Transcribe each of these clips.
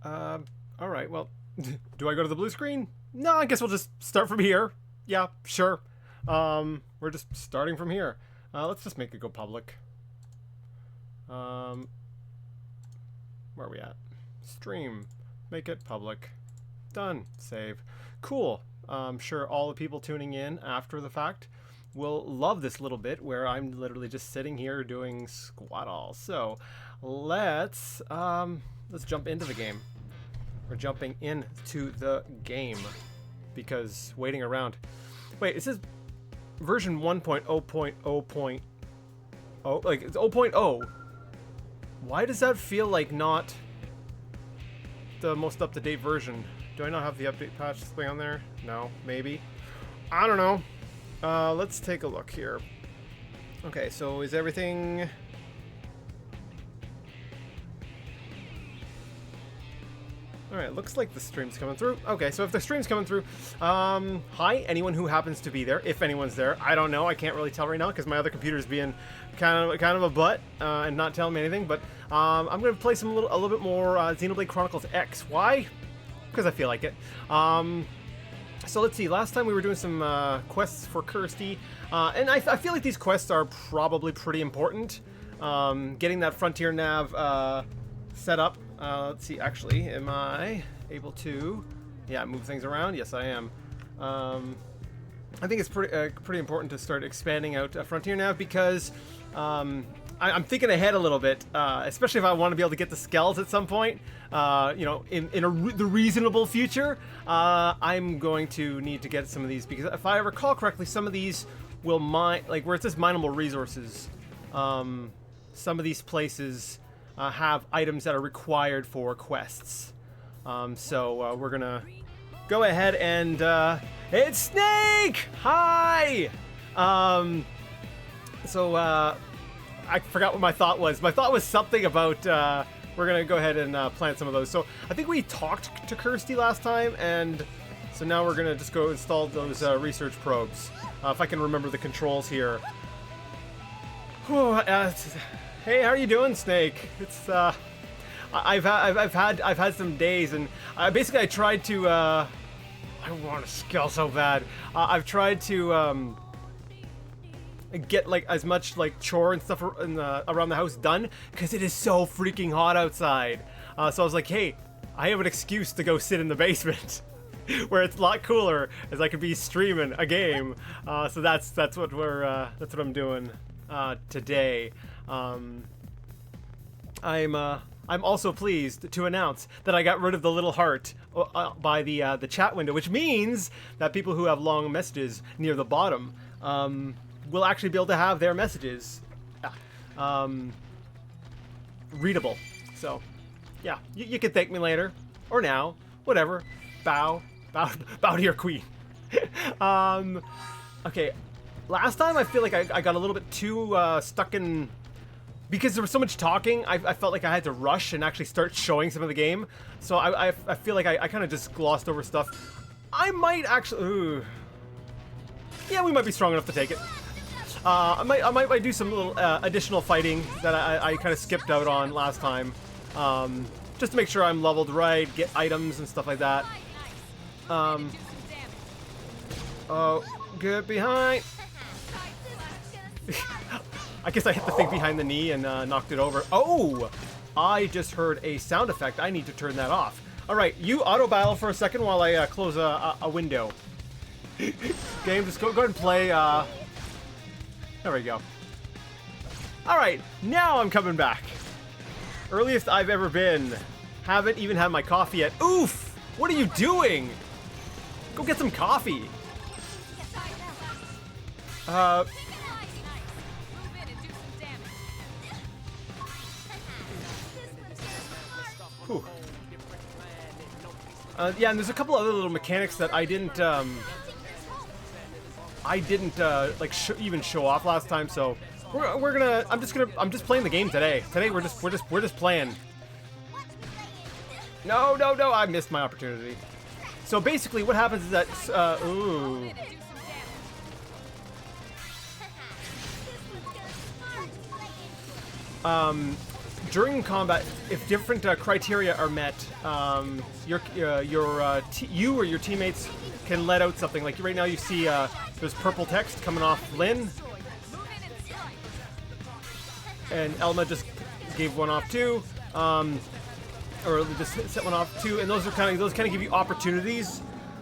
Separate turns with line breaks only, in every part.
All right. Well, do I go to the blue screen? No, I guess we'll just start from here. Yeah, sure. We're just starting from here. Let's just make it go public. Where are we at? Stream. Make it public. Done. Save. Cool. I'm sure all the people tuning in after the fact will love this little bit where I'm literally just sitting here doing squat all. So let's jump into the game. We're jumping into the game because waiting around. Wait, it says version 1.0.0.0, like it's 0.0. Why does that feel like not the most up-to-date version? Do I not have the update patch thing on there? No, maybe. I don't know. Let's take a look here. Okay, so is everything... Alright, looks like the stream's coming through. Okay, so if the stream's coming through, hi, anyone who happens to be there, if anyone's there. I don't know, I can't really tell right now because my other computer's being kind of a butt and not telling me anything, but I'm going to play a little bit more Xenoblade Chronicles X. Why? Because I feel like it. So let's see, last time we were doing some quests for Kirsty, and I feel like these quests are probably pretty important. Getting that Frontier Nav set up. Let's see, actually, am I able to, move things around? Yes, I am. I think it's pretty important to start expanding out Frontier Nav because I'm thinking ahead a little bit, especially if I want to be able to get the skells at some point, in the reasonable future. I'm going to need to get some of these because if I recall correctly, some of these will mine, like where it says mineable resources, some of these places have items that are required for quests. So we're gonna go ahead and it's Snake! Hi! I forgot what my thought was. My thought was something about we're gonna go ahead and plant some of those. So I think we talked to Kirsty last time, and so now we're gonna just go install those research probes. If I can remember the controls here. Whew, hey, how are you doing, Snake? It's I've had some days, and basically I tried to I want a skill so bad. I've tried to get like as much like chore and stuff around the house done because it is so freaking hot outside. So I was like, hey, I have an excuse to go sit in the basement where it's a lot cooler as I could be streaming a game. So that's what I'm doing today. I'm also pleased to announce that I got rid of the little heart by the chat window, which means that people who have long messages near the bottom will actually be able to have their messages readable. So, yeah, you can thank me later or now, whatever. Bow to your queen. Okay, last time I feel like I got a little bit too stuck in. Because there was so much talking, I felt like I had to rush and actually start showing some of the game. So I feel like I kind of just glossed over stuff. I might actually... Ooh. Yeah, we might be strong enough to take it. I might do some little additional fighting that I kind of skipped out on last time. Just to make sure I'm leveled right, get items and stuff like that. Oh, get behind... I guess I hit the thing behind the knee and knocked it over. Oh! I just heard a sound effect. I need to turn that off. Alright, you auto-battle for a second while I close a window. Game, just go ahead and play. There we go. Alright, now I'm coming back. Earliest I've ever been. Haven't even had my coffee yet. Oof! What are you doing? Go get some coffee. Whew. Yeah, and there's a couple other little mechanics that I didn't like even show off last time. So I'm just playing the game today. Today we're just playing. No, I missed my opportunity. So basically, what happens is that ooh. during combat, if different criteria are met, you or your teammates can let out something. Like right now, you see there's purple text coming off Lynn, and Elma just gave one off too, or just set one off too. And those kind of give you opportunities.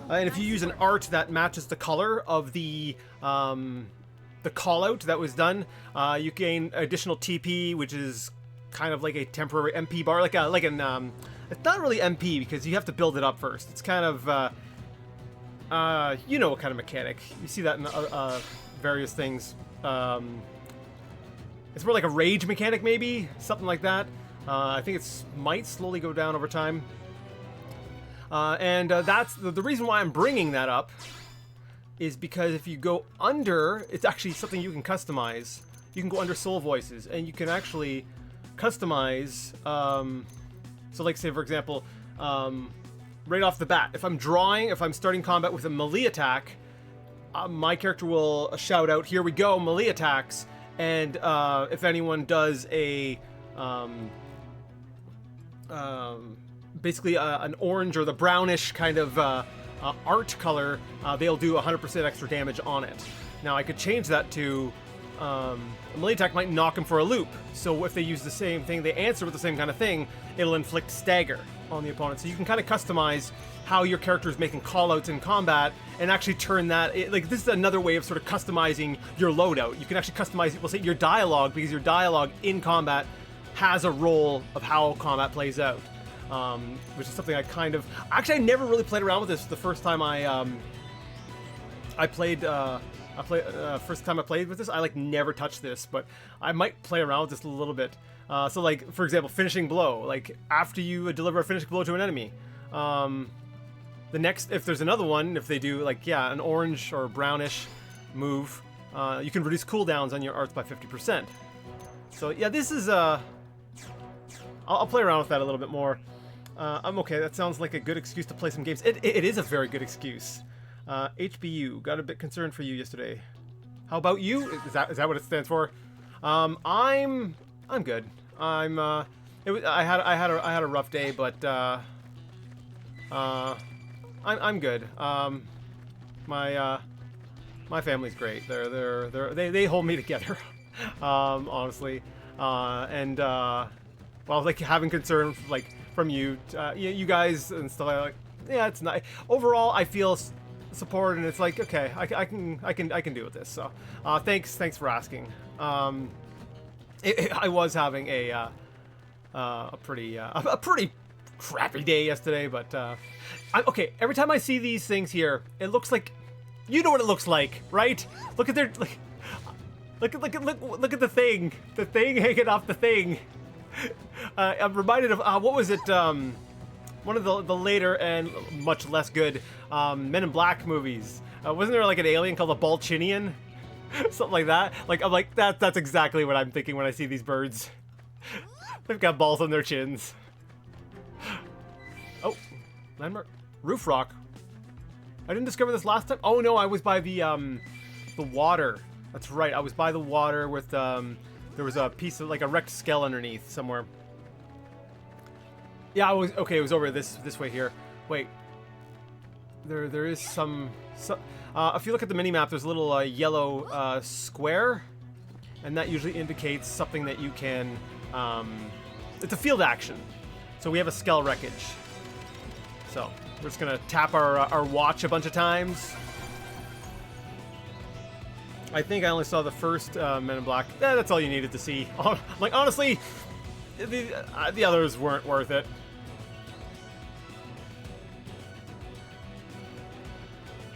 And if you use an art that matches the color of the call out that was done, you gain additional TP, which is kind of like a temporary MP bar, it's not really MP because you have to build it up first. It's kind of you know what kind of mechanic. You see that in various things. It's more like a rage mechanic, maybe something like that. I think it might slowly go down over time. That's the reason why I'm bringing that up is because if you go under, it's actually something you can customize. You can go under soul voices and you can actually customize. So like say for example, right off the bat, if I'm starting combat with a melee attack, my character will shout out, "Here we go, melee attacks!" And if anyone does a basically an orange or the brownish kind of art color, they'll do 100% extra damage on it. Now I could change that to a melee attack might knock them for a loop. So if they use the same thing, they answer with the same kind of thing, it'll inflict stagger on the opponent. So you can kind of customize how your character is making callouts in combat and actually turn that, this is another way of sort of customizing your loadout. You can actually customize, we'll say, your dialogue, because your dialogue in combat has a role of how combat plays out. Which is something I never really played around with this. The first time first time I played with this, I never touched this, but I might play around with this a little bit. So like, for example, finishing blow, like after you deliver a finishing blow to an enemy, the next, if there's another one, if they do an orange or brownish move, you can reduce cooldowns on your arts by 50%. So yeah, this is, I'll play around with that a little bit more. I'm okay. That sounds like a good excuse to play some games. It is a very good excuse. HBU, got a bit concerned for you yesterday. How about you? Is that what it stands for? I'm good. I had a rough day, but I'm good. My family's great. They hold me together. Honestly, well, having concern from you, you guys and stuff, yeah, it's nice. Overall, I feel support, and it's okay, I can deal with this. So, thanks for asking. I was having a pretty crappy day yesterday, but okay. Every time I see these things here, it looks like, you know what it looks like, right? Look at their look at the thing hanging off the thing. I'm reminded of what was it? One of the later and much less good Men in Black movies. Wasn't there an alien called a Balchinian? Something like that. That's exactly what I'm thinking when I see these birds. They've got balls on their chins. Oh, landmark, roof rock. I didn't discover this last time. Oh no, I was by the water. That's right. I was by the water with there was a piece of a wrecked skull underneath somewhere. Yeah, it was over this way here. Wait. There is some if you look at the mini-map, there's a little yellow square, and that usually indicates something that you can it's a field action. So we have a skull wreckage. So we're just gonna tap our watch a bunch of times. I think I only saw the first Men in Black. That's all you needed to see. Honestly, the others weren't worth it.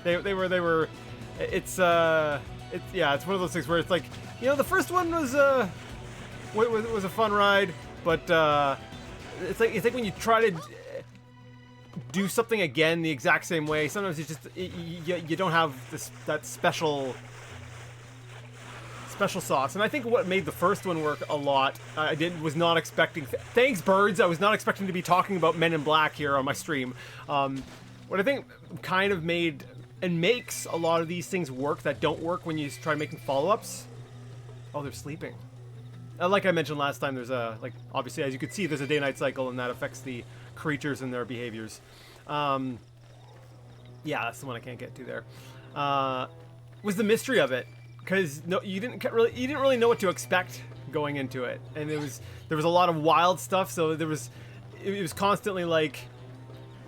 They were. It's one of those things where it's the first one was a fun ride, but it's like when you try to do something again the exact same way, sometimes you don't have that special sauce. And I think what made the first one work a lot, was not expecting. Thanks, birds. I was not expecting to be talking about Men in Black here on my stream. What I think kind of made and makes a lot of these things work that don't work when you try making follow-ups. Oh, they're sleeping. like I mentioned last time, there's a, like, obviously, as you can see, there's a day-night cycle, and that affects the creatures and their behaviors. Yeah, that's the one I can't get to there. Was the mystery of it, because no, you didn't really know what to expect going into it, and there was a lot of wild stuff. So it was constantly like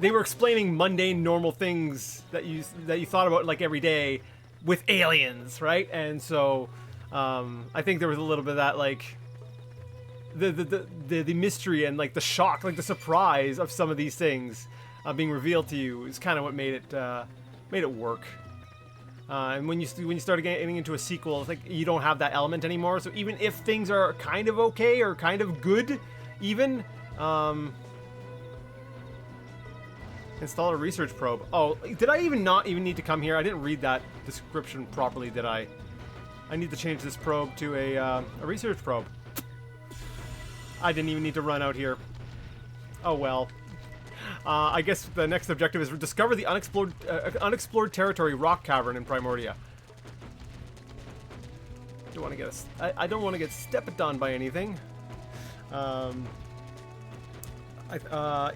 they were explaining mundane, normal things that you thought about like every day with aliens, right? And so I think there was a little bit of that, like the mystery and like the shock, like the surprise of some of these things being revealed to you is kind of what made it work. And when you start getting into a sequel, it's like you don't have that element anymore. So even if things are kind of okay or kind of good, even install a research probe. Oh, did I not even need to come here? I didn't read that description properly, did I? I need to change this probe to a research probe. I didn't even need to run out here. Oh well. I guess the next objective is discover the unexplored territory rock cavern in Primordia. I don't want to get stepped on by anything.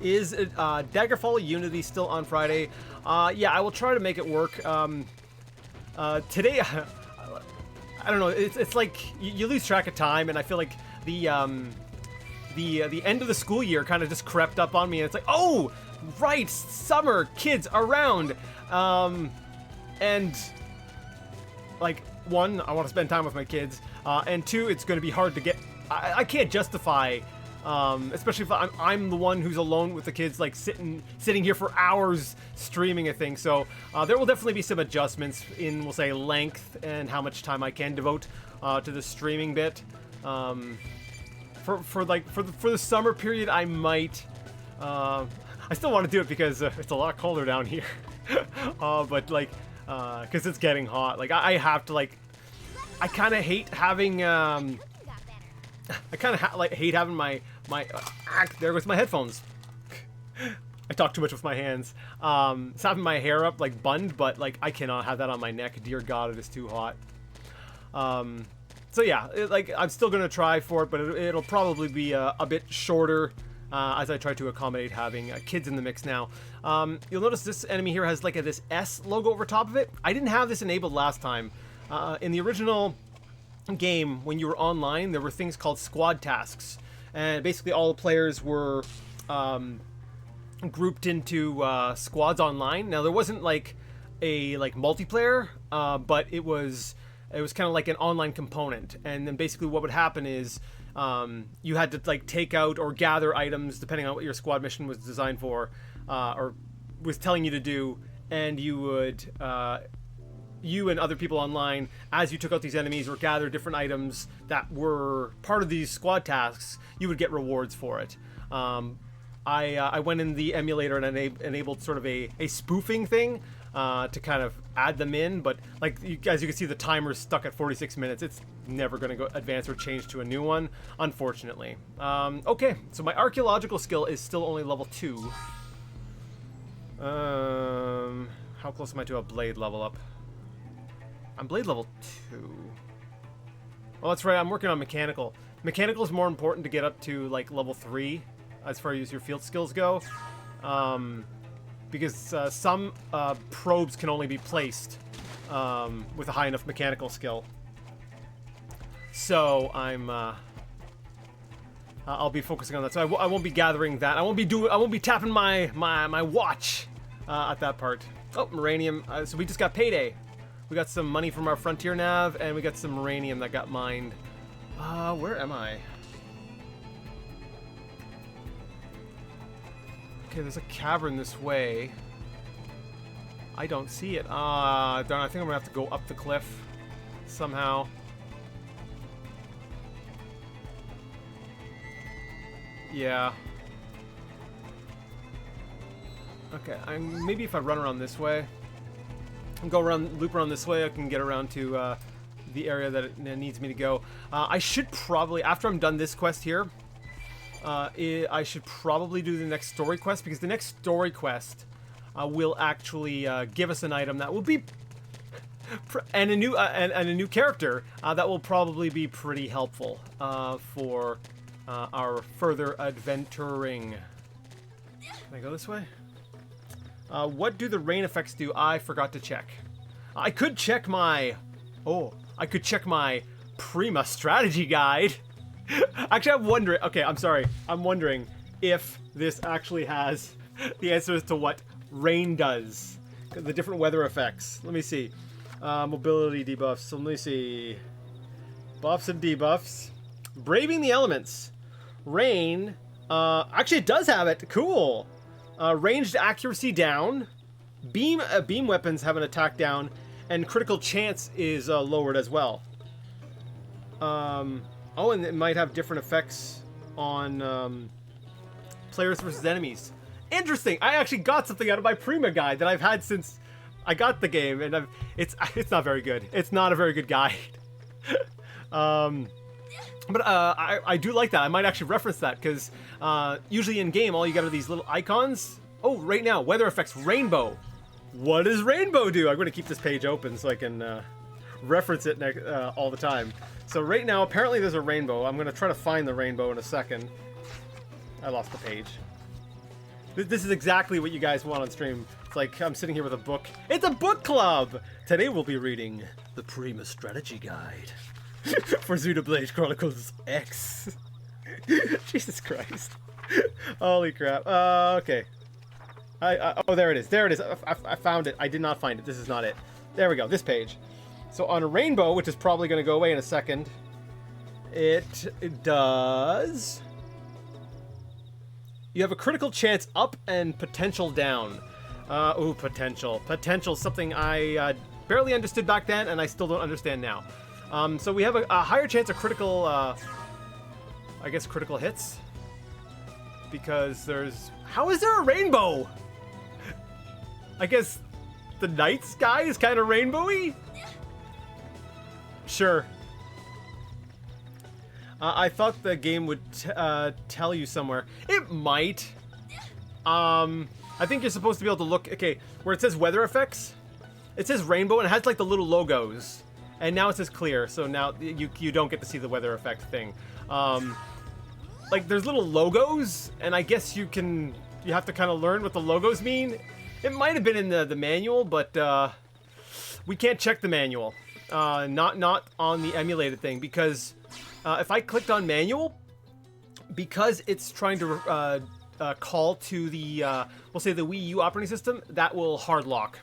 Is Daggerfall Unity still on Friday? Yeah, I will try to make it work. Today, I don't know. It's like you lose track of time, and I feel like the end of the school year kind of just crept up on me, and it's like, oh, right, summer, kids around, and like, one, I want to spend time with my kids, and two, it's going to be hard to get. I can't justify, especially if I'm the one who's alone with the kids, like sitting here for hours streaming a thing. So there will definitely be some adjustments in, we'll say, length and how much time I can devote to the streaming bit. For the summer period, I might. I still want to do it because it's a lot colder down here. But like, because it's getting hot. Like I have to like. I kind of hate having. I kind of hate having my. There goes my headphones. I talk too much with my hands. It's having my hair up like bunned, but like I cannot have that on my neck. Dear God, it is too hot. So yeah, like I'm still gonna try for it, but it'll probably be a bit shorter as I try to accommodate having kids in the mix now. You'll notice this enemy here has like this S logo over top of it. I didn't have this enabled last time. In the original game, when you were online, there were things called squad tasks, and basically all the players were grouped into squads online. Now there wasn't like a multiplayer, but it was kind of like an online component, and then basically what would happen is you had to like take out or gather items depending on what your squad mission was designed for, or was telling you to do, and you would you and other people online, as you took out these enemies or gathered different items that were part of these squad tasks, you would get rewards for it. I went in the emulator and enabled sort of a spoofing thing to kind of add them in, but like as you can see, the timer's stuck at 46 minutes. It's never going to go advance or change to a new one, unfortunately. Okay, so my archaeological skill is still only level 2. How close am I to a blade level up? I'm blade level 2. Oh, that's right, I'm working on mechanical. Mechanical is more important to get up to like level 3 as far as your field skills go. Because some probes can only be placed with a high enough mechanical skill. So I'll be focusing on that. So I won't be gathering that. I won't be tapping my watch at that part. Oh, Moranium. So we just got payday. We got some money from our Frontier Nav, and we got some Moranium that got mined. Where am I? Okay, there's a cavern this way. I don't see it. Darn, I think I'm gonna have to go up the cliff somehow. Yeah. Okay, maybe if I run around this way, and loop around this way, I can get around to the area that it needs me to go. I should probably, after I'm done this quest here, I should probably do the next story quest, because the next story quest will actually give us an item that will be and a new character that will probably be pretty helpful for our further adventuring. Can I go this way? What do the rain effects do? I forgot to check. I could check my Prima strategy guide. Actually, I'm wondering. Okay, I'm sorry. I'm wondering if this actually has the answers to what rain does, the different weather effects. Let me see. Mobility debuffs. So let me see. Buffs and debuffs. Braving the elements. Rain. Actually, it does have it. Cool. Ranged accuracy down. Beam weapons have an attack down, and critical chance is lowered as well. Oh, and it might have different effects on players versus enemies. Interesting. I actually got something out of my Prima guide that I've had since I got the game, and it's not very good. It's not a very good guide. But I do like that. I might actually reference that because usually in game all you got are these little icons. Oh, right now, weather effects rainbow. What does rainbow do? I'm going to keep this page open so I can reference it all the time. So right now, apparently there's a rainbow. I'm going to try to find the rainbow in a second. I lost the page. This is exactly what you guys want on stream. It's like I'm sitting here with a book. It's a book club! Today we'll be reading the Prima Strategy Guide for Xenoblade Chronicles X. Jesus Christ. Holy crap. Okay. Oh, there it is. There it is. I found it. I did not find it. This is not it. There we go. This page. So on a rainbow, which is probably going to go away in a second, it does... You have a critical chance up and potential down. Ooh, potential. Potential, something I barely understood back then, and I still don't understand now. So we have a higher chance of critical, I guess, critical hits. Because there's... How is there a rainbow? I guess the night sky is kind of rainbowy? Sure. I thought the game would tell you somewhere. It might. I think you're supposed to be able to look... Okay, where it says weather effects, it says rainbow, and it has like the little logos. And now it says clear, so now you don't get to see the weather effect thing. Like, there's little logos, and I guess you have to kind of learn what the logos mean. It might have been in the manual, but we can't check the manual. Not on the emulated thing, because if I clicked on manual, because it's trying to call to the we'll say the Wii U operating system, that will hard lock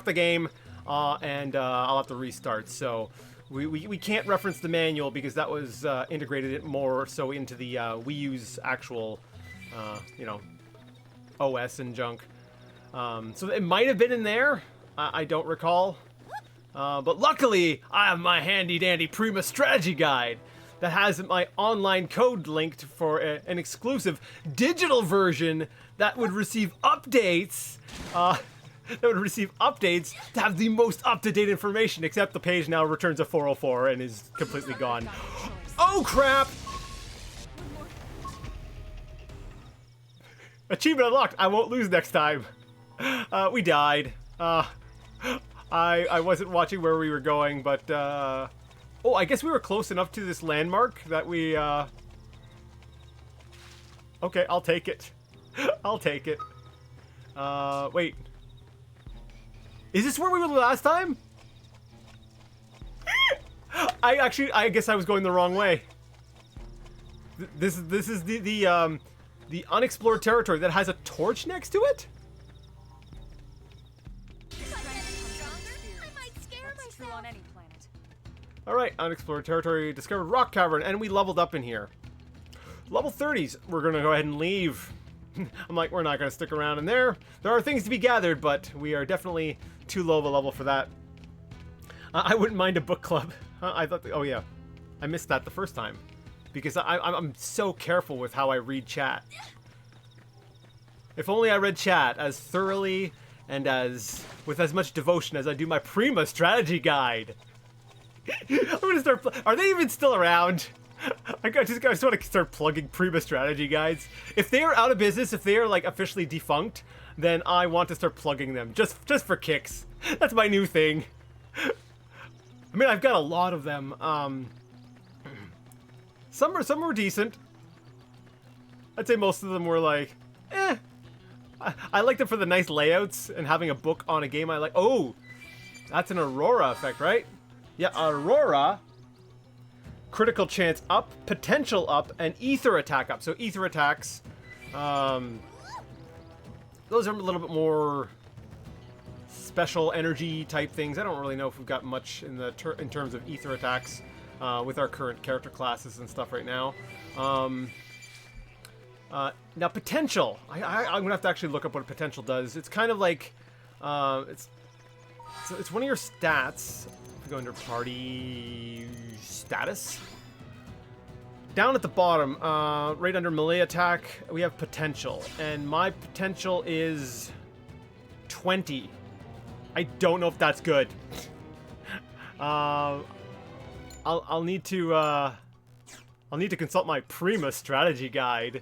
the game, and I'll have to restart. So we can't reference the manual because that was integrated it more so into the Wii U's actual OS and junk. So it might have been in there. I don't recall. But luckily, I have my handy-dandy Prima strategy guide that has my online code linked for an exclusive digital version that would receive updates. To have the most up-to-date information, except the page now returns a 404 and is completely gone. Oh, crap! Achievement unlocked. I won't lose next time. We died. I wasn't watching where we were going, but, oh, I guess we were close enough to this landmark that we, Okay, I'll take it. I'll take it. Wait. Is this where we were last time? I guess I was going the wrong way. This is the unexplored territory that has a torch next to it? Alright, unexplored territory, discovered rock cavern, and we leveled up in here. Level 30s, we're gonna go ahead and leave. I'm like, we're not gonna stick around in there. There are things to be gathered, but we are definitely too low of a level for that. I wouldn't mind a book club. I thought, oh yeah, I missed that the first time. Because I'm so careful with how I read chat. If only I read chat as thoroughly and with as much devotion as I do my Prima strategy guide. I'm gonna start. Are they even still around? I just want to start plugging Prima strategy guides. If they are out of business, if they are like officially defunct, then I want to start plugging them just for kicks. That's my new thing. I mean, I've got a lot of them. Some were decent. I'd say most of them were like, eh. I liked them for the nice layouts and having a book on a game I like. Oh, that's an Aurora effect, right? Yeah, Aurora. Critical chance up, potential up, and ether attack up. So ether attacks, those are a little bit more special energy type things. I don't really know if we've got much in the in terms of ether attacks with our current character classes and stuff right now. Now potential, I'm gonna have to actually look up what potential does. It's kind of like it's one of your stats. If we go under party status, down at the bottom, right under melee attack, we have potential, and my potential is 20. I don't know if that's good. I'll need to consult my Prima strategy guide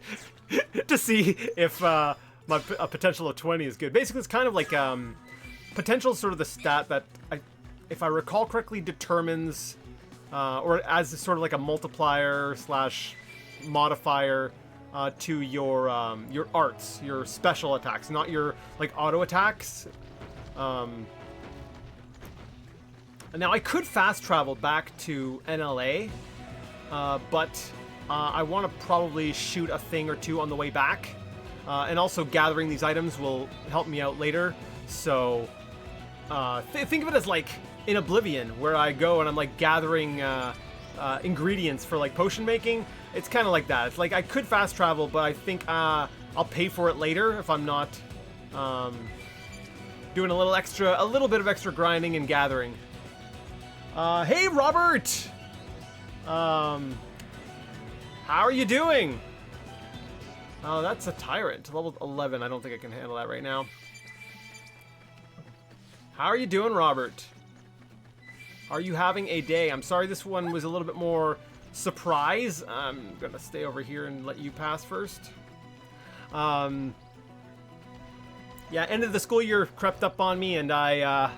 to see if a potential of 20 is good. Basically, it's kind of like potential is sort of the stat that, if I recall correctly, determines or as sort of like a multiplier slash modifier to your arts, your special attacks, not your like auto attacks. Now I could fast travel back to NLA, but I want to probably shoot a thing or two on the way back, and also gathering these items will help me out later. So think of it as like in Oblivion, where I go and I'm like gathering ingredients for like potion making. It's kind of like that. It's like I could fast travel, but I think I'll pay for it later if I'm not doing a little bit of extra grinding and gathering. Hey Robert, how are you doing? Oh, that's a tyrant, level 11. I don't think I can handle that right now. How are you doing, Robert? Are you having a day? I'm sorry this one was a little bit more surprise. I'm gonna stay over here and let you pass first. Yeah, end of the school year crept up on me, and I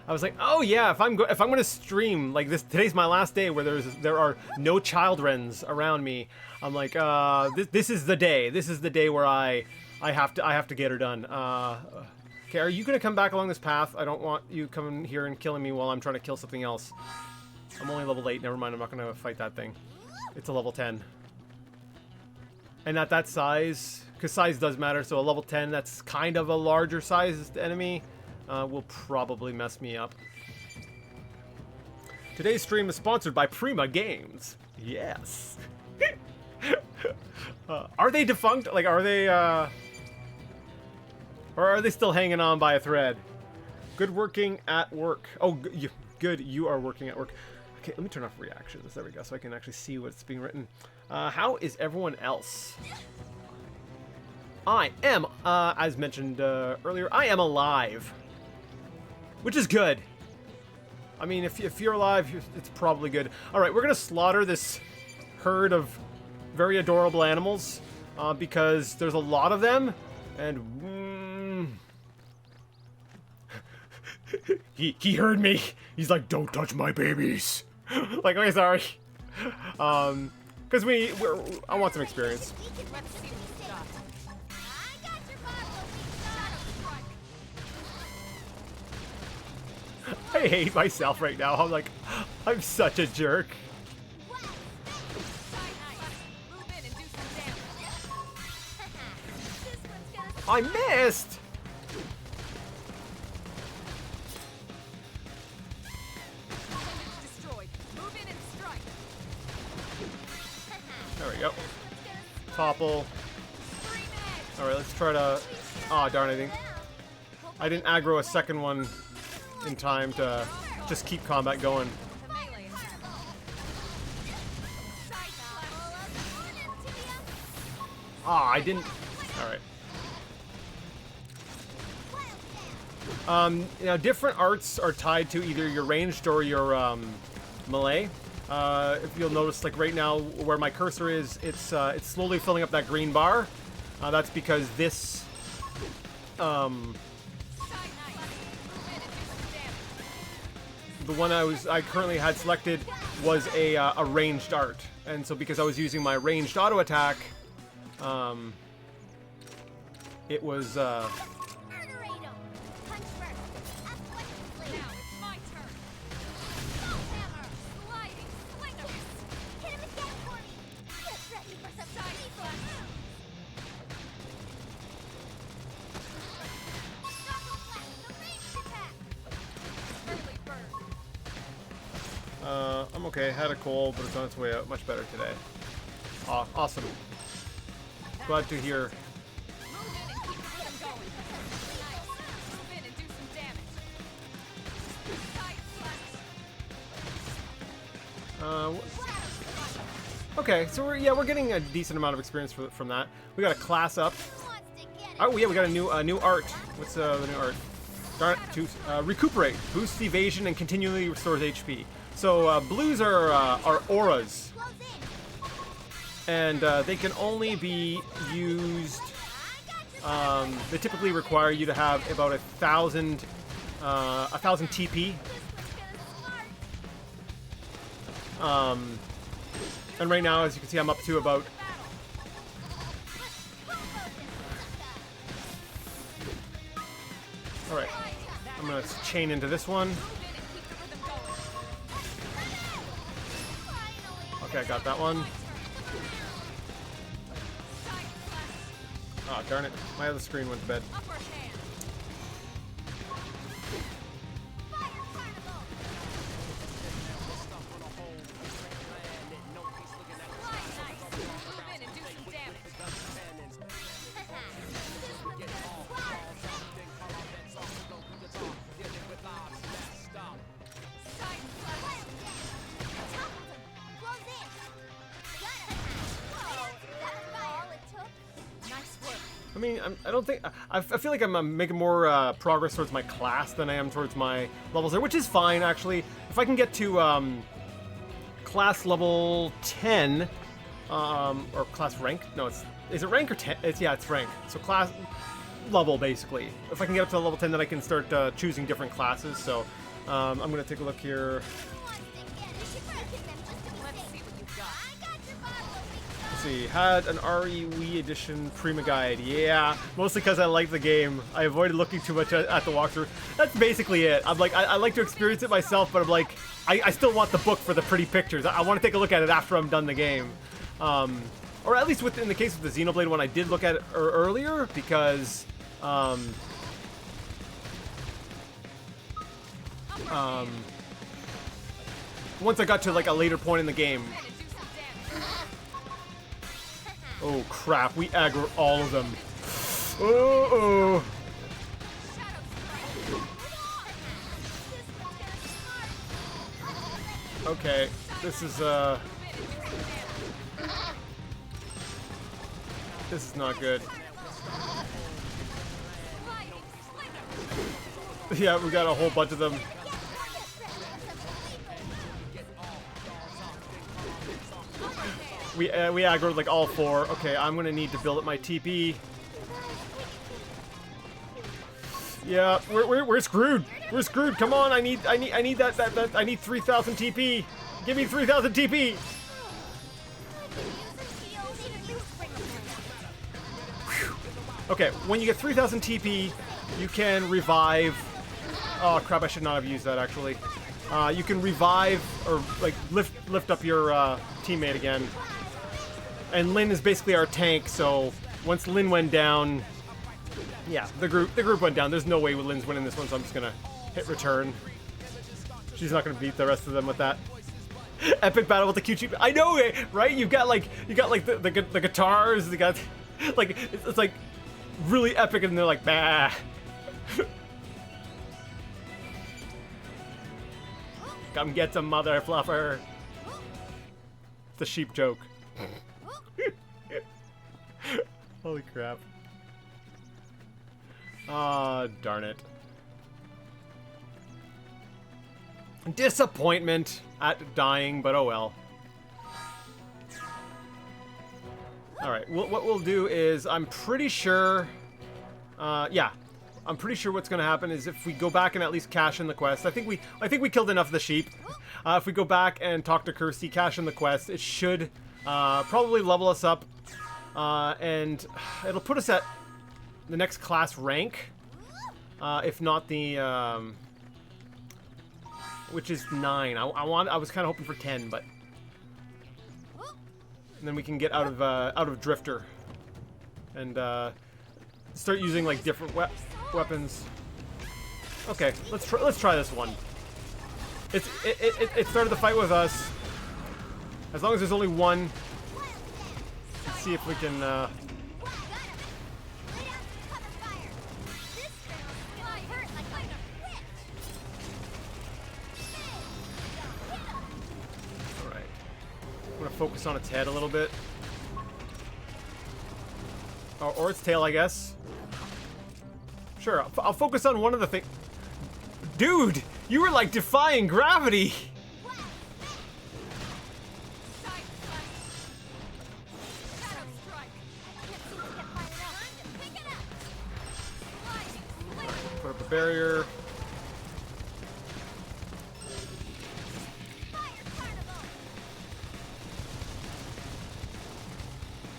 was like, oh yeah, if I'm gonna stream like this, today's my last day where there are no childrens around me. I'm like, this is the day. This is the day where I have to get her done. Okay, are you gonna come back along this path? I don't want you coming here and killing me while I'm trying to kill something else. I'm only level 8. Never mind. I'm not gonna fight that thing. It's a level 10. And at that size, because size does matter, so a level 10, that's kind of a larger sized enemy, will probably mess me up. Today's stream is sponsored by Prima Games. Yes. Are they defunct? Like, are they, or are they still hanging on by a thread? Good working at work. Oh, good, you are working at work. Okay, let me turn off reactions. There we go, so I can actually see what's being written. How is everyone else? I am, as mentioned earlier, I am alive. Which is good. I mean, if you're alive, it's probably good. Alright, we're going to slaughter this herd of very adorable animals, because there's a lot of them, and... he heard me. He's like, don't touch my babies. Like, okay, sorry. Because I want some experience. I hate myself right now. I'm like, I'm such a jerk. I missed! There we go. Topple. Alright, let's try to... Aw, darn, I didn't aggro a second one in time to just keep combat going. Ah, I didn't... Alright. Now, different arts are tied to either your ranged or your melee. If you'll notice, like right now, where my cursor is, it's slowly filling up that green bar. That's because this, the one I currently had selected was a ranged art, and so because I was using my ranged auto attack, it was. I'm okay. Had a cold, but it's on its way out. Much better today. Awesome. Glad to hear. Okay, so we're getting a decent amount of experience from that. We got a class up. Oh yeah, we got a new art. What's the new art? Darn it, to recuperate, boosts evasion, and continually restores HP. So blues are auras, and they can only be used. They typically require you to have about 1,000 TP. And right now, as you can see, I'm up to about. All right, I'm gonna chain into this one. Okay, I got that one. Oh, darn it. My other screen went to bed. I mean, I don't think... I feel like I'm making more progress towards my class than I am towards my levels there, which is fine, actually. If I can get to class level 10, or class rank? No, is it rank or 10? Yeah, it's rank. So class level, basically. If I can get up to level 10, then I can start choosing different classes. So I'm going to take a look here. See, had an RE Wii edition Prima guide. Yeah, mostly because I like the game. I avoided looking too much at the walkthrough. That's basically it. I'm like, I like to experience it myself, but I'm like, I still want the book for the pretty pictures. I want to take a look at it after I'm done the game. Or at least in the case of the Xenoblade one, I did look at it earlier because once I got to like a later point in the game. Oh crap, we aggro all of them. Oh. Okay, this is not good. Yeah, we got a whole bunch of them. We aggroed like all four. Okay, I'm gonna need to build up my TP. Yeah, we're screwed. We're screwed. Come on, I need that I need 3,000 TP. Give me 3,000 TP. Whew. Okay, when you get 3,000 TP, you can revive. Oh crap! I should not have used that actually. You can revive or like lift up your teammate again. And Lyn is basically our tank, so once Lyn went down, yeah, the group went down. There's no way Lyn's winning this one, so I'm just gonna hit return. She's not gonna beat the rest of them with that. Epic battle with the QG. I know, right? You got like the guitars. You got like it's like really epic, and they're like bah. Come get some mother fluffer. It's a sheep joke. Holy crap. Ah, darn it. Disappointment at dying, but oh well. Alright, what we'll do is, I'm pretty sure... yeah. I'm pretty sure what's going to happen is if we go back and at least cash in the quest. I think we killed enough of the sheep. If we go back and talk to Kirsty, cash in the quest, it should probably level us up, and it'll put us at the next class rank, if not the which is 9. I was kind of hoping for 10, but and then we can get out of Drifter and start using like different weapons. Okay, let's try this one. It started the fight with us. As long as there's only one, let's see if we can. Alright. I'm gonna focus on its head a little bit. Or its tail, I guess. Sure, I'll focus on one of the things. Dude, you were like defying gravity. Put up a barrier.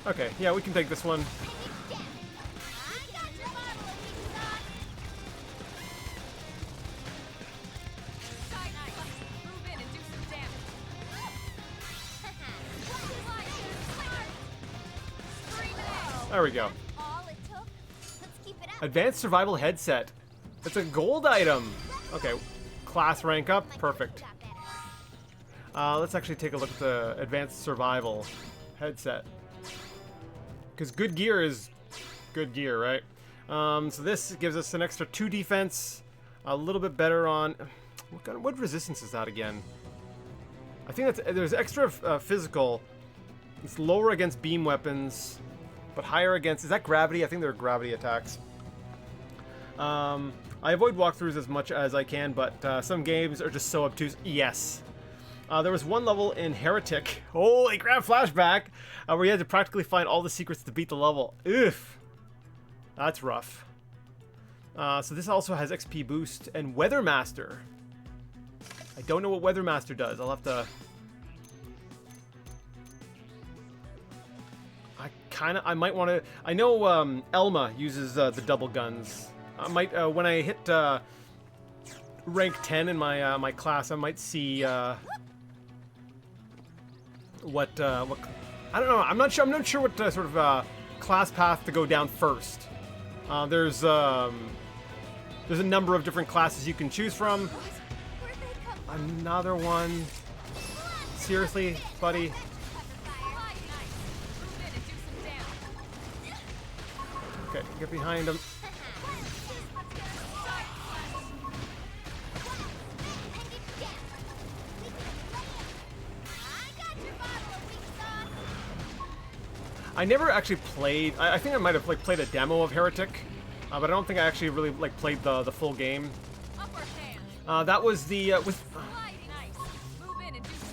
Okay, yeah, we can take this one. There we go. Advanced survival headset. It's a gold item. Okay, class rank up. Perfect. Let's actually take a look at the advanced survival headset. Because good gear is good gear, right? So this gives us an extra 2 defense. A little bit better on... What resistance is that again? I think there's extra physical. It's lower against beam weapons. But higher against... Is that gravity? I think they're gravity attacks. I avoid walkthroughs as much as I can, but some games are just so obtuse. Yes. There was one level in Heretic. Holy crap, flashback! Where you had to practically find all the secrets to beat the level. Oof. That's rough. So this also has XP boost and Weathermaster. I don't know what Weathermaster does. I'll have to... I might want to... I know Elma uses the double guns. I might, when I hit rank 10 in my my class, I might see what I don't know. I'm not sure what sort of class path to go down first. There's a number of different classes you can choose from. Another one. Seriously, buddy. Okay, get behind him. I never actually played. I think I might have like played a demo of Heretic, but I don't think I actually really like played the full game. That was the with.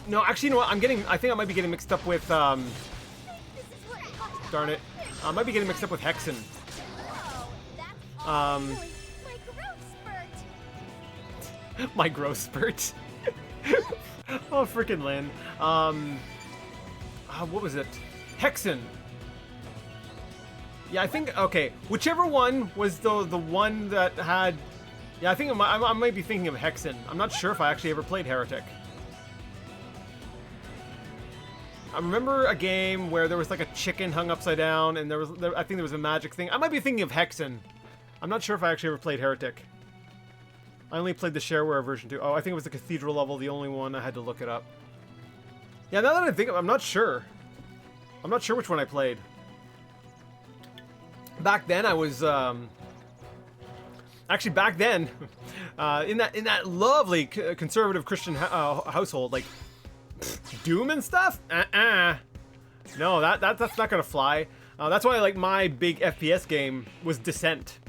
No, actually, you know what? I think I might be getting mixed up with. Darn it! I might be getting mixed up with Hexen. My growth spurt. Oh, freaking Lynn. What was it? Hexen. Yeah, I think, okay, whichever one was the one that had, yeah, I think I might be thinking of Hexen. I'm not sure if I actually ever played Heretic. I remember a game where there was like a chicken hung upside down, and I think there was a magic thing. I might be thinking of Hexen. I'm not sure if I actually ever played Heretic. I only played the shareware version too. Oh, I think it was the cathedral level, the only one. I had to look it up. Yeah, now that I think of it, I'm not sure. I'm not sure which one I played. Back then, I was actually back then in that lovely conservative Christian household, like Doom and stuff. No, that's not gonna fly. That's why like my big FPS game was Descent,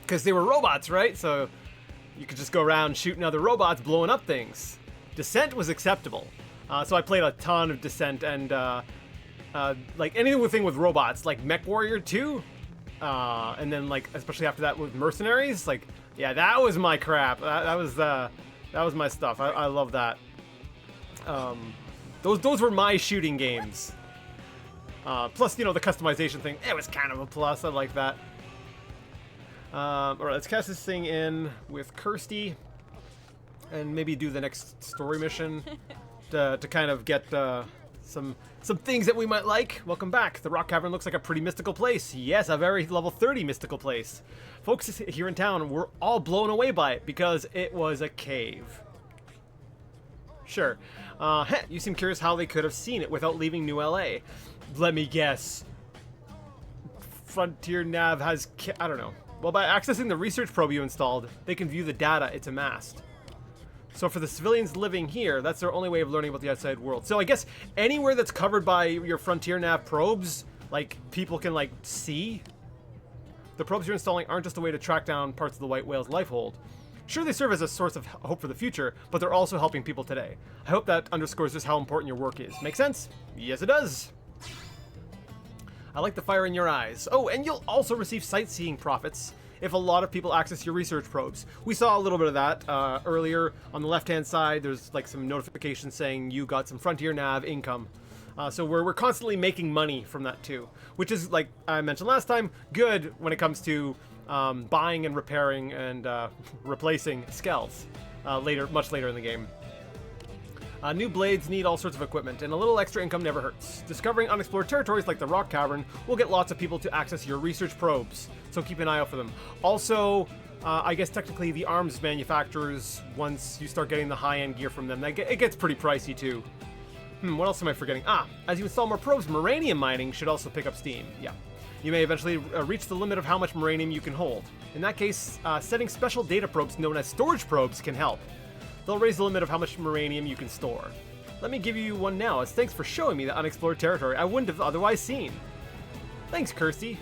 because they were robots, right? So you could just go around shooting other robots, blowing up things. Descent was acceptable, so I played a ton of Descent and like anything with robots, like Mech Warrior 2. And then like especially after that with Mercenaries, like yeah, that was my crap. That was my stuff. I love that. Those were my shooting games. Plus, you know, the customization thing, it was kind of a plus. I like that. All right, let's cast this thing in with Kirsty, and maybe do the next story mission to kind of get some things that we might like. Welcome back. The Rock Cavern looks like a pretty mystical place. Yes, a very level 30 mystical place. Folks here in town were all blown away by it because it was a cave. Sure. You seem curious how they could have seen it without leaving New LA. Let me guess. Frontier Nav has... I don't know. Well, by accessing the research probe you installed, they can view the data it's amassed. So for the civilians living here, that's their only way of learning about the outside world. So I guess anywhere that's covered by your Frontier Nav probes, like, people can, like, see. The probes you're installing aren't just a way to track down parts of the White Whale's life hold. Sure, they serve as a source of hope for the future, but they're also helping people today. I hope that underscores just how important your work is. Make sense? Yes, it does. I like the fire in your eyes. Oh, and you'll also receive sightseeing profits if a lot of people access your research probes. We saw a little bit of that earlier. On the left-hand side, there's like some notifications saying you got some Frontier Nav income. So we're constantly making money from that too, which is, like I mentioned last time, good when it comes to buying and repairing and replacing skells much later in the game. New blades need all sorts of equipment, and a little extra income never hurts. Discovering unexplored territories like the Rock Cavern will get lots of people to access your research probes, so keep an eye out for them. Also, I guess technically the arms manufacturers, once you start getting the high-end gear from them, it gets pretty pricey too. What else am I forgetting? As you install more probes, Moranium mining should also pick up steam. Yeah. You may eventually reach the limit of how much Moranium you can hold. In that case, setting special data probes known as storage probes can help. They'll raise the limit of how much Moranium you can store. Let me give you one now, as thanks for showing me the unexplored territory I wouldn't have otherwise seen. Thanks, Kirsty.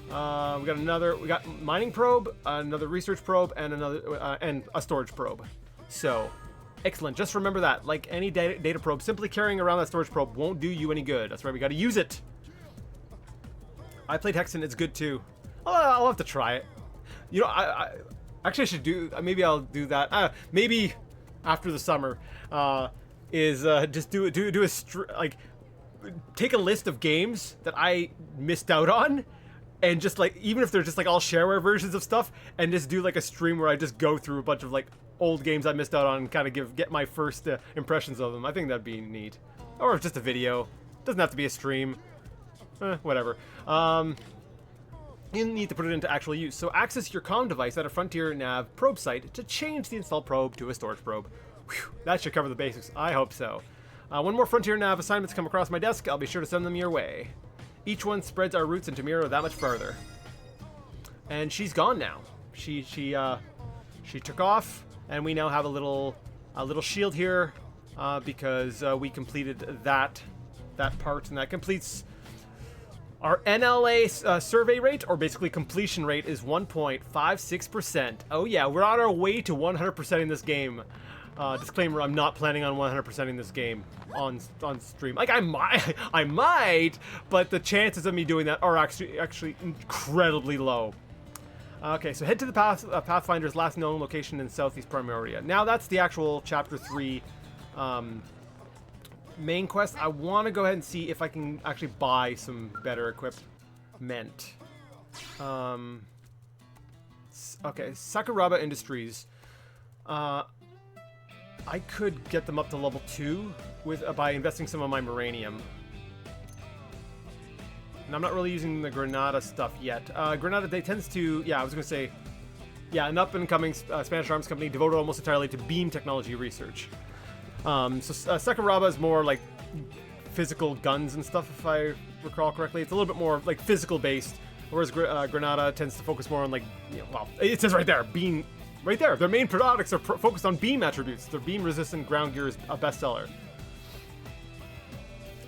We got mining probe, another research probe, and and a storage probe. So, excellent. Just remember that, like any data probe, simply carrying around that storage probe won't do you any good. That's right, we got to use it. I played Hexen. It's good too. I'll have to try it. You know, actually, I should do. Maybe I'll do that. Maybe after the summer, just take a list of games that I missed out on, and just like, even if they're just like all shareware versions of stuff, and just do like a stream where I just go through a bunch of like old games I missed out on and kind of get my first impressions of them. I think that'd be neat. Or just a video. Doesn't have to be a stream. Whatever. You need to put it into actual use. So access your comm device at a Frontier Nav probe site to change the installed probe to a storage probe. Whew, that should cover the basics. I hope so. When more Frontier Nav assignments come across my desk, I'll be sure to send them your way. Each one spreads our roots into Miro that much further. And she's gone now. She took off, and we now have a little shield here because we completed that part, and that completes. Our NLA survey rate, or basically completion rate, is 1.56%. Oh yeah, we're on our way to 100%ing this game. Disclaimer, I'm not planning on 100%ing this game on stream. Like, I might, but the chances of me doing that are actually incredibly low. Okay, so head to the Pathfinder's last known location in Southeast Primordia. Now that's the actual Chapter 3 main quest. I want to go ahead and see if I can actually buy some better equipment. Okay, Sakuraba Industries. I could get them up to level 2 by investing some of my Moranium. And I'm not really using the Granada stuff yet. Granada, they tends to, yeah, I was going to say, yeah, an up-and-coming Spanish arms company devoted almost entirely to beam technology research. Sakuraba is more like physical guns and stuff, if I recall correctly. It's a little bit more like physical based, whereas Granada tends to focus more on like, you know, well, it says right there, beam, right there. Their main products are focused on beam attributes. Their beam resistant ground gear is a bestseller.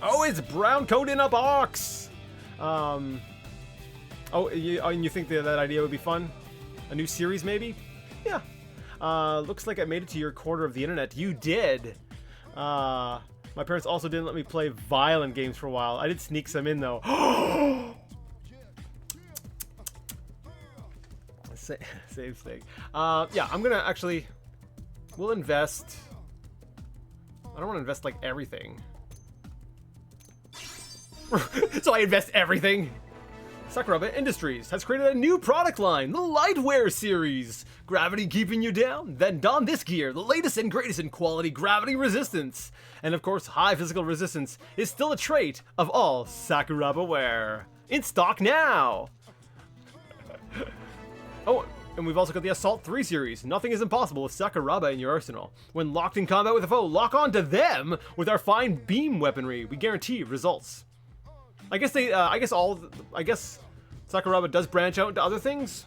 Oh, it's brown coat in a box. And you think that idea would be fun? A new series, maybe? Yeah. Looks like I made it to your quarter of the internet. You did. My parents also didn't let me play violent games for a while. I did sneak some in, though. Save stake. Yeah, I'm gonna actually... We'll invest... I don't want to invest, like, everything. So I invest everything! Sakuraba Industries has created a new product line, the Lightwear series. Gravity keeping you down? Then don this gear, the latest and greatest in quality gravity resistance. And of course, high physical resistance is still a trait of all Sakuraba wear. In stock now! Oh, and we've also got the Assault 3 series. Nothing is impossible with Sakuraba in your arsenal. When locked in combat with a foe, lock on to them with our fine beam weaponry. We guarantee results. I guess they, I guess Sakuraba does branch out into other things.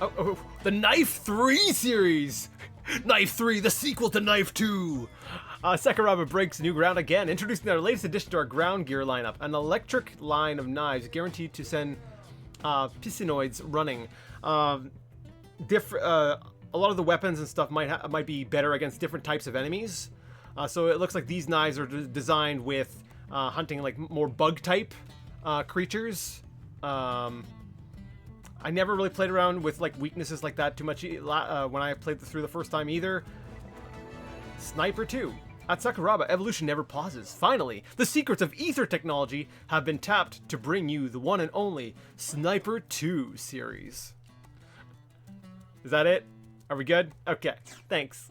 Oh, the Knife 3 series! Knife 3, the sequel to Knife 2! Sakuraba breaks new ground again, introducing our latest addition to our ground gear lineup. An electric line of knives guaranteed to send piscinoids running. A lot of the weapons and stuff might be better against different types of enemies. So it looks like these knives are designed with hunting like more bug type creatures. I never really played around with like weaknesses like that too much when I played through the first time either. Sniper 2. At Sakuraba, evolution never pauses. Finally, the secrets of ether technology have been tapped to bring you the one and only Sniper 2 series. Is that it? Are we good? Okay, thanks.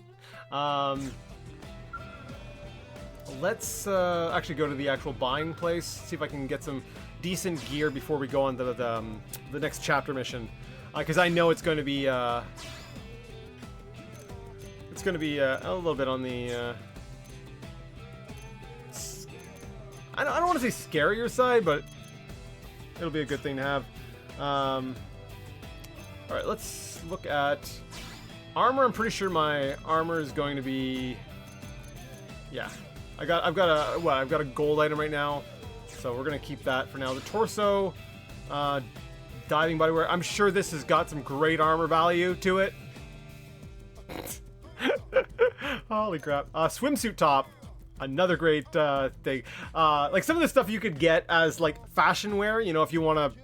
Let's actually go to the actual buying place, see if I can get some decent gear before we go on to the next chapter mission, because I know it's going to be a little bit on the I don't want to say scarier side, but it'll be a good thing to have. All right, let's look at armor. I'm pretty sure my armor is going to be, yeah. I've got a gold item right now, so we're gonna keep that for now. The torso, diving bodywear. I'm sure this has got some great armor value to it. Holy crap! Swimsuit top, another great thing. Like some of the stuff you could get as like fashion wear. You know, if you want to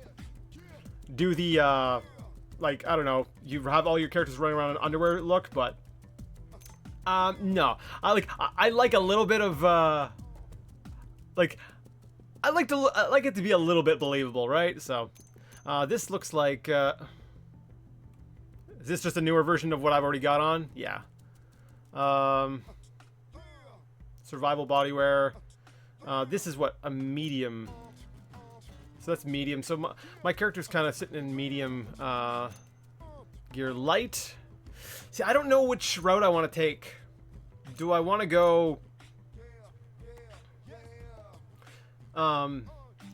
do the like, I don't know, you have all your characters running around in underwear look, but. No. I like a little bit of, like, I like it to be a little bit believable, right? So, this looks like, is this just a newer version of what I've already got on? Yeah. Survival bodywear. This is what, a medium. So that's medium. So my character's kind of sitting in medium, gear. Light. See, I don't know which route I want to take. Do I want to go... now,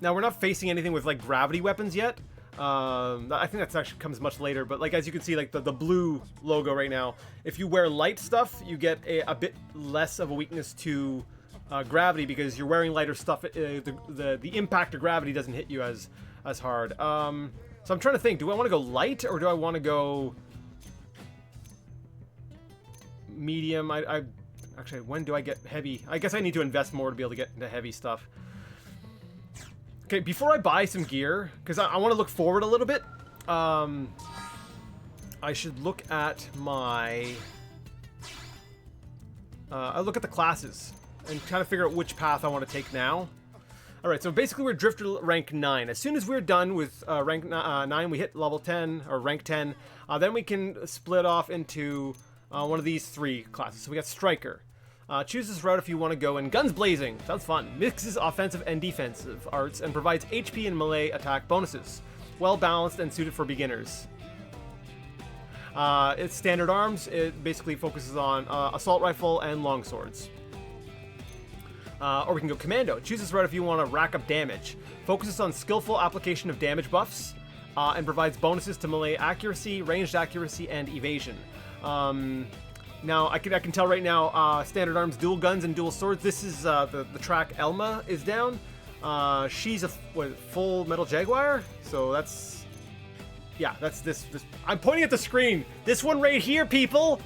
we're not facing anything with, like, gravity weapons yet. I think that actually comes much later. But, like, as you can see, like, the blue logo right now, if you wear light stuff, you get a bit less of a weakness to gravity because you're wearing lighter stuff. The impact of gravity doesn't hit you as hard. So I'm trying to think, do I want to go light or do I want to go... medium? I actually, when do I get heavy? I guess I need to invest more to be able to get into heavy stuff. Okay, before I buy some gear, because I want to look forward a little bit, I should look at my... I'll look at the classes and kind of figure out which path I want to take now. Alright, so basically we're Drifter rank 9. As soon as we're done with rank 9, we hit level 10, or rank 10, then we can split off into... one of these 3 classes. So we got Striker. Choose this route if you want to go in Guns Blazing. Sounds fun. Mixes offensive and defensive arts and provides HP and melee attack bonuses. Well balanced and suited for beginners. It's standard arms. It basically focuses on assault rifle and long swords. Or we can go Commando. Choose this route if you want to rack up damage. Focuses on skillful application of damage buffs and provides bonuses to melee accuracy, ranged accuracy, and evasion. Now, I can tell right now, standard arms, dual guns, and dual swords. This is the track Elma is down. She's a full metal jaguar, so that's... Yeah, that's this. I'm pointing at the screen. This one right here, people!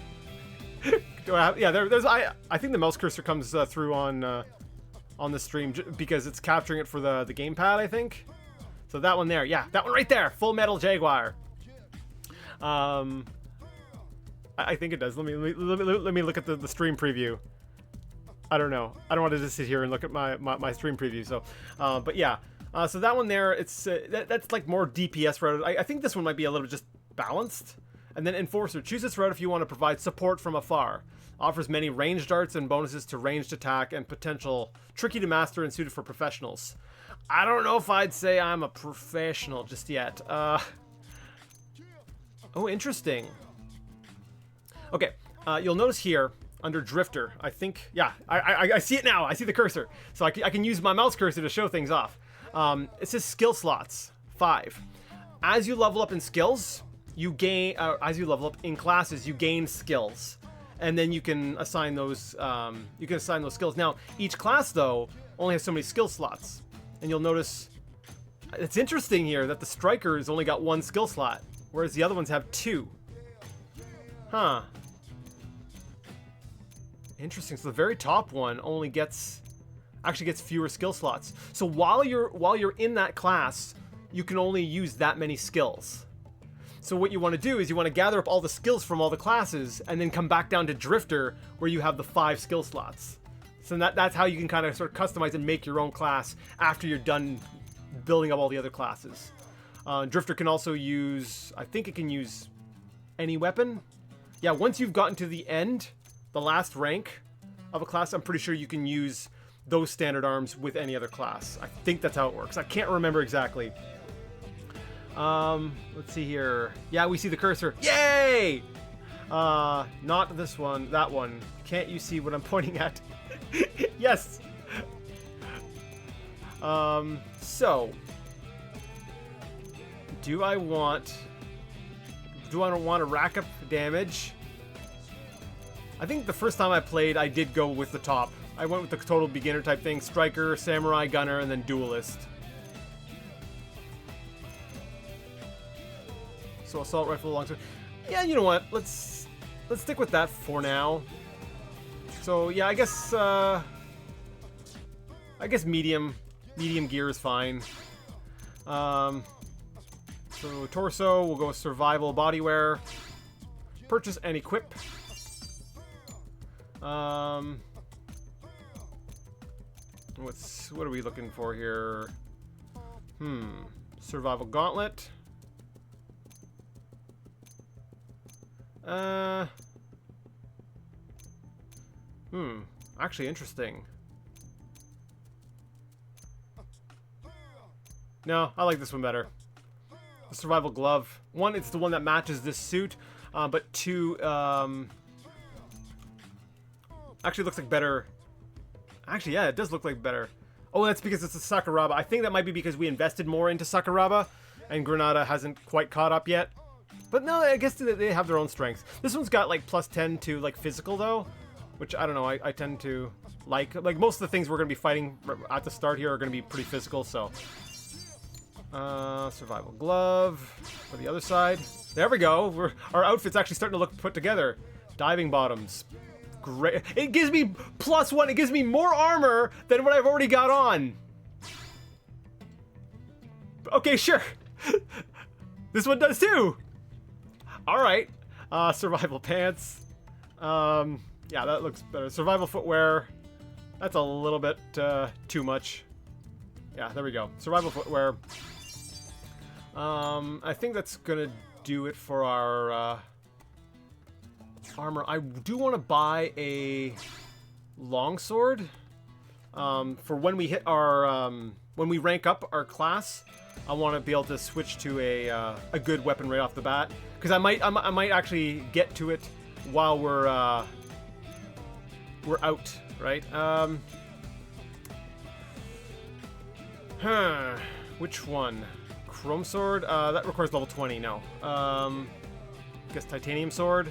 Do I have... Yeah, I think the mouse cursor comes through on the stream because it's capturing it for the gamepad, I think. So that one there, yeah, that one right there, Full Metal Jaguar. I think it does. Let me look at the stream preview. I don't know. I don't want to just sit here and look at my stream preview. So, but yeah. So that one there, it's that's like more DPS route. I think this one might be a little just balanced. And then Enforcer. Choose this route if you want to provide support from afar. Offers many ranged darts and bonuses to ranged attack and potential. Tricky to master and suited for professionals. I don't know if I'd say I'm a professional just yet. Oh, interesting. Okay, you'll notice here under Drifter, I think, yeah, I see it now. I see the cursor. So I can use my mouse cursor to show things off. It says skill slots, 5. As you level up in skills, you gain, as you level up in classes, you gain skills. And then you can assign those, skills. Now, each class, though, only has so many skill slots. And you'll notice, it's interesting here that the Striker's only got 1 skill slot, whereas the other ones have 2. Huh. Interesting. So the very top one only actually gets fewer skill slots. So while you're in that class, you can only use that many skills. So what you want to do is you want to gather up all the skills from all the classes and then come back down to Drifter where you have the 5 skill slots. So that's how you can kind of sort of customize and make your own class after you're done building up all the other classes. Drifter can also use, I think it can use any weapon. Yeah, once you've gotten to the end, the last rank of a class, I'm pretty sure you can use those standard arms with any other class. I think that's how it works. I can't remember exactly. Let's see here. Yeah, we see the cursor. Yay! Not this one, that one. Can't you see what I'm pointing at? Yes! So do I want to rack up damage? I think the first time I played, I did go with the top. I went with the total beginner type thing. Striker, Samurai, Gunner, and then Duelist. So Assault Rifle, Longsword. Yeah, you know what? Let's stick with that for now. So yeah, I guess medium gear is fine. So torso, we'll go with survival bodywear. Purchase and equip. What are we looking for here? Survival gauntlet. Actually interesting. No, I like this one better. The survival glove. 1, it's the one that matches this suit, but 2, actually looks like better. Actually, yeah, it does look like better. Oh, that's because it's a Sakuraba. I think that might be because we invested more into Sakuraba, and Granada hasn't quite caught up yet. But no, I guess they have their own strengths. This one's got like +10 to like physical though, which I don't know. I tend to like most of the things we're gonna be fighting at the start here are gonna be pretty physical. So, survival glove for the other side. There we go. Our outfit's actually starting to look put together. Diving bottoms. Great. It gives me +1. It gives me more armor than what I've already got on. Okay, sure. This one does too. All right. Survival pants. Yeah, that looks better. Survival footwear. That's a little bit too much. Yeah, there we go. Survival footwear. I think that's gonna do it for our armor. I do want to buy a longsword for when we hit our when we rank up our class. I want to be able to switch to a good weapon right off the bat, because I might actually get to it while we're out, right? Which one? Chrome sword? That requires level 20. No. Guess titanium sword.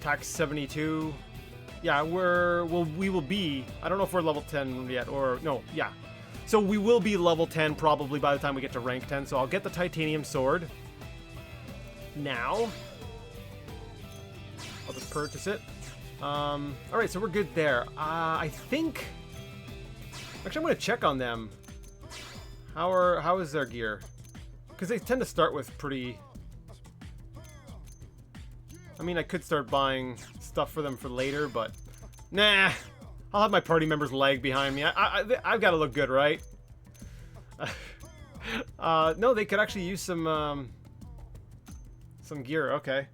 Attack 72. Yeah, we will be. I don't know if we're level 10 yet, or no. Yeah. So we will be level 10 probably by the time we get to rank 10. So I'll get the titanium sword. Now. I'll just purchase it. Alright, so we're good there. I think... Actually, I'm going to check on them. How is their gear? Because they tend to start with pretty... I mean, I could start buying stuff for them for later, but... Nah! I'll have my party members lag behind me. I've got to look good, right? No, they could actually use some gear. Okay.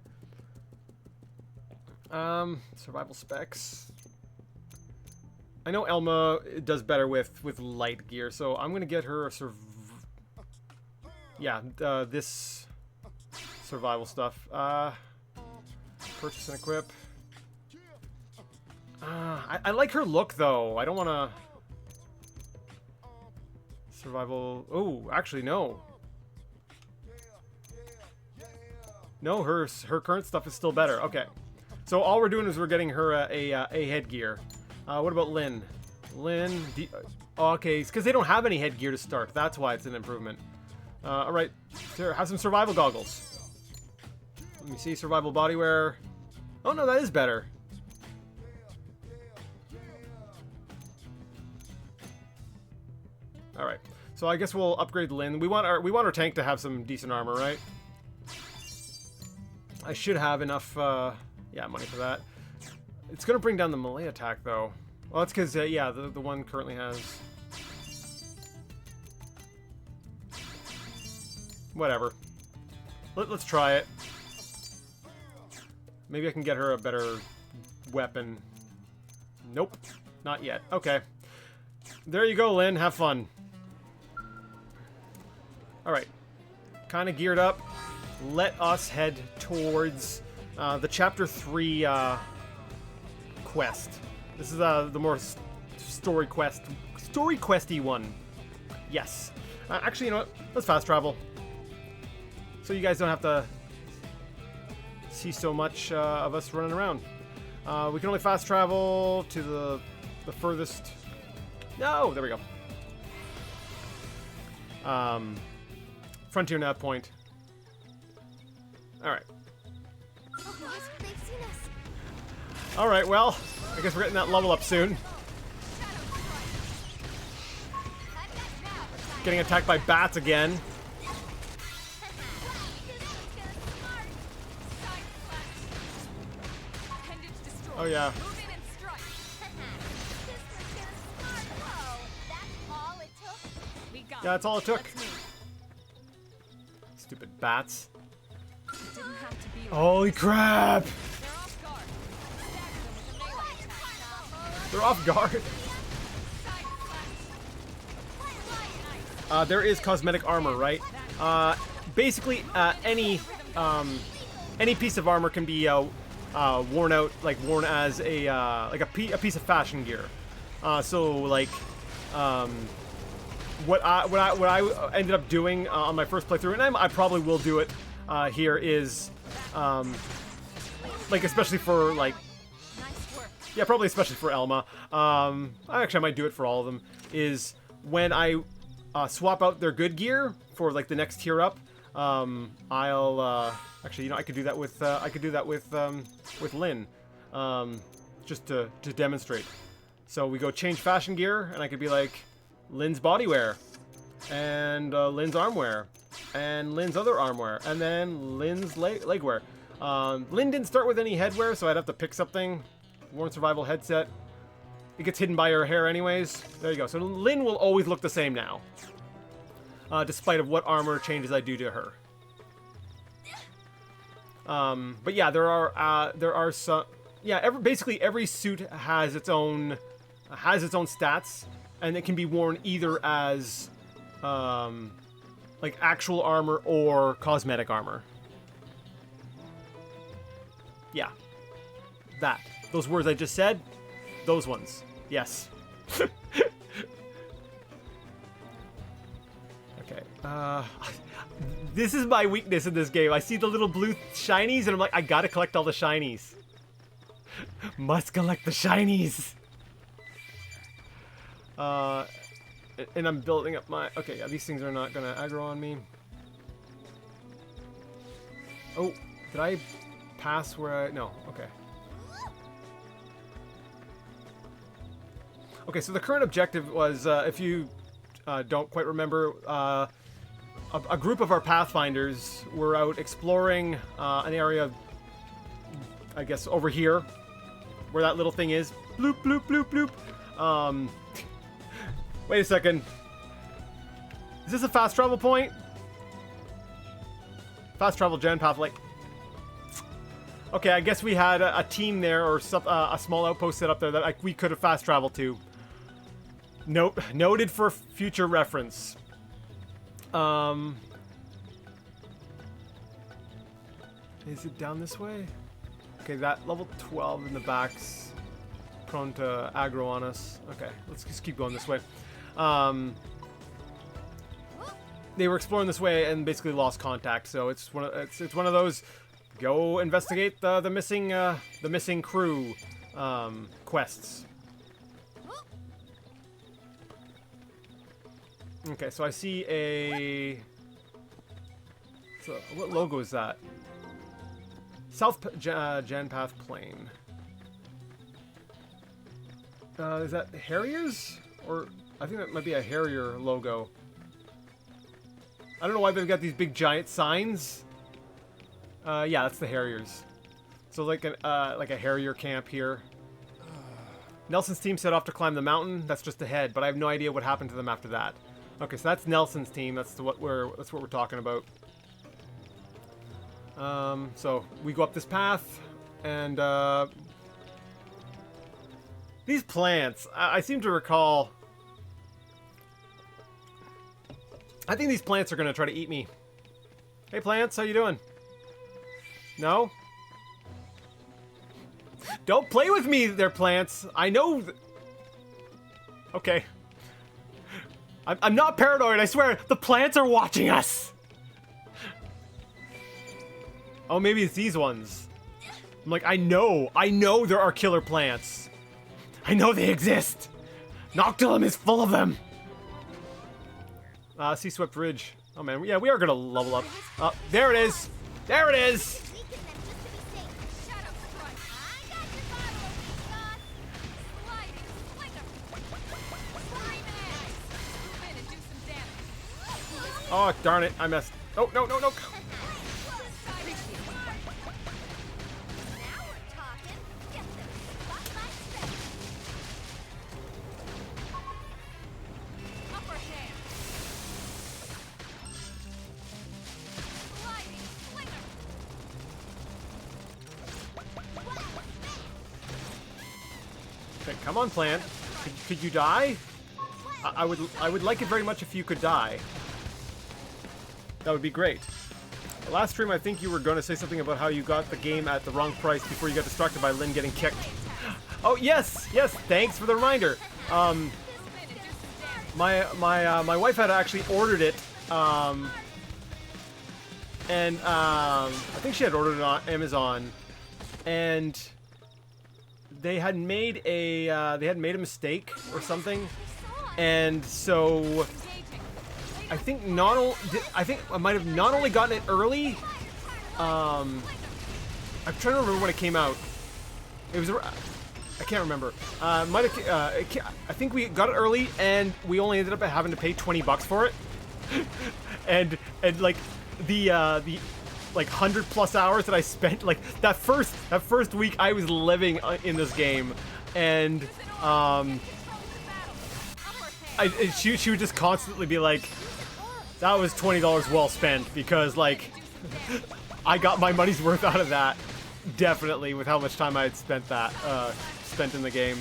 Survival specs. I know Elma does better with light gear, so I'm gonna get her a this survival stuff. Purchase and equip. I like her look though. I don't want to survival. Oh, actually no. No, her current stuff is still better. Okay, so all we're doing is we're getting her a headgear. What about Lynn? Lynn, okay, it's because they don't have any headgear to start. That's why it's an improvement. All right, here, have some survival goggles. Let me see, survival bodywear. Oh no, that is better. All right, so I guess we'll upgrade Lynn. We want our tank to have some decent armor, right? I should have enough, yeah, money for that. It's gonna bring down the melee attack though. Well, that's because, yeah, the one currently has... Whatever. Let's try it. Maybe I can get her a better weapon. Nope. Not yet. Okay. There you go, Lynn. Have fun. Alright. Kind of geared up. Let us head towards the Chapter 3 quest. This is the more story questy one. Yes. Actually, you know what? Let's fast travel. So you guys don't have to see so much of us running around. We can only fast travel to the furthest... No! There we go. Frontier nav point. Alright. Alright, well, I guess we're getting that level up soon. Getting attacked by bats again. Oh yeah. Yeah, that's all it took. Stupid bats. Holy crap! They're off guard. There is cosmetic armor, right? Basically, any piece of armor can be worn out, like worn as a piece of fashion gear. So like, what I ended up doing on my first playthrough, and I probably will do it here, is like, especially for like, yeah, probably especially for Elma. Actually, I might do it for all of them. Is when I swap out their good gear for like the next tier up. I'll actually, you know, I could do that with Lynn, just to demonstrate. So we go change fashion gear, and I could be like Lynn's bodywear, and Lynn's armwear, and Lynn's other armwear, and then Lynn's legwear. Lynn didn't start with any headwear, so I'd have to pick something. Worn survival headset. It gets hidden by her hair anyways. There you go. So Lynn will always look the same now, despite of what armor changes I do to her. But yeah, there are some. Yeah, basically every suit has its own stats, and it can be worn either as like actual armor or cosmetic armor. Yeah, those words I just said, those ones. Yes. Okay. This is my weakness in this game. I see the little blue shinies, and I'm like, I gotta collect all the shinies. Must collect the shinies. And I'm building up my... Okay, yeah, these things are not gonna aggro on me. Oh, did I pass where I... No, okay. Okay, so the current objective was, if you don't quite remember, a group of our Pathfinders were out exploring an area, I guess, over here, where that little thing is. Bloop, bloop, bloop, bloop. Wait a second. Is this a fast travel point? Fast travel gen path, like... Okay, I guess we had a team there, or a small outpost set up there that we could have fast traveled to. Noted for future reference. Is it down this way? Okay, that level 12 in the back's prone to aggro on us. Okay, let's just keep going this way. They were exploring this way and basically lost contact, so it's one of those go investigate the missing crew quests. Okay, so I see a... So what logo is that? South Janpath Plain. Is that Harriers? Or I think that might be a Harrier logo. I don't know why they've got these big giant signs. Yeah, that's the Harriers. So like a Harrier camp here. Nelson's team set off to climb the mountain. That's just ahead, but I have no idea what happened to them after that. Okay, so that's Nelson's team. That's what we're talking about. So we go up this path, and these plants. I seem to recall. I think these plants are gonna try to eat me. Hey, plants, how you doing? No? Don't play with me, there, plants. I know. Okay. I'm not paranoid. I swear, the plants are watching us. Oh, maybe it's these ones. I'm like, I know there are killer plants. I know they exist. Noctilum is full of them. Sea Swept Ridge. Oh man, yeah, we are gonna level up. There it is. There it is. Oh, darn it, I messed. Oh, no, no, no. Okay, come on, plant. Could you die? I would like it very much if you could die. That would be great. Last stream, I think you were going to say something about how you got the game at the wrong price before you got distracted by Lynn getting kicked. Oh, yes! Yes, thanks for the reminder. My wife had actually ordered it, and I think she had ordered it on Amazon, and they had made a mistake or something, and so I think I might have not only gotten it early. I'm trying to remember when it came out. It was I can't remember. I think we got it early, and we only ended up having to pay $20 for it. and like the like 100+ hours that I spent, like that first week I was living in this game, and she would just constantly be like, that was $20 well spent, because like I got my money's worth out of that, definitely, with how much time I had spent in the game.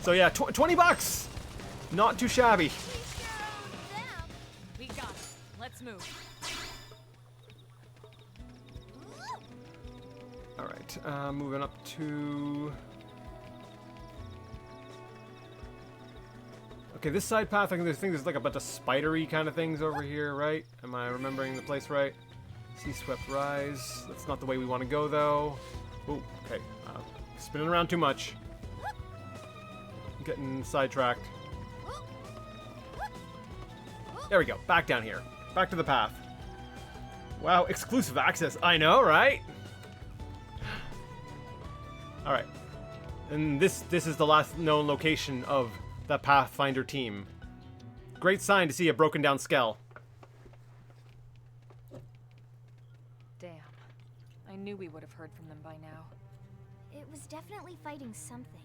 So yeah, $20, not too shabby.
We got it. Let's move.
All right, moving up to. Okay, this side path, I think there's like a bunch of spidery kind of things over here, right? Am I remembering the place right? Sea Swept Rise. That's not the way we want to go, though. Ooh, okay. Spinning around too much. I'm getting sidetracked. There we go. Back down here. Back to the path. Wow, exclusive access. I know, right? Alright. And this is the last known location of the Pathfinder team. Great sign to see a broken down Skell.
Damn. I knew we would have heard from them by now.
It was definitely fighting something.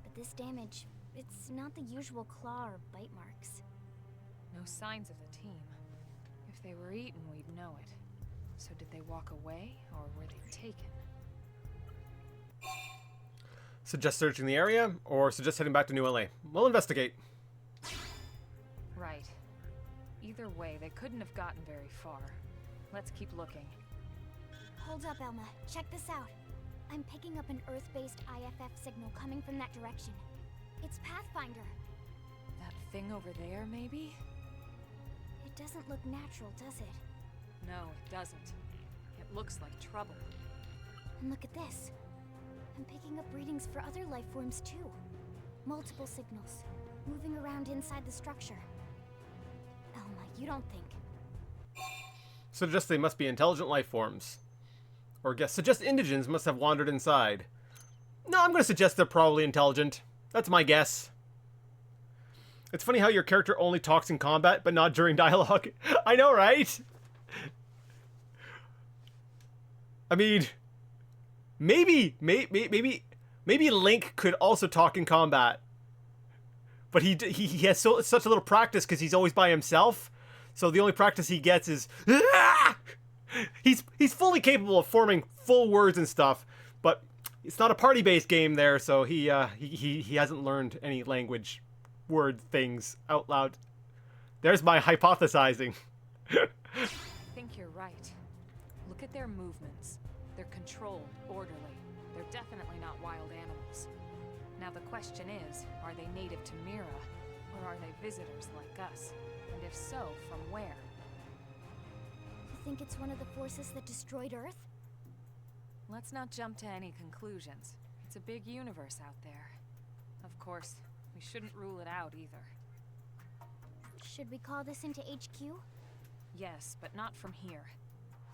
But this damage, it's not the usual claw or bite marks.
No signs of the team. If they were eaten, we'd know it. So did they walk away, or were they taken?
Suggest searching the area, or suggest heading back to New LA. We'll investigate.
Right. Either way, they couldn't have gotten very far. Let's keep looking.
Hold up, Elma. Check this out. I'm picking up an Earth-based IFF signal coming from that direction. It's Pathfinder.
That thing over there, maybe?
It doesn't look natural, does it?
No, it doesn't. It looks like trouble.
And look at this. I'm picking up readings for other life forms too. Multiple signals, moving around inside the structure. Elma, you don't think...
Suggest they must be intelligent life forms. Or suggest indigents must have wandered inside. No, I'm going to suggest they're probably intelligent. That's my guess. It's funny how your character only talks in combat, but not during dialogue. I know, right? I mean, maybe Link could also talk in combat, but he has such a little practice because he's always by himself. So the only practice he gets is he's fully capable of forming full words and stuff, but it's not a party-based game there, so he hasn't learned any language word things out loud. There's my hypothesizing.
I think you're right. Look at their movements. They're controlled, orderly. They're definitely not wild animals. Now the question is, are they native to Mira, or are they visitors like us? And if so, from where?
You think it's one of the forces that destroyed Earth?
Let's not jump to any conclusions. It's a big universe out there. Of course, we shouldn't rule it out either.
Should we call this into HQ?
Yes, but not from here.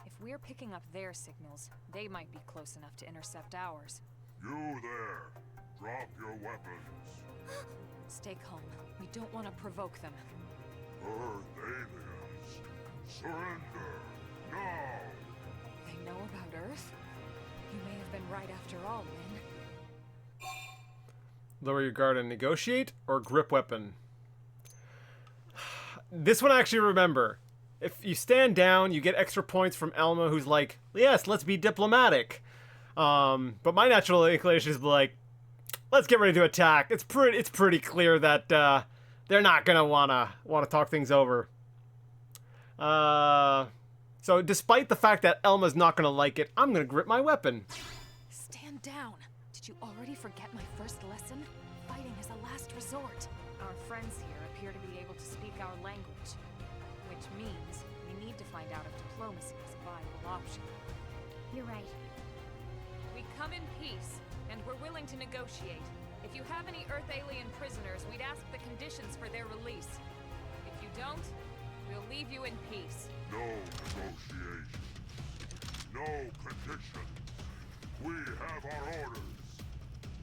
If we're picking up their signals, they might be close enough to intercept ours.
You there! Drop your weapons!
Stay calm. We don't want to provoke them.
Earth aliens! Surrender! Now!
They know about Earth? You may have been right after all, Lynn.
Lower your guard and negotiate, or grip weapon. This one I actually remember. If you stand down, you get extra points from Elma, who's like, yes, let's be diplomatic. But my natural inclination is like, let's get ready to attack. It's pretty clear that they're not gonna wanna talk things over. So despite the fact that Elma's not gonna like it, I'm gonna grip my weapon.
Stand down. Did you already forget my first lesson? Fighting is a last resort. Our friends here appear to be able to speak our language, which means we need to find out if diplomacy is a viable option.
You're right.
We come in peace, and we're willing to negotiate. If you have any Earth alien prisoners, we'd ask the conditions for their release. If you don't, we'll leave you in peace.
No negotiation. No conditions. We have our orders.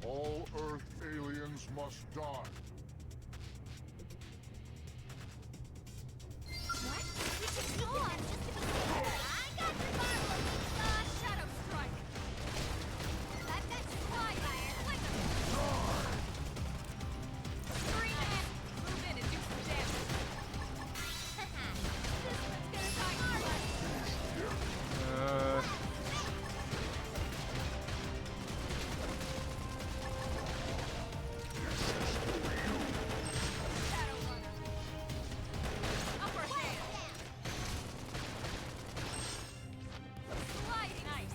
All Earth aliens must die.
What? We should go on. I got the marvelous Shadow Strike. I've got Fly Iron. Like
Move in and do some damage.
this one's gonna die hard.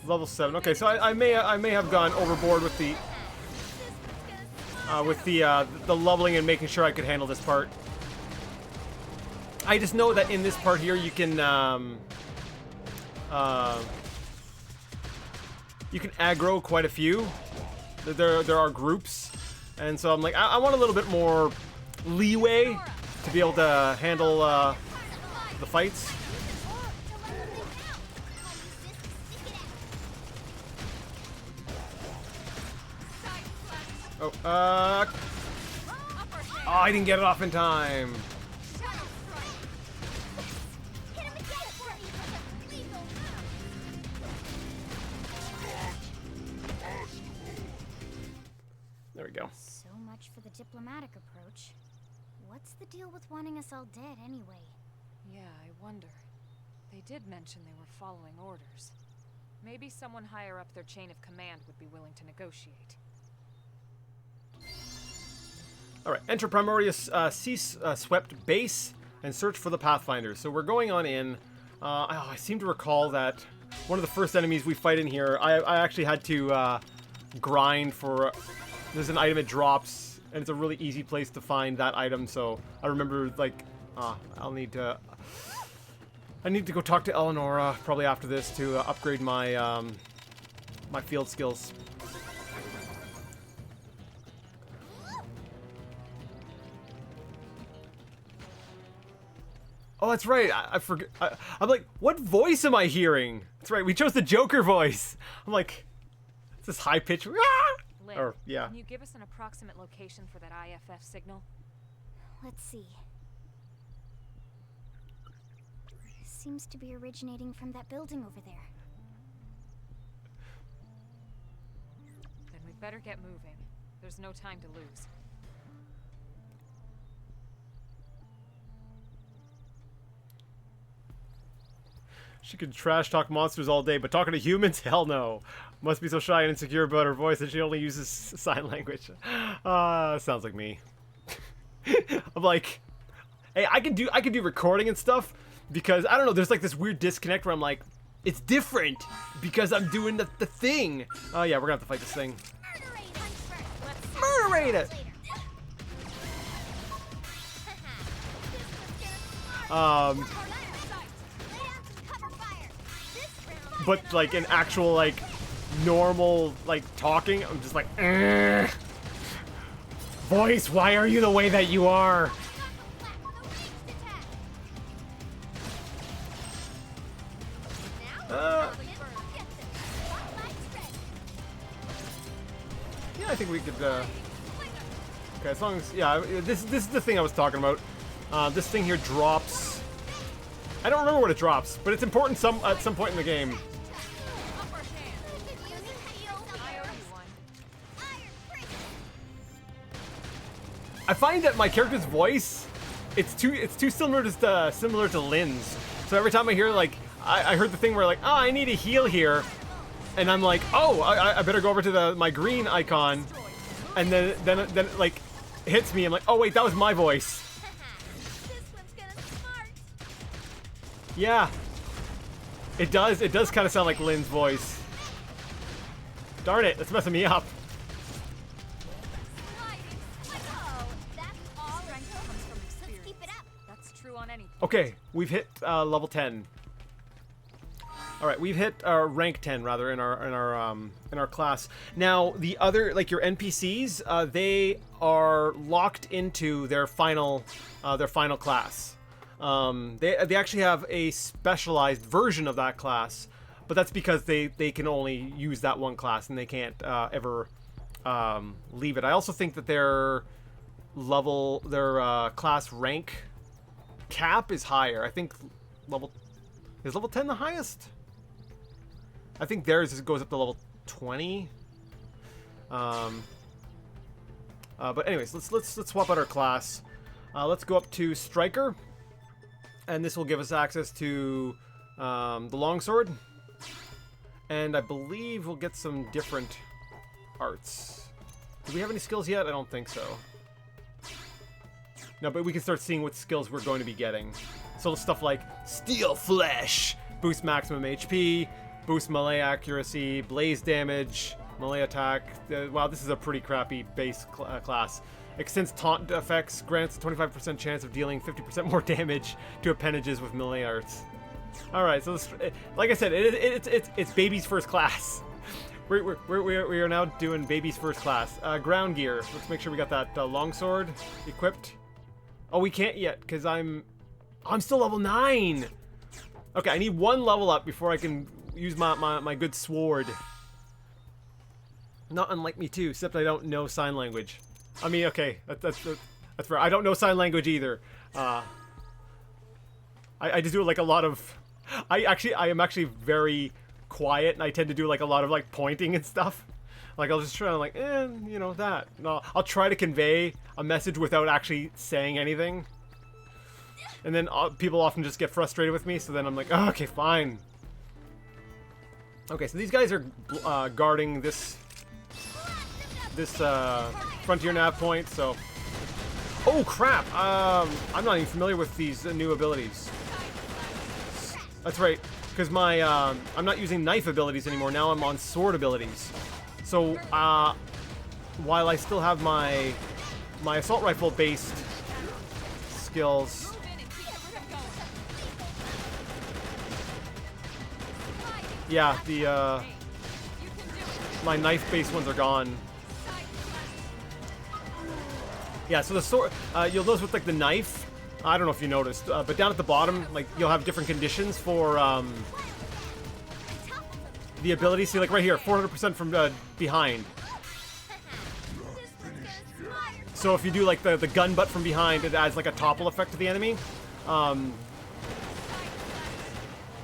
Level 7. Okay, so I may have gone overboard with the leveling and making sure I could handle this part. I just know that in this part here you can aggro quite a few. There are groups, and so I'm like I want a little bit more leeway to be able to handle the fights.
Side
Oh, I didn't get it off in time. There we go.
So much for the diplomatic approach. What's the deal with wanting us all dead anyway?
Yeah, I wonder. They did mention they were following orders. Maybe someone higher up their chain of command would be willing to negotiate.
Alright, enter Primordius Sea-Swept Base and search for the Pathfinders. So we're going on in. I seem to recall that one of the first enemies we fight in here, I actually had to grind for... There's an item it drops, and it's a really easy place to find that item, so I remember, like, I need to go talk to Eleonora probably after this to upgrade my my field skills. Oh, that's right. I forget. I'm like, what voice am I hearing? That's right. We chose the Joker voice. I'm like, it's this high pitch.
Lynn,
Or yeah.
can you give us an approximate location for that IFF signal?
Let's see. Seems to be originating from that building over there.
Then we'd better get moving. There's no time to lose.
She could trash talk monsters all day, but talking to humans? Hell no. Must be so shy and insecure about her voice that she only uses sign language. Sounds like me. I'm like, hey, I can do recording and stuff because I don't know. There's like this weird disconnect where I'm like, it's different because I'm doing the thing. Oh yeah, we're gonna have to fight this thing. Murderate it. But like an actual like normal like talking, I'm just like, voice, why are you the way that you are? Yeah, I think we could. Okay, as long as this is the thing I was talking about. This thing here drops. I don't remember what it drops, but it's important at some point in the game. I find that my character's voice, it's too similar to Lynn's. So every time I hear like, I heard the thing where like, oh, I need a heal here, and I'm like, oh, I better go over to my green icon, and then it like hits me. I'm like, oh wait, that was my voice. Yeah, it does. It does kind of sound like Lynn's voice. Darn it, that's messing me up. Okay, we've hit level 10. All right, we've hit rank 10 rather in our class. Now the other, like your NPCs, they are locked into their final class. They actually have a specialized version of that class, but that's because they can only use that one class and they can't ever leave it. I also think that their class rank cap is higher. I think is level 10 the highest? I think theirs goes up to level 20. But anyways, let's swap out our class. Let's go up to Striker, and this will give us access to the longsword, and I believe we'll get some different arts. Do we have any skills yet? I don't think so. No, but we can start seeing what skills we're going to be getting. So stuff like Steel Flesh, boost maximum HP, boost melee accuracy, blaze damage, melee attack. Wow, this is a pretty crappy base class. Extends taunt effects, grants a 25% chance of dealing 50% more damage to appendages with melee arts. All right, so this, like I said, it's baby's first class. We are now doing baby's first class. Ground gear. Let's make sure we got that longsword equipped. Oh, we can't yet because I'm still level 9. Okay, I need one level up before I can use my good sword. Not unlike me too, except I don't know sign language. I mean, okay, that's fair. I don't know sign language either. I just do like a lot of. I am actually very quiet, and I tend to do like a lot of like pointing and stuff. Like I'll just try to like, you know that. No, I'll try to convey a message without actually saying anything. And then people often just get frustrated with me, so then I'm like, oh, okay, fine. Okay, so these guys are guarding this frontier nav point, so... Oh, crap! I'm not even familiar with these new abilities. That's right, because my, I'm not using knife abilities anymore, now I'm on sword abilities. So, while I still have my assault rifle-based skills... Yeah, my knife-based ones are gone. Yeah, so the sword, you'll notice with like the knife, I don't know if you noticed, but down at the bottom, like you'll have different conditions for the ability. See, like right here, 400% from behind. So if you do like the gun butt from behind, it adds like a topple effect to the enemy.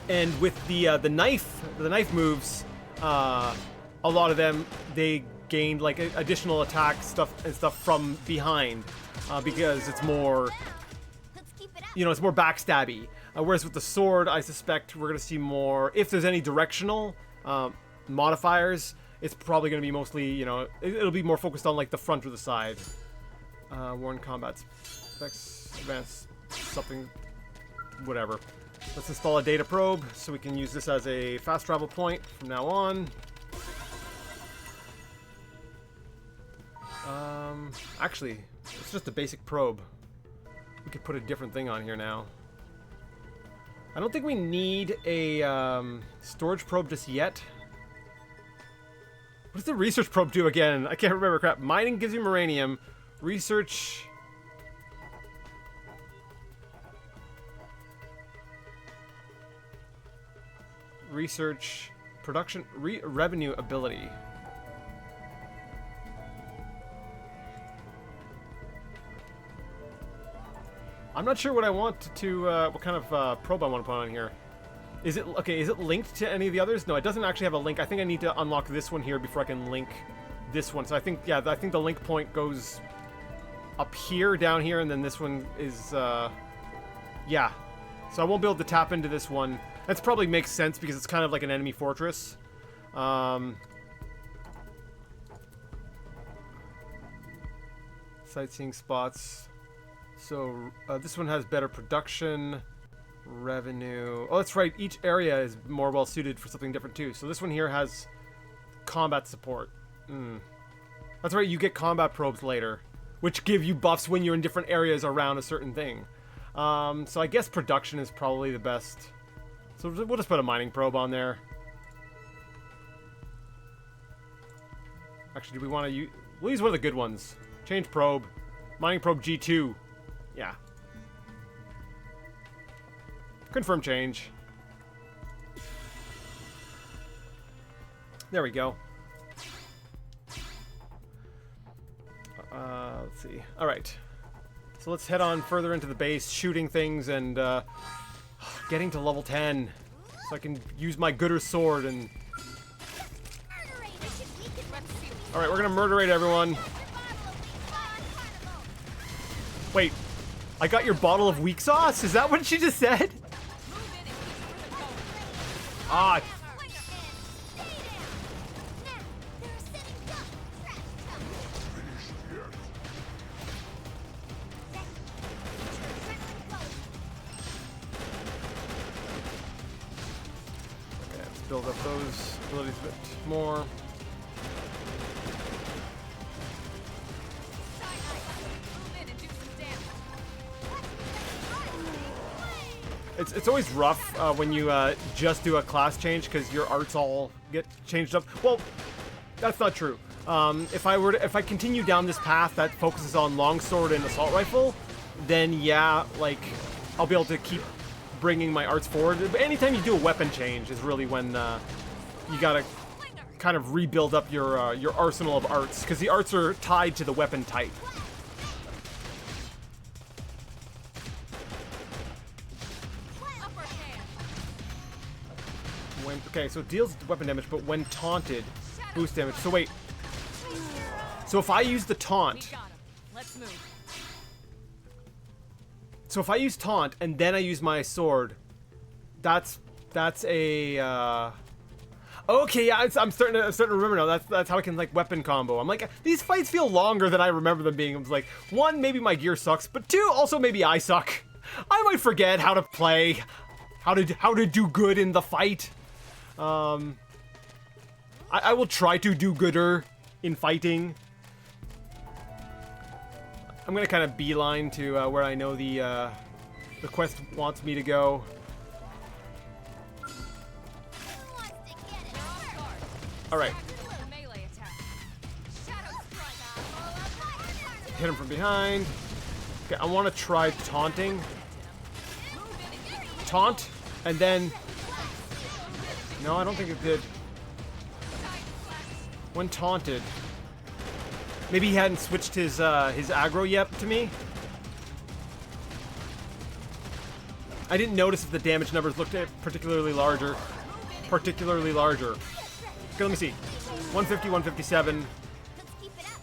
And with the knife moves, a lot of them, they gained like additional attack stuff from behind, because it's more, it's more backstabby. Whereas with the sword, I suspect we're gonna see more. If there's any directional modifiers, it's probably gonna be mostly, it'll be more focused on like the front or the side. Warn combat specs, advanced something, whatever. Let's install a data probe so we can use this as a fast travel point from now on. Actually, it's just a basic probe. We could put a different thing on here now. I don't think we need a storage probe just yet. What does the research probe do again? I can't remember. Crap. Mining gives you uranium. Research... Research, production, revenue ability. I'm not sure what I want to, what kind of probe I want to put on here. Is it, okay, is it linked to any of the others? No, it doesn't actually have a link. I think I need to unlock this one here before I can link this one. So I think, yeah, I think the link point goes up here, down here, and then this one is, yeah. So I won't be able to tap into this one. That probably makes sense because it's kind of like an enemy fortress. Sightseeing spots. So this one has better production, revenue. Oh, that's right. Each area is more well suited for something different too. So this one here has combat support. That's right. You get combat probes later, which give you buffs when you're in different areas around a certain thing. So I guess production is probably the best. So we'll just put a mining probe on there. Actually, do we want to use... We'll use one of the good ones. Change probe. Mining probe G2. Yeah. Confirm change. There we go. Let's see. Alright. So let's head on further into the base, shooting things and getting to level 10. So I can use my gooder sword and... Alright, we're gonna murderate everyone. Wait. I got your bottle of weak sauce? Is that what she just said? Ah. Okay, let's build up those abilities a bit more. It's always rough when you just do a class change because your arts all get changed up. Well, that's not true. If I continue down this path that focuses on longsword and assault rifle, then yeah, like I'll be able to keep bringing my arts forward. But anytime you do a weapon change is really when you gotta kind of rebuild up your arsenal of arts, because the arts are tied to the weapon type. Okay, so it deals weapon damage, but when taunted, boost damage. So wait. So if I use the taunt,
Let's move.
so if I use taunt and then I use my sword, that's a. Okay, yeah, I'm starting to remember now. That's how I can like weapon combo. I'm like, these fights feel longer than I remember them being. I was like, one, maybe my gear sucks, but two, also maybe I suck. I might forget how to play, how to do good in the fight. I will try to do gooder in fighting. I'm gonna kind of beeline to where I know the quest wants me to go. All right. Hit him from behind. Okay, I want to try taunting. Taunt, and then. No, I don't think it did. When taunted. Maybe he hadn't switched his aggro yet to me. I didn't notice if the damage numbers looked particularly larger. Okay, let me see. 150, 157.
Let's keep it up.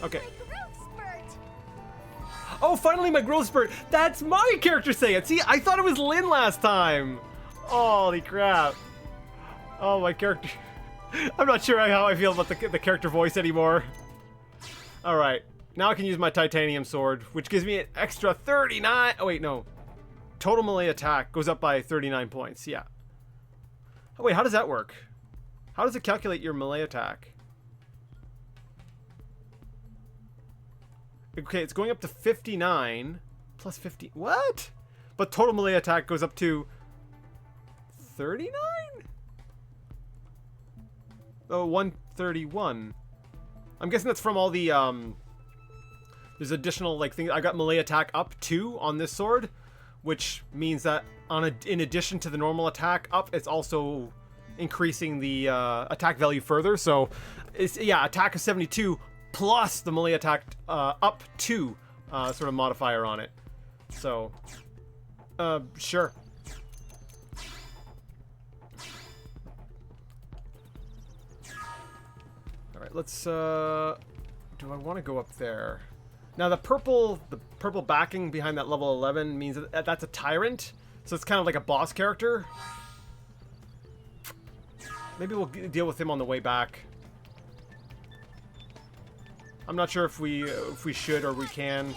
Finally,
Okay.
my growth spurt.
Oh, finally my growth spurt. That's my character saying it. See, I thought it was Lynn last time. Holy crap. Oh, my character. I'm not sure how I feel about the character voice anymore. Alright. Now I can use my titanium sword, which gives me an extra 39. Oh, wait, no. Total melee attack goes up by 39 points. Yeah. Oh, wait, how does that work? How does it calculate your melee attack? Okay, it's going up to 59 plus 50. What? But total melee attack goes up to 39? Oh, 131. I'm guessing that's from all the, there's additional, like, things. I got melee attack up 2 on this sword, which means that in addition to the normal attack up, it's also increasing the attack value further. So, it's, yeah, attack of 72 plus the melee attack up 2 sort of modifier on it. So, sure. Alright, let's, do I want to go up there? Now the purple backing behind that level 11 means that that's a tyrant, so it's kind of like a boss character. Maybe we'll deal with him on the way back. I'm not sure if we should or we can.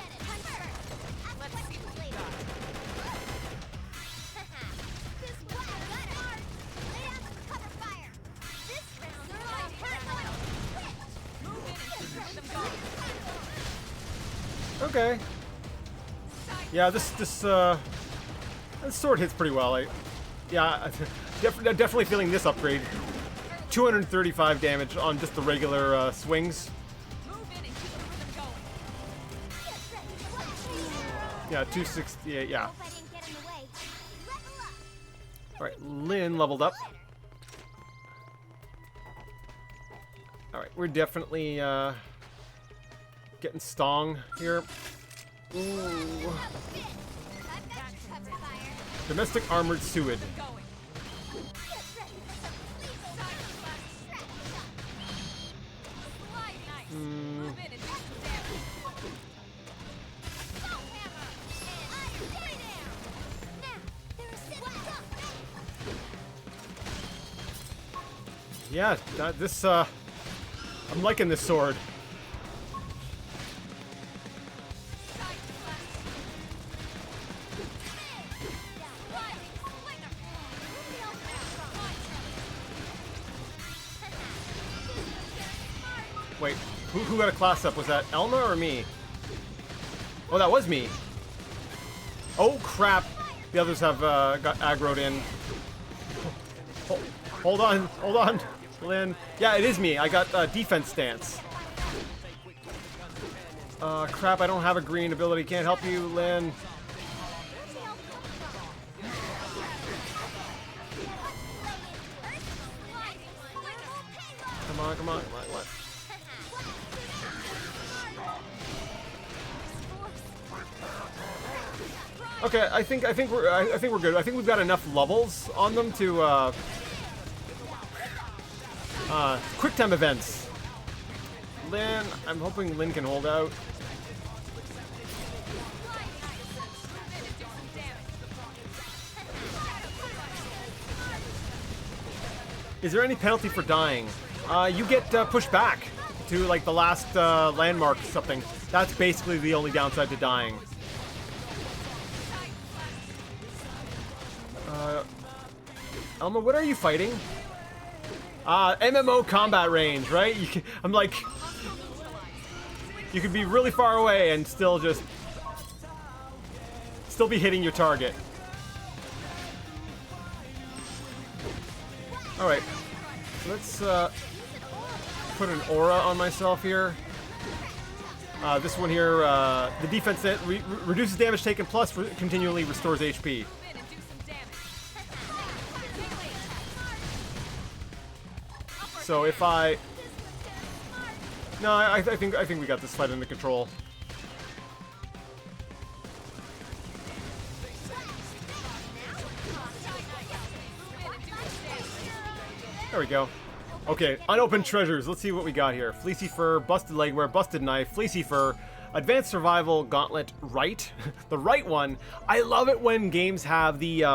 Okay. Yeah, this sword hits pretty well. Yeah, definitely feeling this upgrade. 235 damage on just the regular swings. Yeah, 268. Yeah. All right, Lynn leveled up. All right, we're definitely getting Stong here. Ooh. Domestic armored suid. Yeah, I'm liking this sword. Wait, who got a class up? Was that Elma or me? Oh, that was me. Oh, crap. The others have got aggroed in. Hold on, Lynn. Yeah, it is me. I got defense stance. Crap, I don't have a green ability. Can't help you, Lynn. Come on, come on, come on. Okay, I think we're good. I think we've got enough levels on them to quick time events. Lyn, I'm hoping Lyn can hold out. Is there any penalty for dying? You get pushed back to like the last landmark or something. That's basically the only downside to dying. Elma, what are you fighting? MMO combat range, right? I'm like, you could be really far away and still be hitting your target. All right, let's put an aura on myself here. This one here, the defense that reduces damage taken plus continually restores HP. So if I think we got this fight under control. There we go. Okay, unopened treasures. Let's see what we got here. Fleecy fur, busted legwear, busted knife, fleecy fur, advanced survival gauntlet, right? The right one. I love it when games have the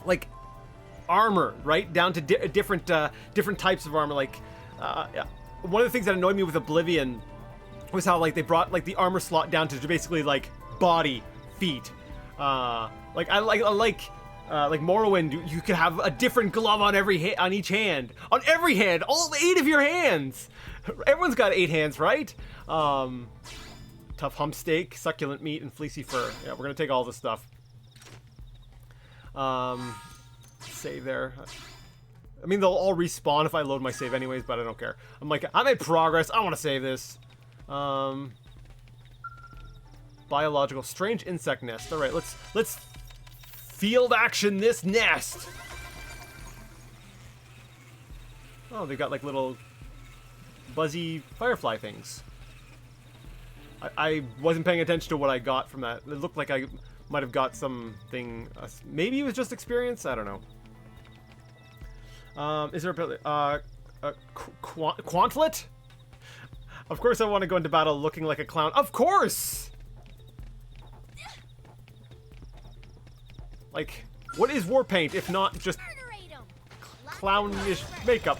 like armor, right? Down to different types of armor. Like yeah. One of the things that annoyed me with Oblivion was how like they brought like the armor slot down to basically like body, feet. Like I like Morrowind, you could have a different glove on on each hand. On every hand! All 8 of your hands! Everyone's got 8 hands, right? Tough hump steak, succulent meat, and fleecy fur. Yeah, we're gonna take all this stuff. Save there. I mean, they'll all respawn if I load my save anyways, but I don't care. I'm like, I made progress, I want to save this. Biological, strange insect nest. Alright, let's field action this nest. Oh, they've got like little buzzy firefly things. I wasn't paying attention to what I got from that. It looked like I might have got something. Maybe it was just experience. I don't know. Is there a Quantlet? Of course, I want to go into battle looking like a clown. Of course. Like, what is war paint if not just clownish makeup?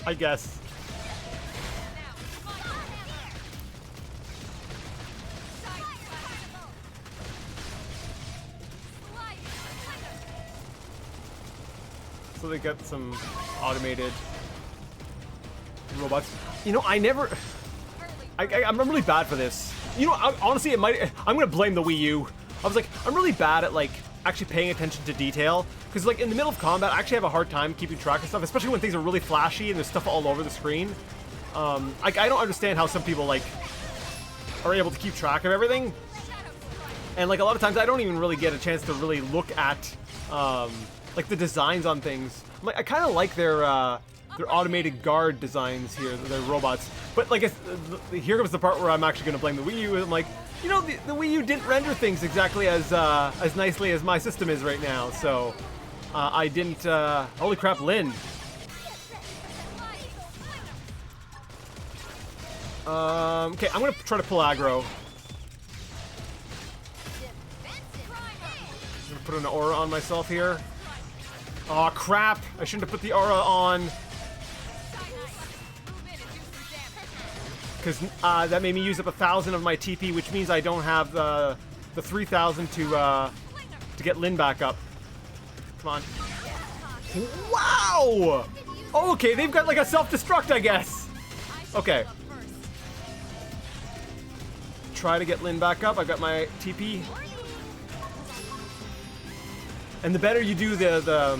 I guess. So they got some automated robots. You know, I'm really bad for this. You know, honestly, I'm gonna blame the Wii U. I was like, I'm really bad at like actually paying attention to detail, because like in the middle of combat I actually have a hard time keeping track of stuff, especially when things are really flashy and there's stuff all over the screen. I don't understand how some people like are able to keep track of everything, and like a lot of times I don't even really get a chance to really look at like the designs on things. Like I kind of like their automated guard designs here, their robots, but like here comes the part where I'm actually going to blame the Wii U. I'm like, you know, the Wii U didn't render things exactly as nicely as my system is right now, so I didn't. Holy crap, Lyn! Okay, I'm gonna try to pull aggro. I'm gonna put an aura on myself here. Oh crap! I shouldn't have put the aura on. Because that made me use up 1,000 of my TP, which means I don't have the 3,000 to get Lyn back up. Come on. Wow! Oh, okay, they've got like a self-destruct, I guess. Okay. Try to get Lyn back up. I've got my TP. And the better you do the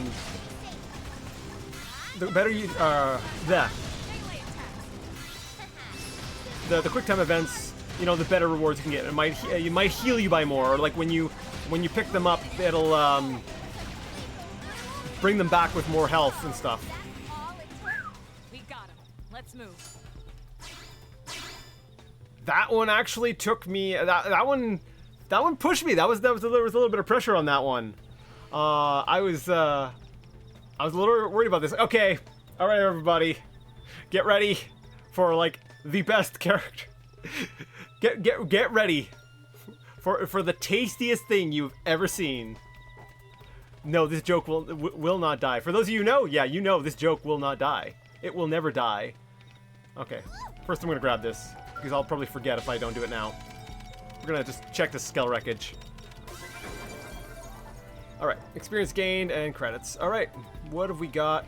better you the quick time events, you know, the better rewards you can get. It might heal you by more, or like when you pick them up, it'll bring them back with more health and stuff.
move.
That one actually took me. That one pushed me. There was a little bit of pressure on that one. I was a little worried about this. Okay, all right, everybody, get ready for like the best character. Get ready for the tastiest thing you've ever seen. No, this joke will not die. For those of you who know, yeah, you know this joke will not die. It will never die. Okay, first I'm gonna grab this, because I'll probably forget if I don't do it now. We're gonna just check the skull wreckage. Alright, experience gained and credits. Alright, what have we got?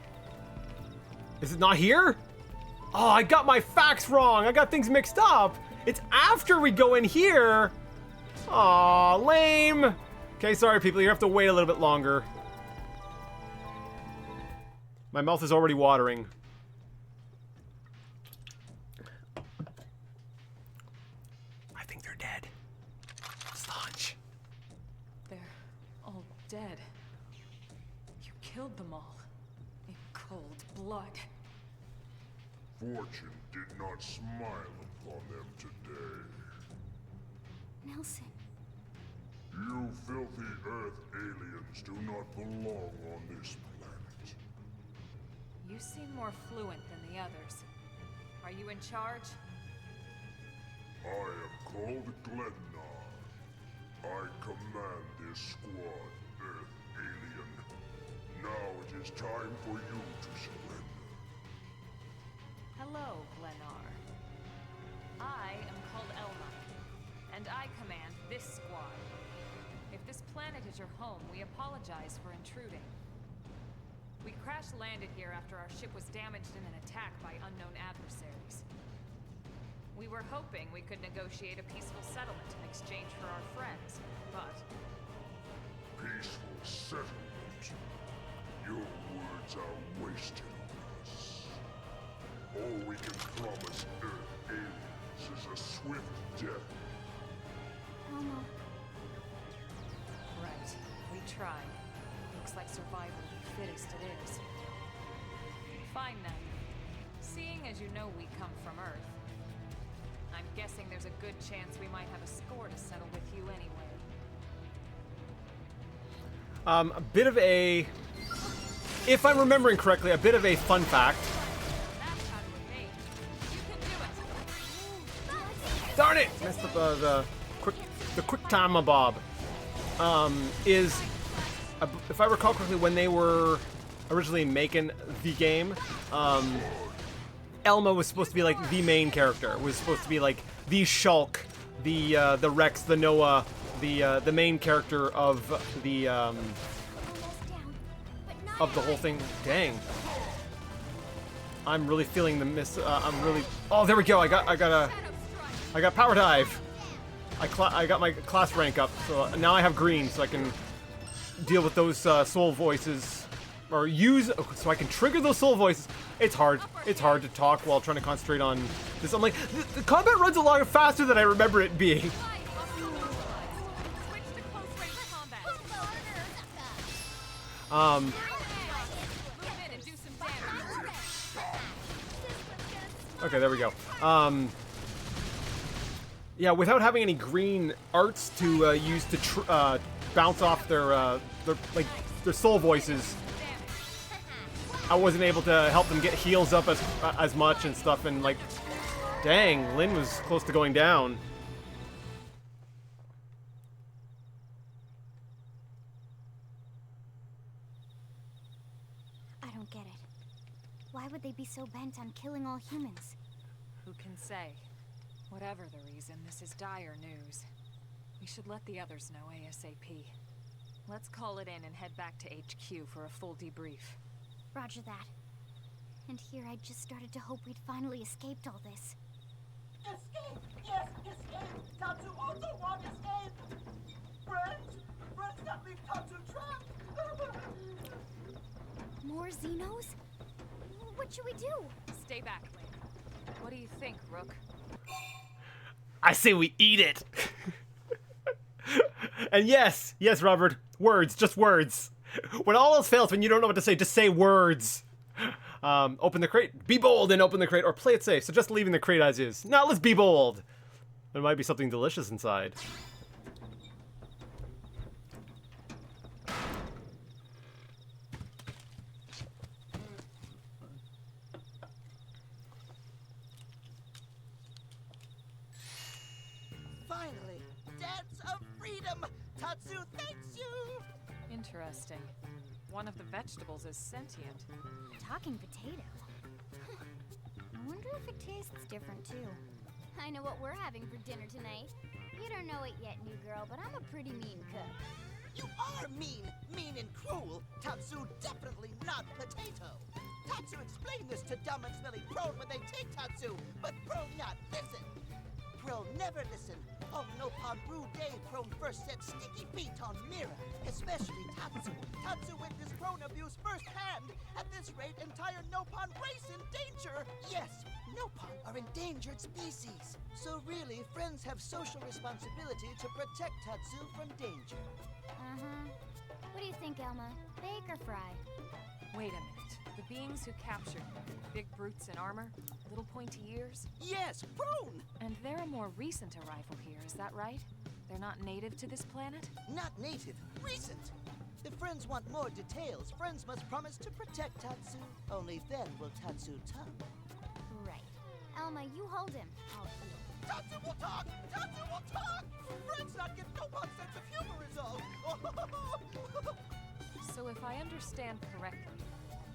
Is it not here? Oh, I got my facts wrong! I got things mixed up! It's after we go in here! Aw, lame! Okay, sorry people, you have to wait a little bit longer. My mouth is already watering. I think they're dead. Sludge.
They're all dead. You killed them all. In cold blood.
Fortune did not smile upon them today.
Nelson.
You filthy Earth aliens do not belong on this planet.
You seem more fluent than the others. Are you in charge?
I am called Glennar. I command this squad, Earth alien. Now it is time for you to surrender.
Hello, Glennar. I am called Elma, and I command this squad. If this planet is your home, we apologize for intruding. We crash-landed here after our ship was damaged in an attack by unknown adversaries. We were hoping we could negotiate a peaceful settlement in exchange for our friends, but...
Peaceful settlement? Your words are wasted on us. All we can promise Earth aliens is a swift death.
Elmo.
Right. We tried. Looks like survival of the fittest it is. Fine then. Seeing as you know we come from Earth, I'm guessing there's a good chance we might have a score to settle with you anyway.
A bit of a... If I'm remembering correctly, a bit of a fun fact.
That's how to evade. You can do it!
Darn it! Messed up the quick time bob. Is... if I recall correctly, when they were originally making the game, Elma was supposed to be like the main character. Was supposed to be like the Shulk, the Rex, the Noah, the main character of the
Almost down, but not
of the whole thing. Dang. I'm really feeling the miss. I'm really. Oh, there we go. I got power dive. I got my class rank up, so now I have green, so I can deal with those soul voices, or use, so I can trigger those soul voices. It's hard to talk while trying to concentrate on this. I'm like, the combat runs a lot faster than I remember it being.
Switch to close range combat. Move in and do some damage.
Okay, there we go. Yeah, without having any green arts to use to bounce off their soul voices, I wasn't able to help them get heals up as much and stuff. And like, dang, Lynn was close to going down.
I don't get it. Why would they be so bent on killing all humans?
Who can say? Whatever the reason, this is dire news. We should let the others know ASAP. Let's call it in and head back to HQ for a full debrief.
Roger that. And here I just started to hope we'd finally escaped all this.
Escape! Yes, escape! Tatsu also want escape! Friends! Friends got leave Tatsu trapped!
More Xenos? What should we do?
Stay back, Lynn. What do you think, Rook?
I say we eat it. And yes, Robert, words, just words. When all else fails, when you don't know what to say, just say words. Open the crate. Be bold and open the crate, or play it safe. Suggest leaving the crate as is. Now let's be bold. There might be something delicious inside.
Finally, dance of freedom! Tatsu thanks you!
Interesting. One of the vegetables is sentient.
Talking potato. I wonder if it tastes different too. I know what we're having for dinner tonight. You don't know it yet, new girl, but I'm a pretty mean cook.
You are mean and cruel. Tatsu definitely not potato. Tatsu explained this to dumb and smelly Prone when they take Tatsu, but Prone not listen. Prone never listen. On Nopon Brew Day, Prone first set sticky feet on Mira, especially Tatsu. Tatsu witnessed Prone abuse firsthand. At this rate, entire Nopon race in danger. Yes, Nopon are endangered species. So really, friends have social responsibility to protect Tatsu from danger.
What do you think, Elma? Bake or fry?
Wait a minute. The beings who captured me, big brutes in armor, little pointy ears,
Yes, Prone!
and they're a more recent arrival here, is that right? They're not native to this planet?
Not native, recent. If friends want more details, friends must promise to protect Tatsu. Only then will Tatsu talk.
Right. Elma, you hold him. I'll heal.
Tatsu will talk! Tatsu will talk! Friends not get Nopon sense of humor is all.
So if I understand correctly,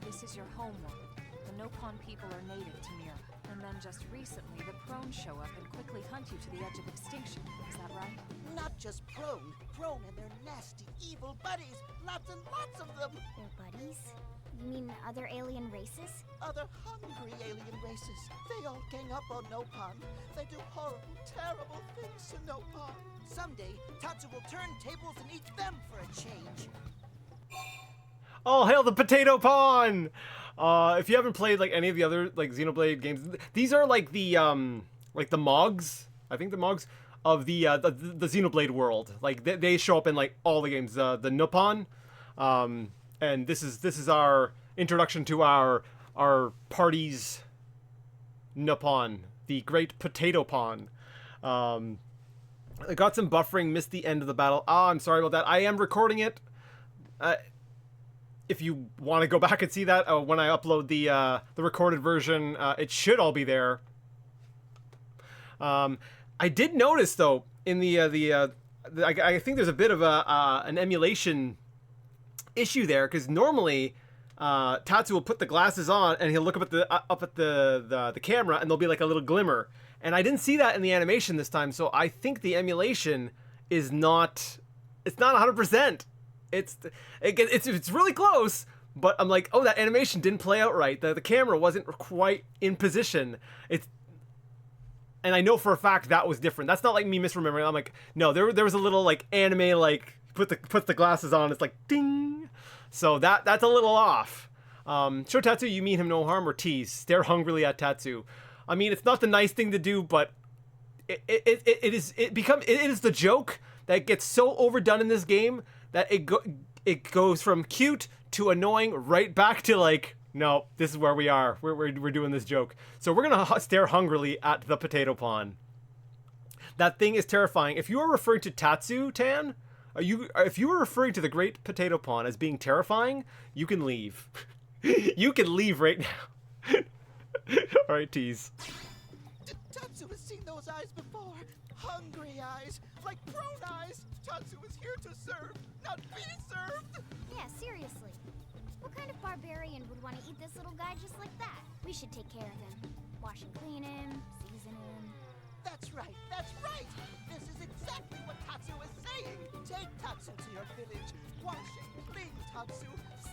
this is your homeworld. The Nopon people are native to Mira. And then just recently, the Prone show up and quickly hunt you to the edge of extinction. Is that right?
Not just Prone. Prone and their nasty, evil buddies. Lots and lots of them.
They're buddies? You mean other alien races?
Other hungry alien races. They all gang up on Nopon. They do horrible, terrible things to Nopon. Someday, Tatsu will turn tables and eat them for a change.
Oh, hail the potato pawn! If you haven't played like any of the other like Xenoblade games, these are like the Mogs. I think the Mogs of the Xenoblade world. Like they show up in like all the games. The Nopon, and this is our introduction to our party's Nopon, the Great Potato Pawn. I got some buffering, missed the end of the battle. I'm sorry about that. I am recording it. If you want to go back and see that when I upload the recorded version, it should all be there. I did notice though in I think there's a bit of an emulation issue there, because normally Tatsu will put the glasses on and he'll look up at the camera and there'll be like a little glimmer, and I didn't see that in the animation this time. So I think the emulation is not. It's not 100%. It's really close, but I'm like, oh, that animation didn't play out right. The camera wasn't quite in position. And I know for a fact that was different. That's not like me misremembering. I'm like, no, there was a little like anime like put the glasses on. It's like ding. So that's a little off. Show Tatsu you mean him no harm, or tease. Stare hungrily at Tatsu. I mean, it's not the nice thing to do, but it is the joke that gets so overdone in this game that it goes from cute to annoying right back to like, no, this is where we are. We're doing this joke. So we're gonna stare hungrily at the potato pawn. That thing is terrifying. If you are referring to Tatsu, Tan, if you are referring to the Great Potato Pawn as being terrifying, you can leave. You can leave right now. All right, tease.
Tatsu has seen those eyes before. Hungry eyes, like Prone eyes. Tatsu is here to serve, not be served.
Yeah, seriously. What kind of barbarian would want to eat this little guy just like that? We should take care of him. Wash and clean him, season him.
That's right, that's right. This is exactly what Tatsu is saying. Take Tatsu to your village. Wash and clean Tatsu.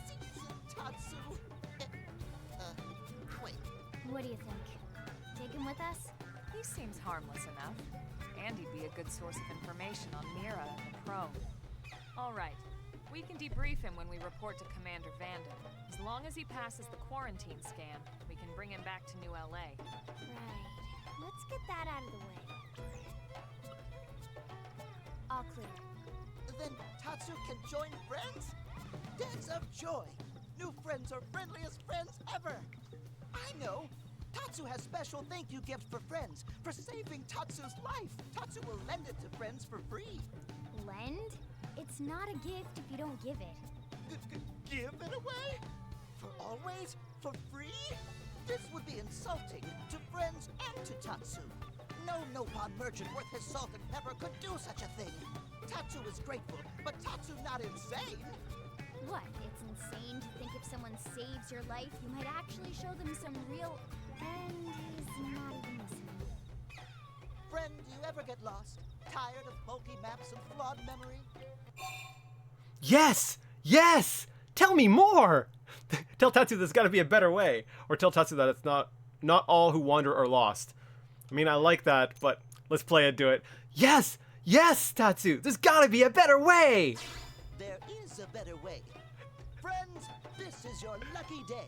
Season Tatsu. Wait.
What do you think? Take him with us?
He seems harmless enough. And he'd be a good source of information on Mira and the Prone. All right. We can debrief him when we report to Commander Vanden. As long as he passes the quarantine scan, we can bring him back to New LA.
Right. Let's get that out of the way. All clear.
Then Tatsu can join friends? Dance of joy. New friends are friendliest friends ever. I know! Tatsu has special thank you gift for friends for saving Tatsu's life. Tatsu will lend it to friends for free.
Lend? It's not a gift if you don't give it.
Give it away? For always? For free? This would be insulting to friends and to Tatsu. No Nopon merchant worth his salt and pepper could do such a thing. Tatsu is grateful, but Tatsu not insane.
What? It's insane to think if someone saves your life, you might actually show them some real... And he's not even listening.
Friend, do you ever get lost? Tired of bulky maps and flawed memory?
Yes! Yes! Tell me more! Tell Tatsu there's got to be a better way. Or tell Tatsu that it's not all who wander are lost. I mean, I like that, but let's play it, do it. Yes! Yes, Tatsu! There's got to be a better way!
There is a better way. Friends, this is your lucky day.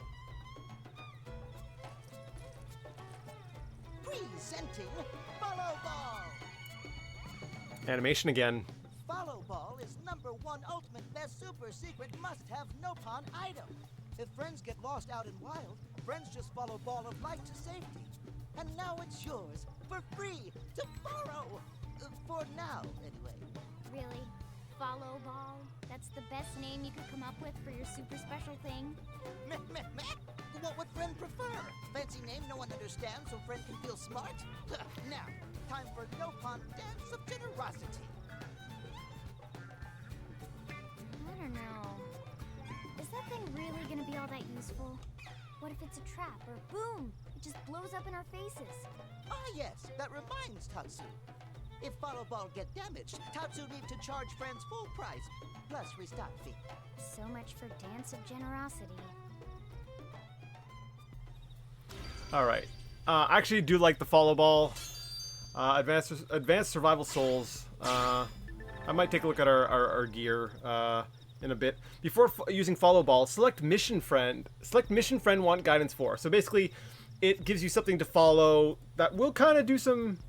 Presenting Follow Ball!
Animation again.
Follow Ball is #1 ultimate best super secret must-have Nopon item. If friends get lost out in wild, friends just follow Ball of Light to safety. And now it's yours, for free, to borrow. For now, anyway.
Really? Follow Ball? That's the best name you could come up with for your super special thing?
Meh, meh, meh. What would friend prefer? Fancy name no one understands so friend can feel smart? Now, time for Nopon Dance of Generosity.
I don't know. Is that thing really gonna be all that useful? What if it's a trap, or boom, it just blows up in our faces?
Ah yes, that reminds Tatsu. If Follow Ball get damaged, Tatsu need to charge friends full price, plus restock fee.
So much for Dance of Generosity.
Alright. I actually do like the Follow Ball. Advanced Survival Souls. I might take a look at our gear in a bit. Before using Follow Ball, select Mission Friend. Select Mission Friend Want Guidance For. So basically, it gives you something to follow that will kind of do some...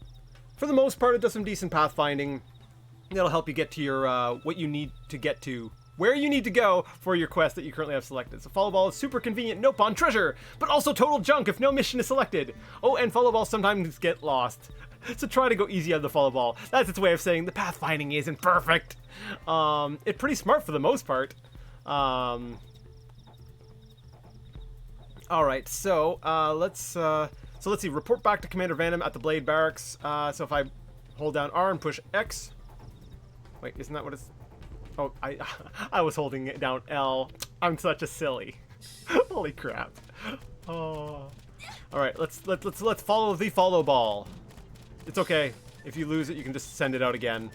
For the most part, it does some decent pathfinding. That'll help you get to your what you need to get to, where you need to go for your quest that you currently have selected. So Follow Ball is super convenient Nopon treasure, but also total junk if no mission is selected. Oh, and Follow Balls sometimes get lost. So try to go easy on the Follow Ball. That's its way of saying the pathfinding isn't perfect. It's pretty smart for the most part. All right, so let's see. Report back to Commander Vanham at the Blade Barracks. So if I hold down R and push X. Wait, isn't that what it's? Oh, I was holding it down L. I'm such a silly. Holy crap. Oh. All right, let's follow the Follow Ball. It's okay. If you lose it, you can just send it out again.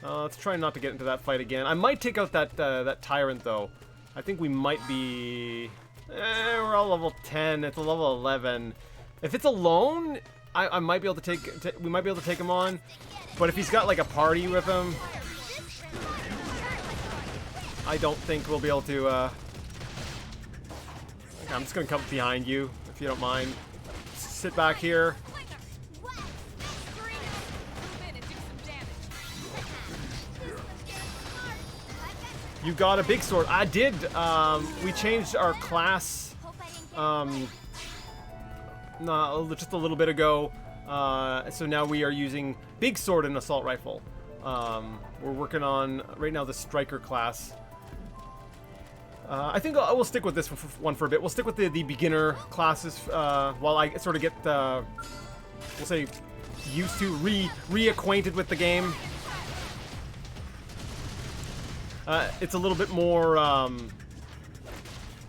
Let's try not to get into that fight again. I might take out that tyrant though. I think we might be... we're all level 10. It's a level 11. If it's alone, I might be able to take... we might be able to take him on. But if he's got like a party with him, I don't think we'll be able to... okay, I'm just gonna come behind you, if you don't mind. Sit back here. You got a big sword. I did. We changed our class just a little bit ago. So now we are using big sword and assault rifle. We're working on right now the striker class. I think I will stick with this one for a bit. We'll stick with the beginner classes while I sort of get we'll say used to reacquainted with the game. It's a little bit more,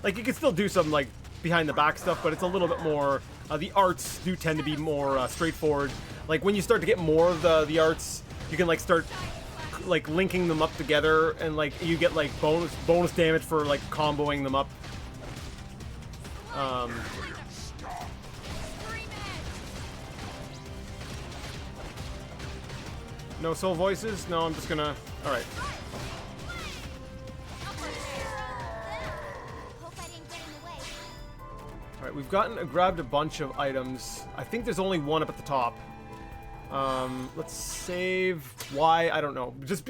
like, you can still do some, like, behind-the-back stuff, but it's a little bit more, the arts do tend to be more, straightforward. Like, when you start to get more of the arts, you can, like, start, like, linking them up together, and, like, you get, like, bonus damage for, like, comboing them up. No soul voices? No, I'm just gonna, alright. Alright, we've grabbed a bunch of items. I think there's only one up at the top. Let's save. Why? I don't know. Just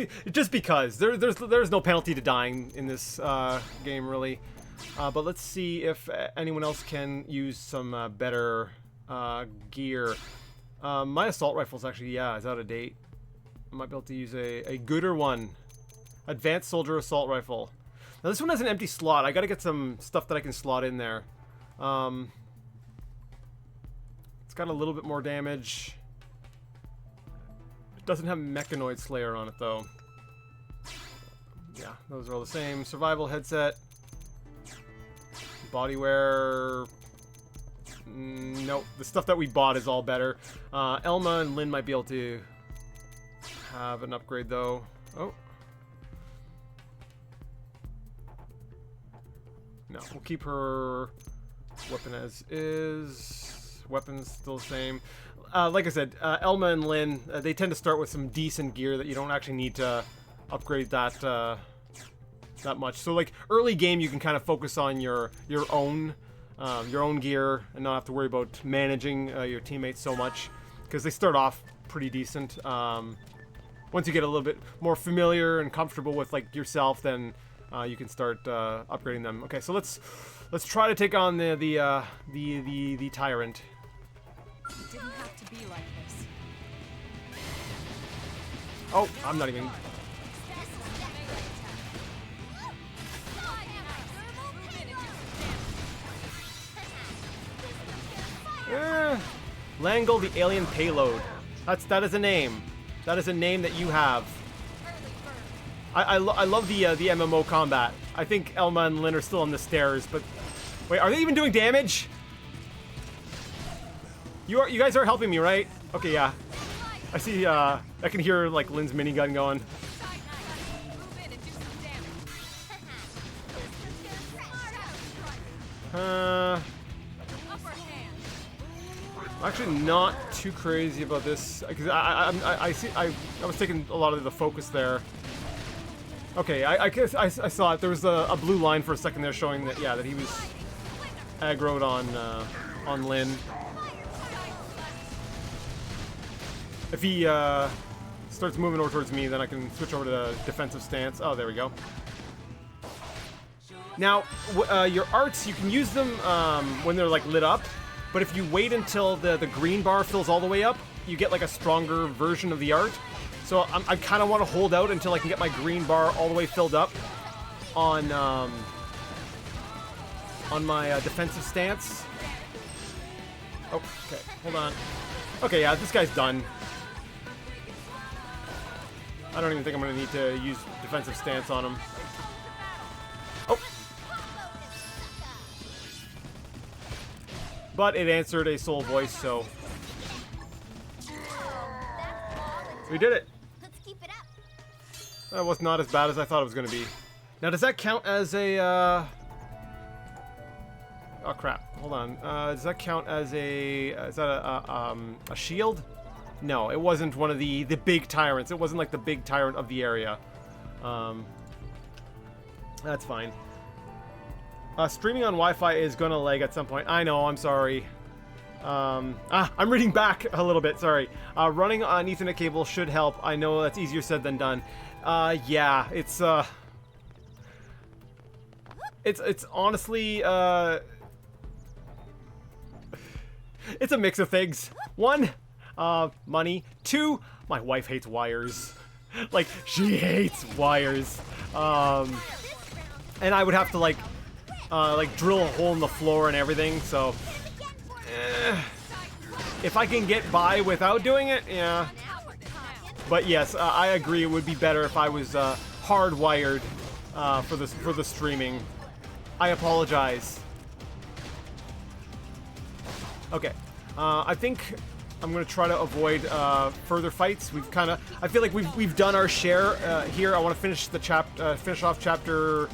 because there's no penalty to dying in this game, really. But let's see if anyone else can use some better gear. My assault rifle's actually, yeah, is out of date. I might be able to use a gooder one. Advanced Soldier Assault Rifle. Now this one has an empty slot. I gotta get some stuff that I can slot in there. It's got a little bit more damage. It doesn't have Mechanoid Slayer on it though. Yeah, those are all the same. Survival headset. Bodywear. Nope. The stuff that we bought is all better. Elma and Lynn might be able to have an upgrade though. Oh. No, we'll keep her weapon as is. Weapons still the same. Like I said, Elma and Lynn, they tend to start with some decent gear that you don't actually need to upgrade that that much. So like early game, you can kind of focus on your own gear and not have to worry about managing your teammates so much because they start off pretty decent. Once you get a little bit more familiar and comfortable with like yourself, then you can start upgrading them. Okay, so let's try to take on the tyrant.
It didn't have to be like this.
Oh, I'm not even. Langle the alien payload. That is a name. That is a name that you have. I love the MMO combat. I think Elma and Lynn are still on the stairs, but wait, are they even doing damage? You guys are helping me, right? Okay, yeah. I see. I can hear like Lynn's minigun going. I'm actually not too crazy about this because I was taking a lot of the focus there. Okay, I guess I saw it. There was a blue line for a second there showing that that he was aggroed on Lynn. If he starts moving over towards me, then I can switch over to the defensive stance. Oh, there we go. Now, your arts, you can use them when they're like lit up, but if you wait until the green bar fills all the way up, you get like a stronger version of the art. So I kind of want to hold out until I can get my green bar all the way filled up on my defensive stance. Oh, okay, hold on. Okay, yeah, this guy's done. I don't even think I'm going to need to use defensive stance on him. Oh. But it answered a soul voice, so we did it.
Let's keep it up.
That was not as bad as I thought it was going to be. Now, does that count as a... Oh, crap. Hold on. Does that count as a... Is that a shield? No, it wasn't one of the big tyrants. It wasn't like the big tyrant of the area. That's fine. Streaming on Wi-Fi is gonna lag at some point. I know, I'm sorry. I'm reading back a little bit, sorry. Running on Ethernet cable should help. I know that's easier said than done. Yeah, it's honestly, it's a mix of things. One, money. Two, my wife hates wires. Like, she hates wires. And I would have to, like drill a hole in the floor and everything, so... if I can get by without doing it, yeah. But yes, I agree it would be better if I was hardwired for the streaming. I apologize. Okay. I think I'm gonna try to avoid further fights. I feel like we've done our share here. I want to finish the finish off chapter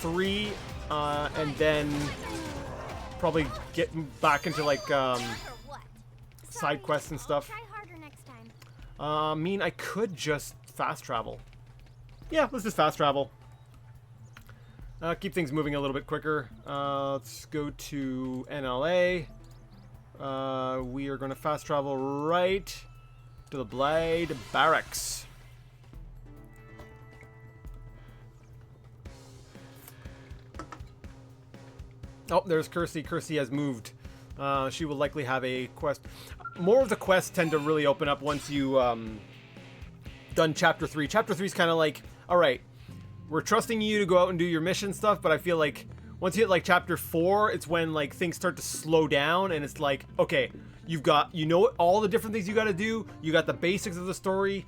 3, and then probably get back into like side quests and stuff.
Try harder next time.
I mean, I could just fast travel. Yeah, let's just fast travel. Keep things moving a little bit quicker. Let's go to NLA. We are going to fast travel right to the Blade Barracks. Oh, there's Kirsty. Kirsty has moved. She will likely have a quest. More of the quests tend to really open up once you done chapter 3. Chapter 3 is kind of like, all right, we're trusting you to go out and do your mission stuff, but I feel like once you hit like chapter 4, it's when like things start to slow down, and it's like, okay, you know all the different things you got to do. You got the basics of the story.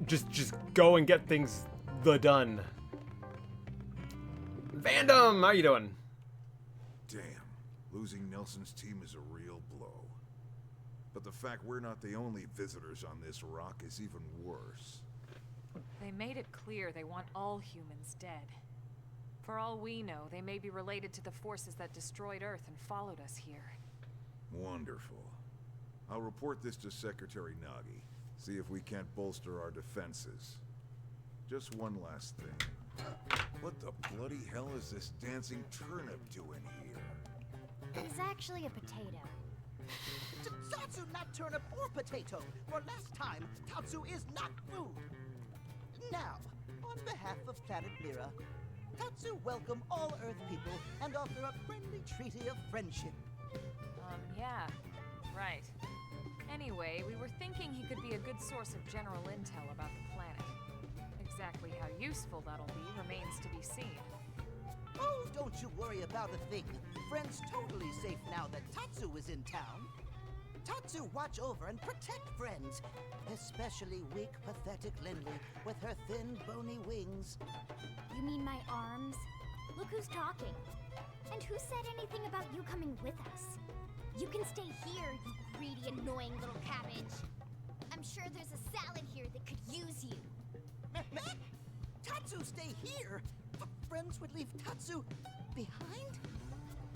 Just go and get things done. Vandom, how you doing?
Damn, losing Nelson's team is a real blow. But the fact we're not the only visitors on this rock is even worse.
They made it clear they want all humans dead. For all we know, they may be related to the forces that destroyed Earth and followed us here.
Wonderful. I'll report this to Secretary Nagi. See if we can't bolster our defenses. Just one last thing. What the bloody hell is this dancing turnip doing here?
He's actually a potato.
Tatsu, not turnip or potato. For last time, Tatsu is not food. Now, on behalf of Planet Mira, Tatsu welcome all Earth people and offer a friendly treaty of friendship.
Yeah, right. Anyway, we were thinking he could be a good source of general intel about the planet. Exactly how useful that'll be remains to be seen.
Oh, don't you worry about a thing. Friend's totally safe now that Tatsu is in town. Tatsu watch over and protect friends, especially weak, pathetic Lindley with her thin, bony wings.
You mean my arms? Look who's talking. And who said anything about you coming with us? You can stay here, you greedy, annoying little cabbage. I'm sure there's a salad here that could use you.
Tatsu stay here? Friends would leave Tatsu behind?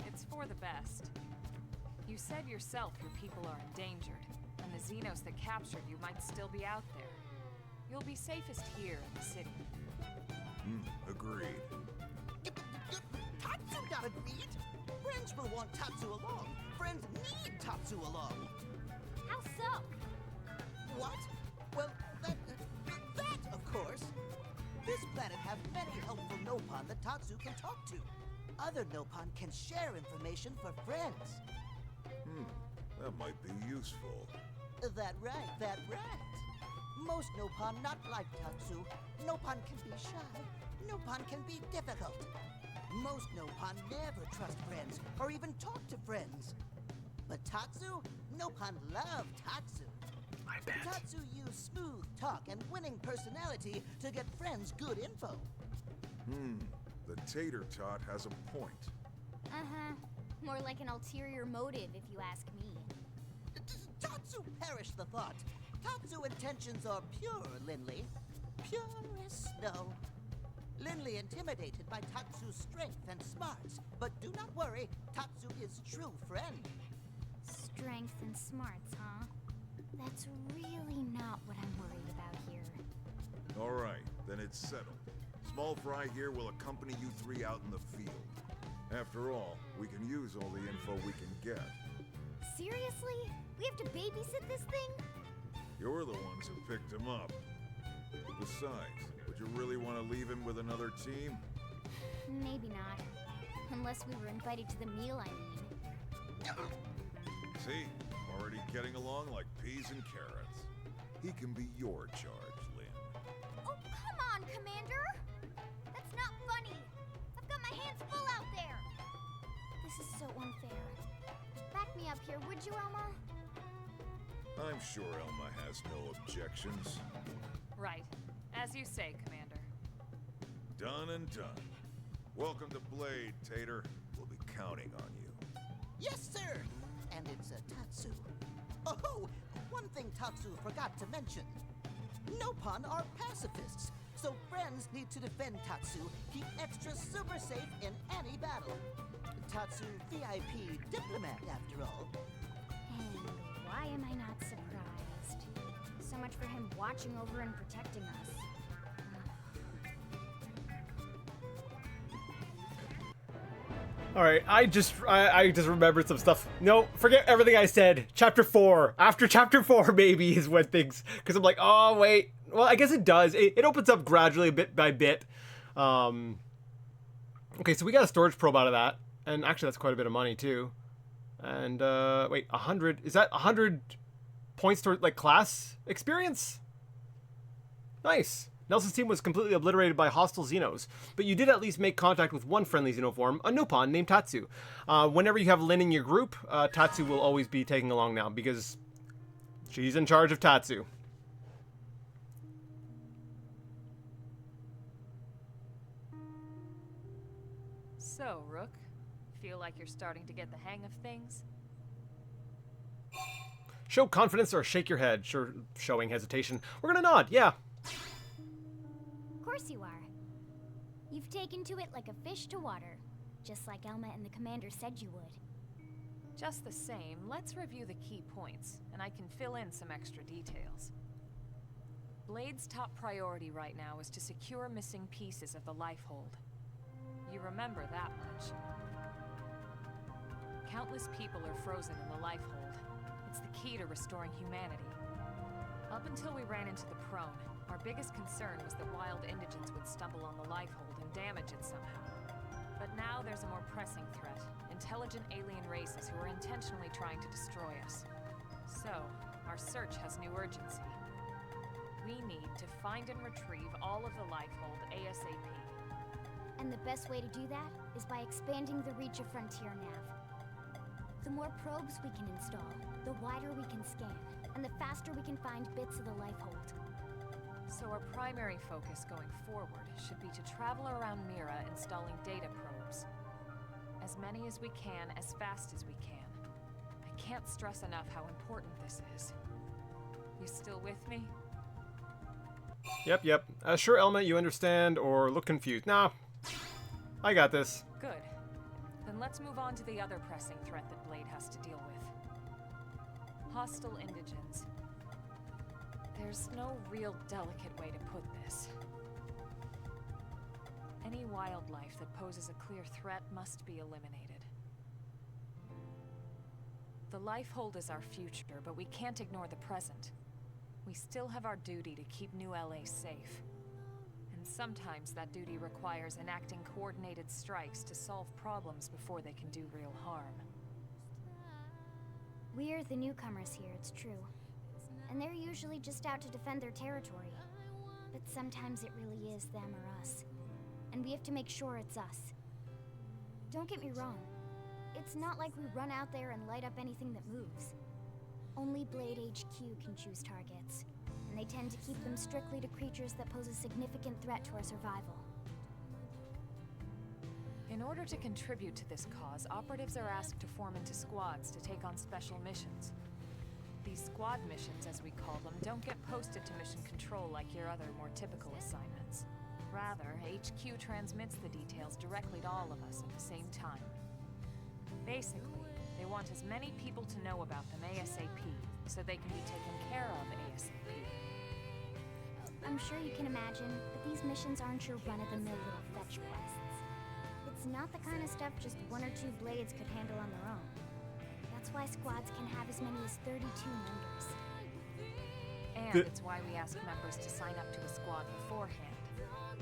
It's for the best. You said yourself your people are endangered, and the Xenos that captured you might still be out there. You'll be safest here in the city.
Agreed.
Tatsu not agreed? Friends will want Tatsu along. Friends need Tatsu along.
How so?
What? Well, that, of course. This planet have many helpful Nopon that Tatsu can talk to. Other Nopon can share information for friends.
That might be useful.
That right. Most Nopon not like Tatsu. Nopon can be shy. Nopon can be difficult. Most Nopon never trust friends or even talk to friends. But Tatsu? Nopon love Tatsu.
I bet.
Tatsu use smooth talk and winning personality to get friends good info.
The tater tot has a point.
Uh-huh. More like an ulterior motive, if you ask me.
Tatsu perish the thought. Tatsu intentions are pure, Lindley. Pure as snow. Lindley intimidated by Tatsu's strength and smarts. But do not worry, Tatsu is true friend.
Strength and smarts, huh? That's really not what I'm worried about here.
All right, then it's settled. Small Fry here will accompany you three out in the field. After all, we can use all the info we can get.
Seriously? We have to babysit this thing?
You're the ones who picked him up. Besides, would you really want to leave him with another team?
Maybe not. Unless we were invited to the meal, I mean.
See, already getting along like peas and carrots. He can be your charge, Lynn.
Oh, come on, Commander! That's not funny! I've got my hands full out there! This is so unfair. Back me up here, would you, Elma?
I'm sure Elma has no objections.
Right. As you say, Commander.
Done and done. Welcome to Blade, Tater. We'll be counting on you.
Yes, sir! And it's a Tatsu. Oh, one thing Tatsu forgot to mention. Nopon are pacifists, so friends need to defend Tatsu, keep extra super safe in any battle. Tatsu VIP diplomat, after all.
And why am I not surprised? So much for him watching over and protecting us.
All right, I just remembered some stuff. No, forget everything I said. Chapter 4. After chapter 4, maybe, is when things... Because I'm like, oh, wait. Well, I guess it does. It opens up gradually, bit by bit. Okay, so we got a storage probe out of that. And actually, that's quite a bit of money, too. And, wait, 100... Is that 100 points toward, like, class experience? Nice. Nelson's team was completely obliterated by hostile Xenos, but you did at least make contact with one friendly Xenoform, a Nopon named Tatsu. Whenever you have Lin in your group, Tatsu will always be taking along now, because she's in charge of Tatsu.
So, Rook, feel like you're starting to get the hang of things?
Show confidence or shake your head. Sure, showing hesitation. We're gonna nod, yeah.
Of course you are. You've taken to it like a fish to water, just like Elma and the commander said you would.
Just the same, let's review the key points, and I can fill in some extra details. Blade's top priority right now is to secure missing pieces of the Lifehold. You remember that much. Countless people are frozen in the Lifehold. It's the key to restoring humanity. Up until we ran into the Prone, our biggest concern was that wild indigents would stumble on the Lifehold and damage it somehow. But now there's a more pressing threat. Intelligent alien races who are intentionally trying to destroy us. So, our search has new urgency. We need to find and retrieve all of the Lifehold ASAP.
And the best way to do that is by expanding the reach of Frontier Nav. The more probes we can install, the wider we can scan, and the faster we can find bits of the Lifehold.
So our primary focus going forward should be to travel around Mira installing data probes. As many as we can, as fast as we can. I can't stress enough how important this is. You still with me?
Yep. Sure, Elma, you understand or look confused. Nah, I got this.
Good. Then let's move on to the other pressing threat that Blade has to deal with. Hostile indigents. There's no real delicate way to put this. Any wildlife that poses a clear threat must be eliminated. The Lifehold is our future, but we can't ignore the present. We still have our duty to keep New LA safe. And sometimes that duty requires enacting coordinated strikes to solve problems before they can do real harm.
We're the newcomers here, it's true. And they're usually just out to defend their territory. But sometimes it really is them or us. And we have to make sure it's us. Don't get me wrong. It's not like we run out there and light up anything that moves. Only Blade HQ can choose targets. And they tend to keep them strictly to creatures that pose a significant threat to our survival.
In order to contribute to this cause, operatives are asked to form into squads to take on special missions. These squad missions, as we call them, don't get posted to mission control like your other, more typical assignments. Rather, HQ transmits the details directly to all of us at the same time. Basically, they want as many people to know about them ASAP, so they can be taken care of ASAP.
I'm sure you can imagine, but these missions aren't your run-of-the-mill little fetch quests. It's not the kind of stuff just one or two Blades could handle on their own. That's why squads can have as many as 32 members.
And it's why we ask members to sign up to a squad beforehand.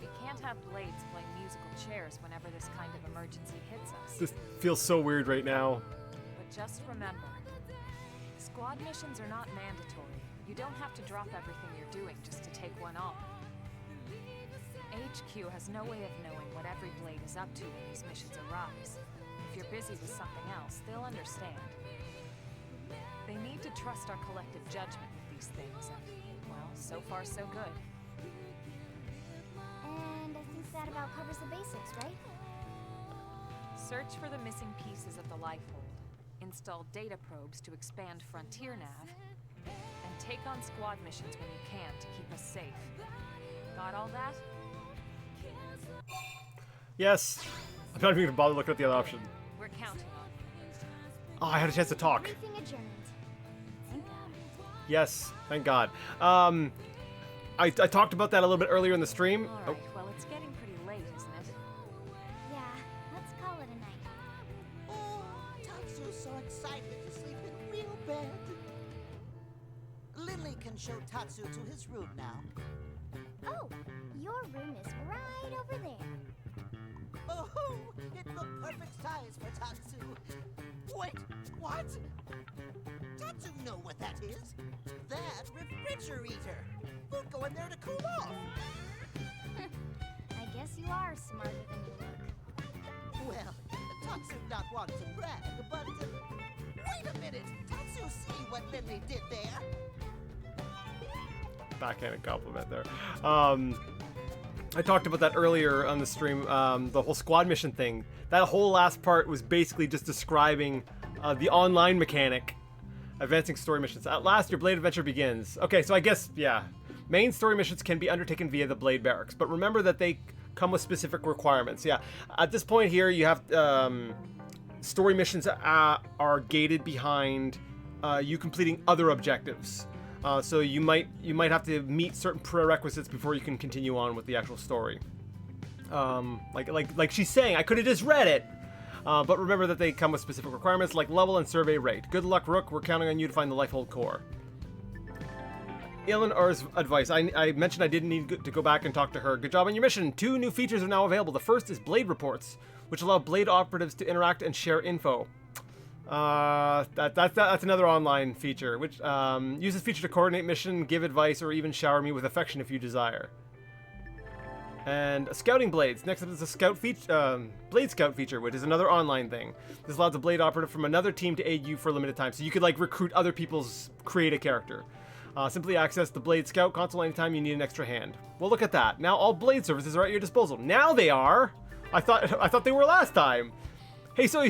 We can't have Blades play musical chairs whenever this kind of emergency hits us.
This feels so weird right now.
But just remember, squad missions are not mandatory. You don't have to drop everything you're doing just to take one on. HQ has no way of knowing what every Blade is up to when these missions arise. If you're busy with something else, they'll understand. They need to trust our collective judgment with these things, and, well, so far so good.
And I think that about covers the basics, right?
Search for the missing pieces of the Lifehold, install data probes to expand Frontier Nav, and take on squad missions when you can to keep us safe. Got all that?
Yes. I'm not even gonna bother looking at the other option.
We're counting on you.
Oh, I had a chance to talk.
Briefing adjourned. Thank God.
Yes, thank God. I talked about that a little bit earlier in the stream.
All right, well, it's getting pretty late, isn't it?
Yeah, let's call it a night.
Oh, Tatsu's so excited to sleep in real bed. Lily can show Tatsu to his room now.
Oh, your room is right over there.
Oh, it looked perfect size for Tatsu. Wait, what? Tatsu know what that is. That refrigerator. We'll go in there to cool off.
I guess you are smarter than you look.
Well, Tatsu not want to brag, but wait a minute. Tatsu see what Lily did there.
Backhanded compliment there. I talked about that earlier on the stream, the whole squad mission thing. That whole last part was basically just describing the online mechanic, advancing story missions. At last, your Blade adventure begins. Okay, so I guess, yeah. Main story missions can be undertaken via the Blade Barracks, but remember that they come with specific requirements. Yeah, at this point here, you have story missions are gated behind you completing other objectives. So you might have to meet certain prerequisites before you can continue on with the actual story. Like she's saying, I could have just read it. But remember that they come with specific requirements like level and survey rate. Good luck, Rook. We're counting on you to find the Lifehold core. Eleanor's advice. I mentioned I didn't need to go back and talk to her. Good job on your mission. 2 new features are now available. The first is Blade Reports, which allow Blade operatives to interact and share info. That's another online feature, which use this feature to coordinate mission, give advice, or even shower me with affection if you desire. And Scouting Blades. Next up is the Scout Blade Scout feature, which is another online thing. This allows a Blade operative from another team to aid you for a limited time, so you could like recruit other people's create a character. Simply access the Blade Scout console anytime you need an extra hand. Well, look at that. Now all Blade services are at your disposal. Now they are. I thought they were last time. Hey, so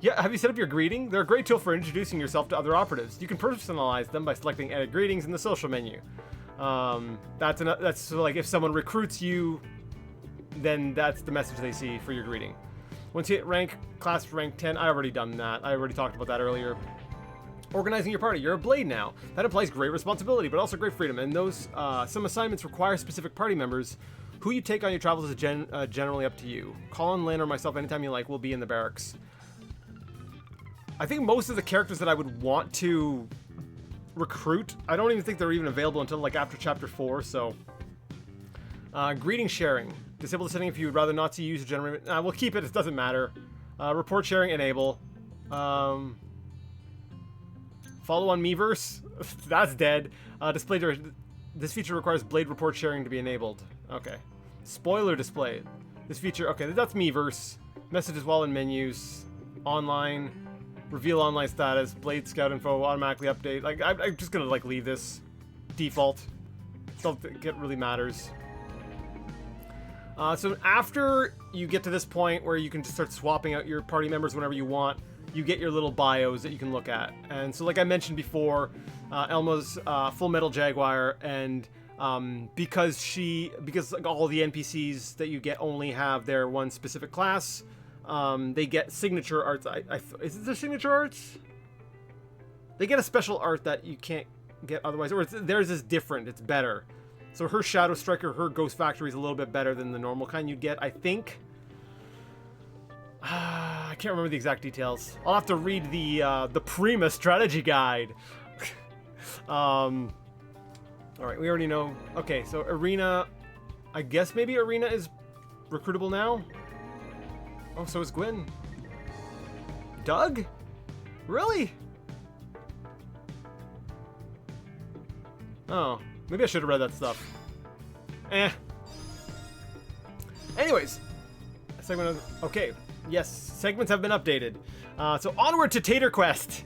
yeah, have you set up your greeting? They're a great tool for introducing yourself to other operatives. You can personalize them by selecting Edit Greetings in the social menu. That's so like if someone recruits you, then that's the message they see for your greeting. Once you hit class rank 10, I already done that. I already talked about that earlier. Organizing your party. You're a Blade now. That implies great responsibility, but also great freedom. And those some assignments require specific party members. Who you take on your travels is generally up to you. Call on Lynn or myself anytime you like. We'll be in the barracks. I think most of the characters that I would want to recruit, I don't even think they're even available until like after chapter 4. So, greeting sharing. Disable the setting if you would rather not see user generated. We'll keep it. It doesn't matter. Report sharing enable. Follow on Miiverse. That's dead. Display duration. This feature requires Blade report sharing to be enabled. Okay. Spoiler display. This feature. Okay, that's Miiverse. Messages while in menus. Online. Reveal online status. Blade Scout info. Automatically update. Like I'm just gonna like leave this default. Don't think it really matters. So after you get to this point where you can just start swapping out your party members whenever you want, you get your little bios that you can look at. And so like I mentioned before, Elma's Full Metal Jaguar, and because like all the NPCs that you get only have their one specific class, they get signature arts. Is it their signature arts? They get a special art that you can't get otherwise, or theirs is different. It's better. So her Shadow Striker, her Ghost Factory is a little bit better than the normal kind you'd get, I think. I can't remember the exact details. I'll have to read the Prima strategy guide. All right, we already know. Okay, so Arena. I guess maybe Arena is recruitable now. Oh, so is Gwen. Doug? Really? Oh, maybe I should have read that stuff. Anyways, segment of, okay. Yes, segments have been updated. So onward to Tater Quest.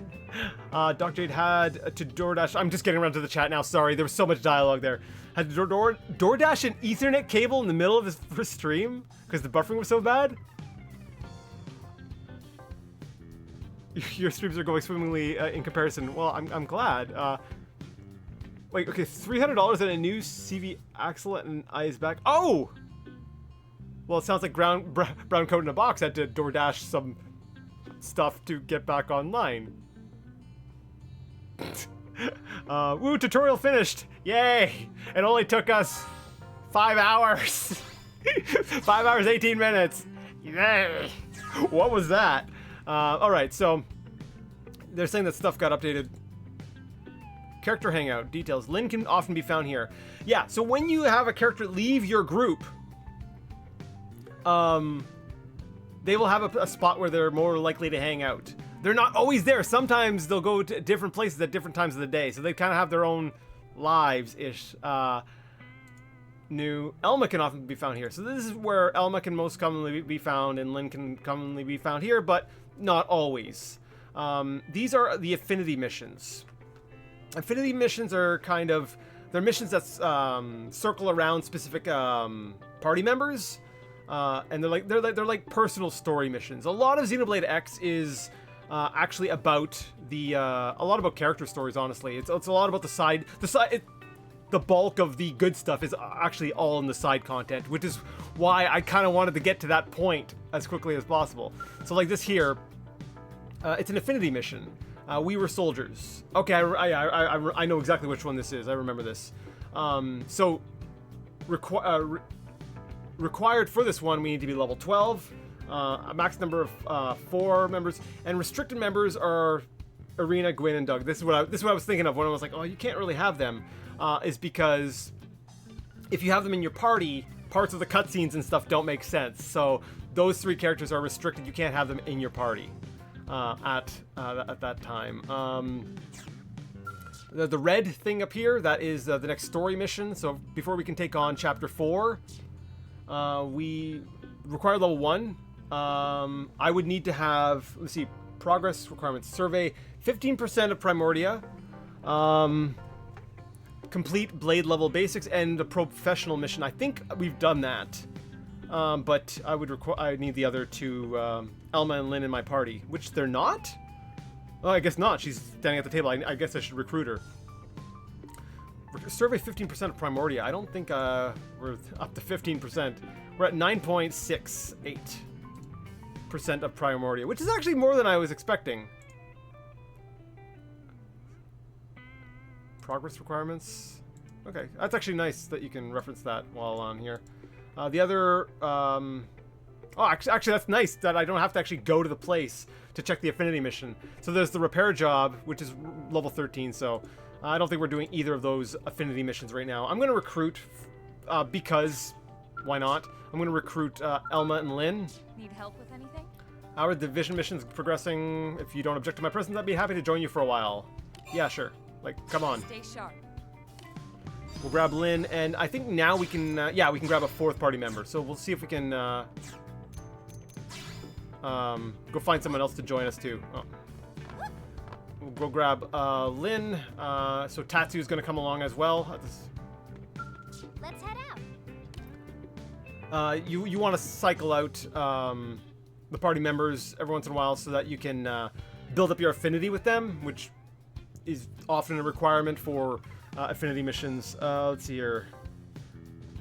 Doc Jade had to DoorDash. I'm just getting around to the chat now. Sorry, there was so much dialogue there. Had to DoorDash an Ethernet cable in the middle of his first stream because the buffering was so bad. Your streams are going swimmingly in comparison. Well, I'm glad. Wait, okay, $300 and a new CV Axel and Eyes back. Oh! Well, it sounds like brown coat in a box had to DoorDash some stuff to get back online. Woo, tutorial finished! Yay! It only took us 5 hours. 5 hours, 18 minutes. Yay! What was that? Alright, so they're saying that stuff got updated. Character hangout details. Lynn can often be found here. Yeah, so when you have a character leave your group, they will have a spot where they're more likely to hang out. They're not always there. Sometimes they'll go to different places at different times of the day, so they kind of have their own lives-ish. New Elma can often be found here. So this is where Elma can most commonly be found, and Lynn can commonly be found here, but not always. These are the affinity missions. Affinity missions are kind of... They're missions that circle around specific party members. And they're like personal story missions. A lot of Xenoblade X is actually about a lot about character stories. Honestly, it's a lot about the bulk of the good stuff is actually all in the side content, which is why I kind of wanted to get to that point as quickly as possible. So like this here, it's an affinity mission. We were soldiers. Okay, I know exactly which one this is. I remember this. So required for this one, we need to be level 12, a max number of 4 members, and restricted members are Irina, Gwyn, and Doug. This is what I was thinking of when I was like, oh, you can't really have them, is because if you have them in your party, parts of the cutscenes and stuff don't make sense. So those 3 characters are restricted. You can't have them in your party at that time. The red thing up here, that is the next story mission. So before we can take on Chapter 4, we require level 1. I would need to have, let's see, progress requirements. Survey 15% of Primordia. Complete Blade level basics and a professional mission. I think we've done that. But I need the other 2, Elma and Lynn in my party, which they're not? Oh, I guess not. She's standing at the table. I guess I should recruit her. Survey 15% of Primordia. I don't think we're up to 15%. We're at 9.68% of Primordia, which is actually more than I was expecting. Progress requirements. Okay, that's actually nice that you can reference that while on here. The other... Oh, actually, that's nice that I don't have to actually go to the place to check the affinity mission. So there's the repair job, which is level 13, so I don't think we're doing either of those affinity missions right now. I'm going to recruit, because why not? I'm going to recruit Elma and Lynn.
Need help with anything?
Our division mission's progressing. If you don't object to my presence, I'd be happy to join you for a while. Yeah, sure. Like, come on.
Stay sharp.
We'll grab Lynn, and I think now we can, yeah, we can grab a 4th party member. So we'll see if we can, go find someone else to join us too. Oh. We'll go grab Lynn. So Tatsu's gonna come along as well.
Let's head out.
You want to cycle out the party members every once in a while so that you can build up your affinity with them, which is often a requirement for affinity missions. Let's see here.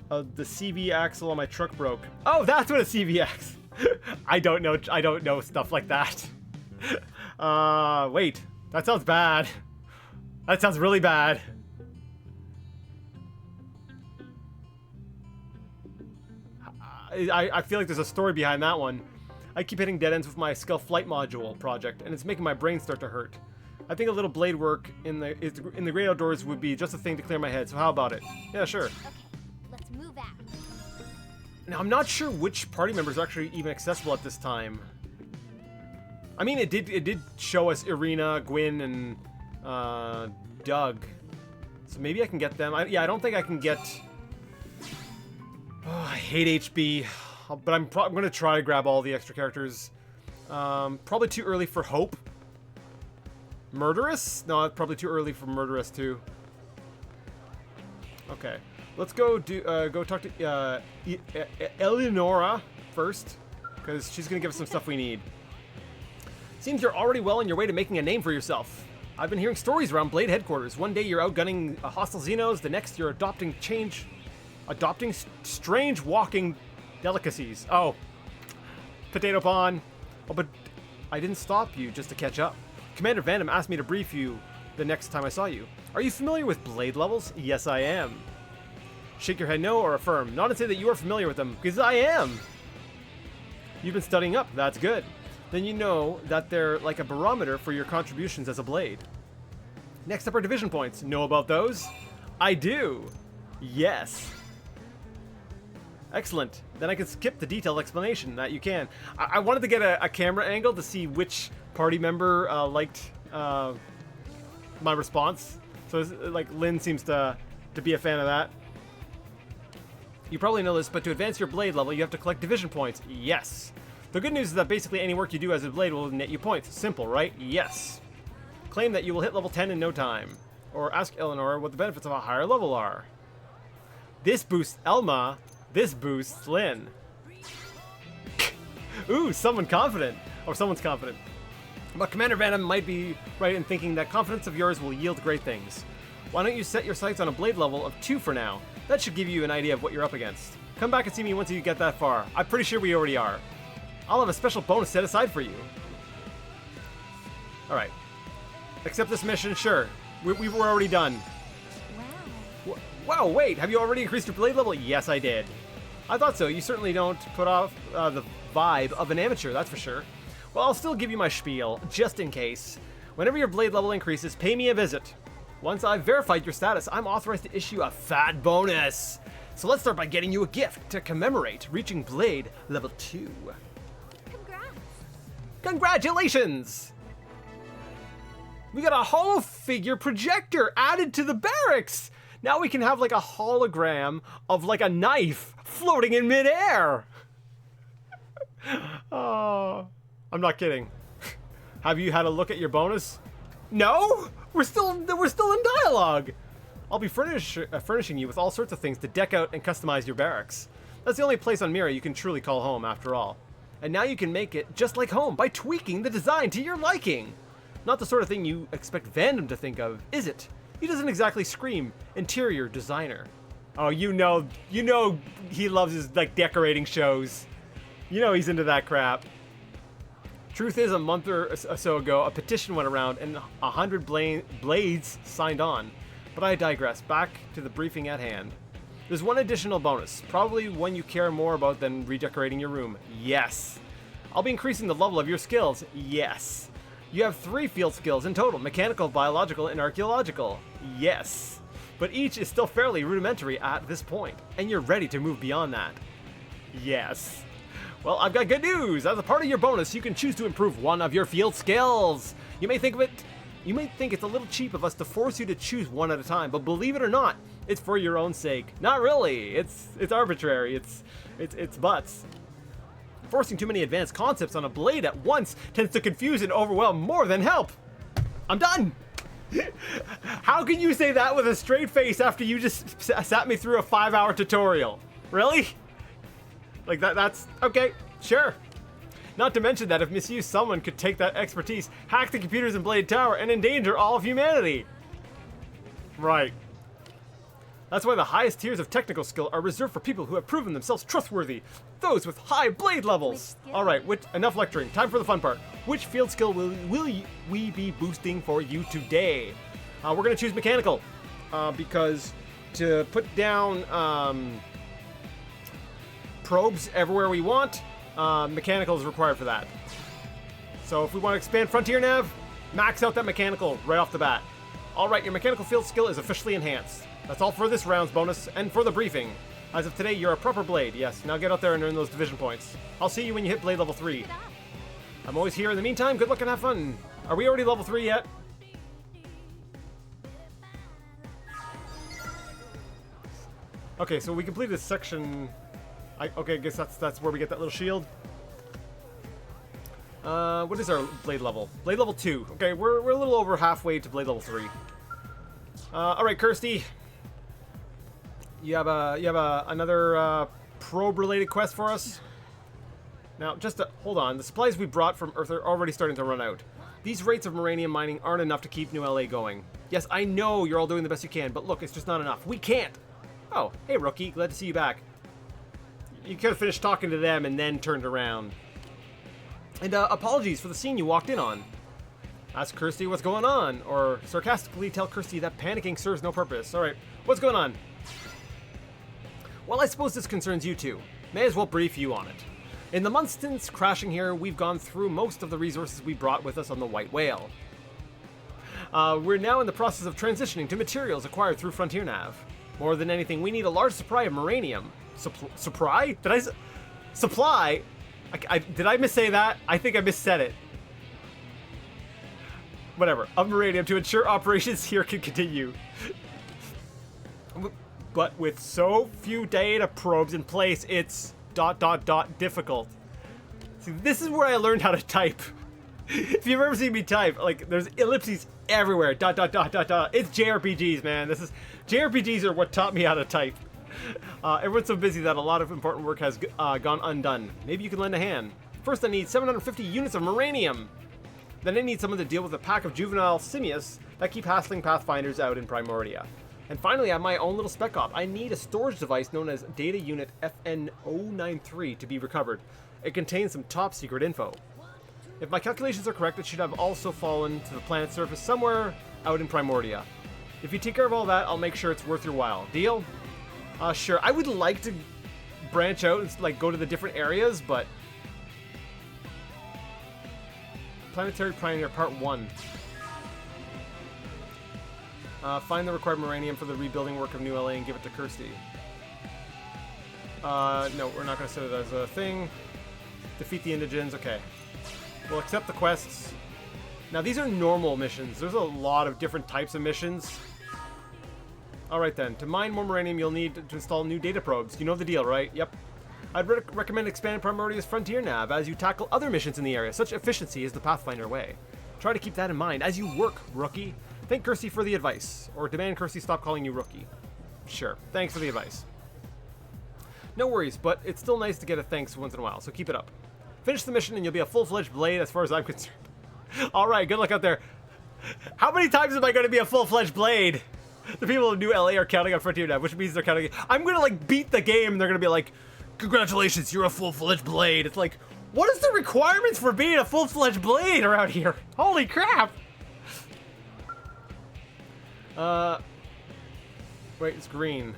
The CV axle on my truck broke. Oh, that's what a CV axle. I don't know stuff like that. Wait. That sounds bad. That sounds really bad. I feel like there's a story behind that one. I keep hitting dead ends with my Scale Flight Module project, and it's making my brain start to hurt. I think a little blade work in the great outdoors would be just a thing to clear my head, so how about it? Yeah, sure.
Okay, let's move out.
Now, I'm not sure which party members are actually even accessible at this time. I mean, it did show us Irina, Gwyn, and Doug. So maybe I can get them. Yeah, I don't think I can get... Oh, I hate HB. But I'm going to try to grab all the extra characters. Probably too early for Hope. Murderous? No, it's probably too early for Murderous too. Okay, let's go talk to Eleonora first, because she's gonna give us some stuff we need. Seems you're already well on your way to making a name for yourself. I've been hearing stories around Blade headquarters. One day you're outgunning hostile Xenos, the next you're adopting strange walking delicacies. Oh, potato pawn. Oh, but I didn't stop you just to catch up. Commander Vandam asked me to brief you the next time I saw you. Are you familiar with Blade levels? Yes, I am. Shake your head no or affirm. Not to say that you are familiar with them, because I am. You've been studying up. That's good. Then you know that they're like a barometer for your contributions as a Blade. Next up are division points. Know about those? I do. Yes. Excellent. Then I can skip the detailed explanation that you can. I wanted to get a camera angle to see which party member liked my response. So like Lynn seems to be a fan of that. You probably know this, but to advance your blade level, you have to collect division points. Yes. The good news is that basically any work you do as a blade will net you points. Simple, right? Yes. Claim that you will hit level 10 in no time. Or ask Eleanor what the benefits of a higher level are. This boosts Elma. This boosts Lynn. Ooh, someone confident. Or someone's confident. But Commander Venom might be right in thinking that confidence of yours will yield great things. Why don't you set your sights on a blade level of 2 for now? That should give you an idea of what you're up against. Come back and see me once you get that far. I'm pretty sure we already are. I'll have a special bonus set aside for you. Alright. Accept this mission, sure. We were already done.
Wow.
Wow, wait, have you already increased your blade level? Yes, I did. I thought so. You certainly don't put off the vibe of an amateur, that's for sure. Well, I'll still give you my spiel, just in case. Whenever your blade level increases, pay me a visit. Once I've verified your status, I'm authorized to issue a fat bonus. So let's start by getting you a gift to commemorate reaching blade level 2.
Congrats.
Congratulations! We got a holo figure projector added to the barracks! Now we can have like a hologram of like a knife floating in midair! Oh, I'm not kidding. Have you had a look at your bonus? No? We're still in dialogue! I'll be furnishing you with all sorts of things to deck out and customize your barracks. That's the only place on Mira you can truly call home, after all. And now you can make it just like home by tweaking the design to your liking. Not the sort of thing you expect Vandom to think of, is it? He doesn't exactly scream interior designer. Oh, you know he loves his like decorating shows. You know he's into that crap. Truth is, a month or so ago, a petition went around and 100 blades signed on. But I digress. Back to the briefing at hand. There's one additional bonus, probably one you care more about than redecorating your room. Yes. I'll be increasing the level of your skills. Yes. You have 3 field skills in total, mechanical, biological, and archaeological. Yes. But each is still fairly rudimentary at this point, and you're ready to move beyond that. Yes. Well, I've got good news. As a part of your bonus, you can choose to improve one of your field skills. You may think it's a little cheap of us to force you to choose one at a time, but believe it or not, it's for your own sake. Not really. It's arbitrary. It's butts. Forcing too many advanced concepts on a blade at once tends to confuse and overwhelm more than help. I'm done. How can you say that with a straight face after you just sat me through a 5-hour tutorial? Really? Like that's okay, sure. Not to mention that if misused, someone could take that expertise, hack the computers in Blade Tower, and endanger all of humanity. Right. That's why the highest tiers of technical skill are reserved for people who have proven themselves trustworthy. Those with high blade levels. Alright, enough lecturing. Time for the fun part. Which field skill will we be boosting for you today? We're going to choose mechanical. Because to put down probes everywhere we want, mechanical is required for that. So if we want to expand Frontier Nav, max out that mechanical right off the bat. Alright, your mechanical field skill is officially enhanced. That's all for this round's bonus, and for the briefing. As of today, you're a proper blade, yes. Now get out there and earn those division points. I'll see you when you hit blade level 3. I'm always here in the meantime, good luck and have fun. Are we already level 3 yet? Okay, so we completed this section. Okay, I guess that's where we get that little shield. What is our blade level? Blade level 2. Okay, we're a little over halfway to blade level 3. Alright, Kirsty. You have another probe-related quest for us? Now, hold on. The supplies we brought from Earth are already starting to run out. These rates of uranium mining aren't enough to keep New LA going. Yes, I know you're all doing the best you can, but look, it's just not enough. We can't! Oh, hey, rookie. Glad to see you back. You could have finished talking to them and then turned around. And, apologies for the scene you walked in on. Ask Kirsty what's going on, or sarcastically tell Kirsty that panicking serves no purpose. Alright, what's going on? Well, I suppose this concerns you too. May as well brief you on it. In the months since crashing here, we've gone through most of the resources we brought with us on the White Whale. We're now in the process of transitioning to materials acquired through Frontier Nav. More than anything, we need a large supply of uranium. Supply? Did I supply? Did I missay that? I think I missaid it. Whatever. Of Muranium to ensure operations here can continue. But with so few data probes in place, it's ... difficult. See, this is where I learned how to type. If you've ever seen me type, like, there's ellipses everywhere. ... It's JRPGs, man. JRPGs are what taught me how to type. Everyone's so busy that a lot of important work has gone undone. Maybe you can lend a hand. First, I need 750 units of Muranium. Then I need someone to deal with a pack of juvenile simius that keep hassling Pathfinders out in Primordia. And finally, I have my own little spec op. I need a storage device known as Data Unit FN093 to be recovered. It contains some top secret info. If my calculations are correct, it should have also fallen to the planet's surface somewhere out in Primordia. If you take care of all that, I'll make sure it's worth your while. Deal? Sure. I would like to branch out and like go to the different areas, but Planetary Pioneer Part 1. Find the required Muranium for the rebuilding work of New LA and give it to Kirsty. No, we're not going to set it as a thing. Defeat the Indigents. Okay. We'll accept the quests. Now, these are normal missions. There's a lot of different types of missions. Alright then. To mine more Muranium, you'll need to install new data probes. You know the deal, right? Yep. I'd recommend expanding Primordia's frontier nav as you tackle other missions in the area. Such efficiency is the Pathfinder way. Try to keep that in mind as you work, rookie. Thank Kirsty for the advice. Or demand Kirsty stop calling you rookie. Sure. Thanks for the advice. No worries, but it's still nice to get a thanks once in a while, so keep it up. Finish the mission and you'll be a full-fledged blade as far as I'm concerned. Alright, good luck out there. How many times am I going to be a full-fledged blade? The people of New LA are counting on Frontier Nav, which means they're counting... I'm going to, like, beat the game and they're going to be like, congratulations, you're a full-fledged blade. It's like, what is the requirements for being a full-fledged blade around here? Holy crap! Wait, it's green.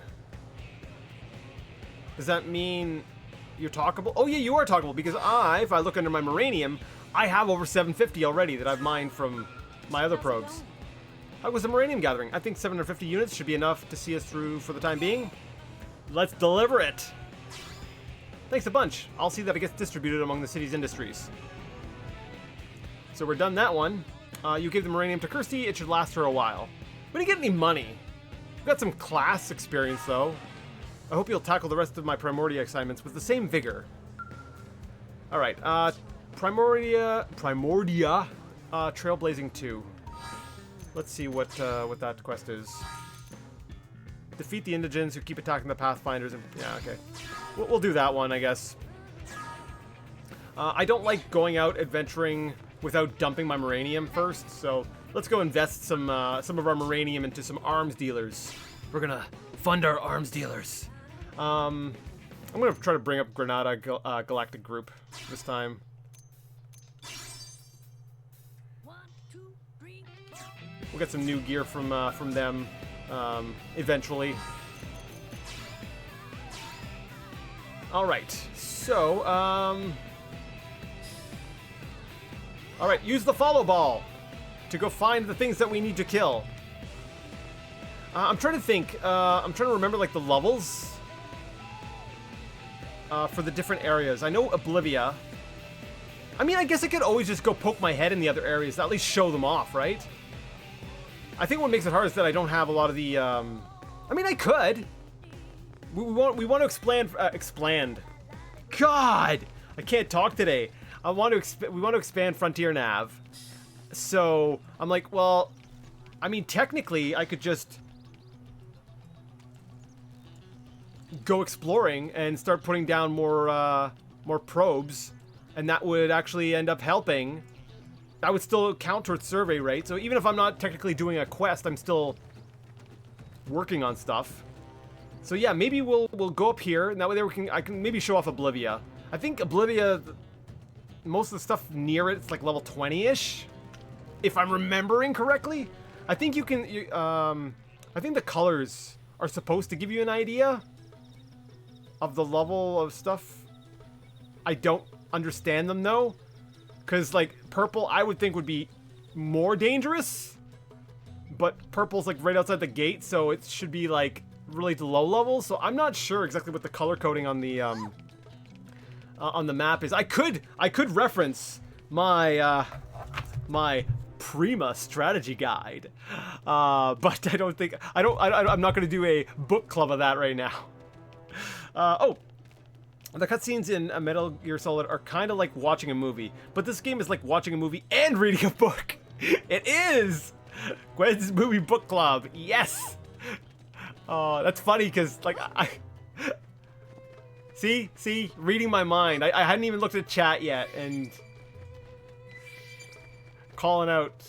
Does that mean you're talkable? Oh yeah, you are talkable because if I look under my Muranium, I have over 750 already that I've mined from my other probes. How was the Muranium gathering? I think 750 units should be enough to see us through for the time being. Let's deliver it. Thanks a bunch. I'll see that it gets distributed among the city's industries. So we're done that one. You gave the Muranium to Kirsty. It should last her a while. We didn't get any money. We've got some class experience though. I hope you'll tackle the rest of my Primordia assignments with the same vigor. Alright, Primordia, Trailblazing 2. Let's see what that quest is. Defeat the Indigents who keep attacking the Pathfinders. And, yeah, okay. We'll do that one, I guess. I don't like going out adventuring without dumping my Muranium first, so let's go invest some of our Muranium into some arms dealers. We're gonna fund our arms dealers. I'm gonna try to bring up Granada Galactic Group this time.
1, 2, 3.
We'll get some new gear from them eventually. All right, so all right, use the follow ball to go find the things that we need to kill. I'm trying to think. I'm trying to remember like the levels for the different areas. I know Oblivia. I mean, I guess I could always just go poke my head in the other areas to at least show them off, right? I think what makes it hard is that I don't have a lot of the. I mean, I could. We want to expand. God, I can't talk today. We want to expand Frontier Nav. So I'm like, well, I mean, technically, I could just go exploring and start putting down more probes, and that would actually end up helping. That would still count towards survey rate. So even if I'm not technically doing a quest, I'm still working on stuff. So yeah, maybe we'll go up here, and that way I can maybe show off Oblivia. I think Oblivia, most of the stuff near it's like level 20-ish, if I'm remembering correctly. I think you can. I think the colors are supposed to give you an idea of the level of stuff. I don't understand them though, because like purple, I would think would be more dangerous, but purple's like right outside the gate, so it should be like really low levels, so I'm not sure exactly what the color coding on the map is. I could reference my my Prima strategy guide, but I don't think I'm not going to do a book club of that right now. Oh, the cutscenes in Metal Gear Solid are kind of like watching a movie, but this game is like watching a movie and reading a book. It is Gwen's movie book club. Yes. That's funny because like I see reading my mind. I hadn't even looked at chat yet and calling out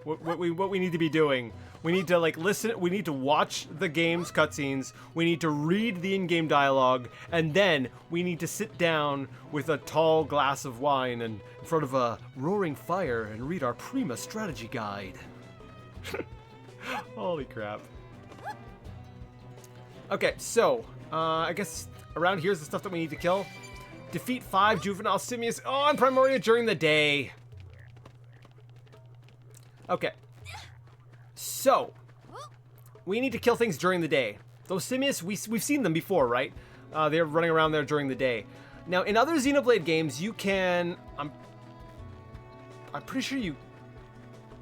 what we need to be doing. We need to like listen, we need to watch the game's cutscenes, we need to read the in-game dialogue, and then we need to sit down with a tall glass of wine and in front of a roaring fire and read our Prima strategy guide. Holy crap. Okay, so, I guess around here's the stuff that we need to kill. Defeat 5 juvenile simians on Primoria during the day. Okay. So, we need to kill things during the day. Those simians, we've seen them before, right? They're running around there during the day. Now, in other Xenoblade games, you can... I'm pretty sure you...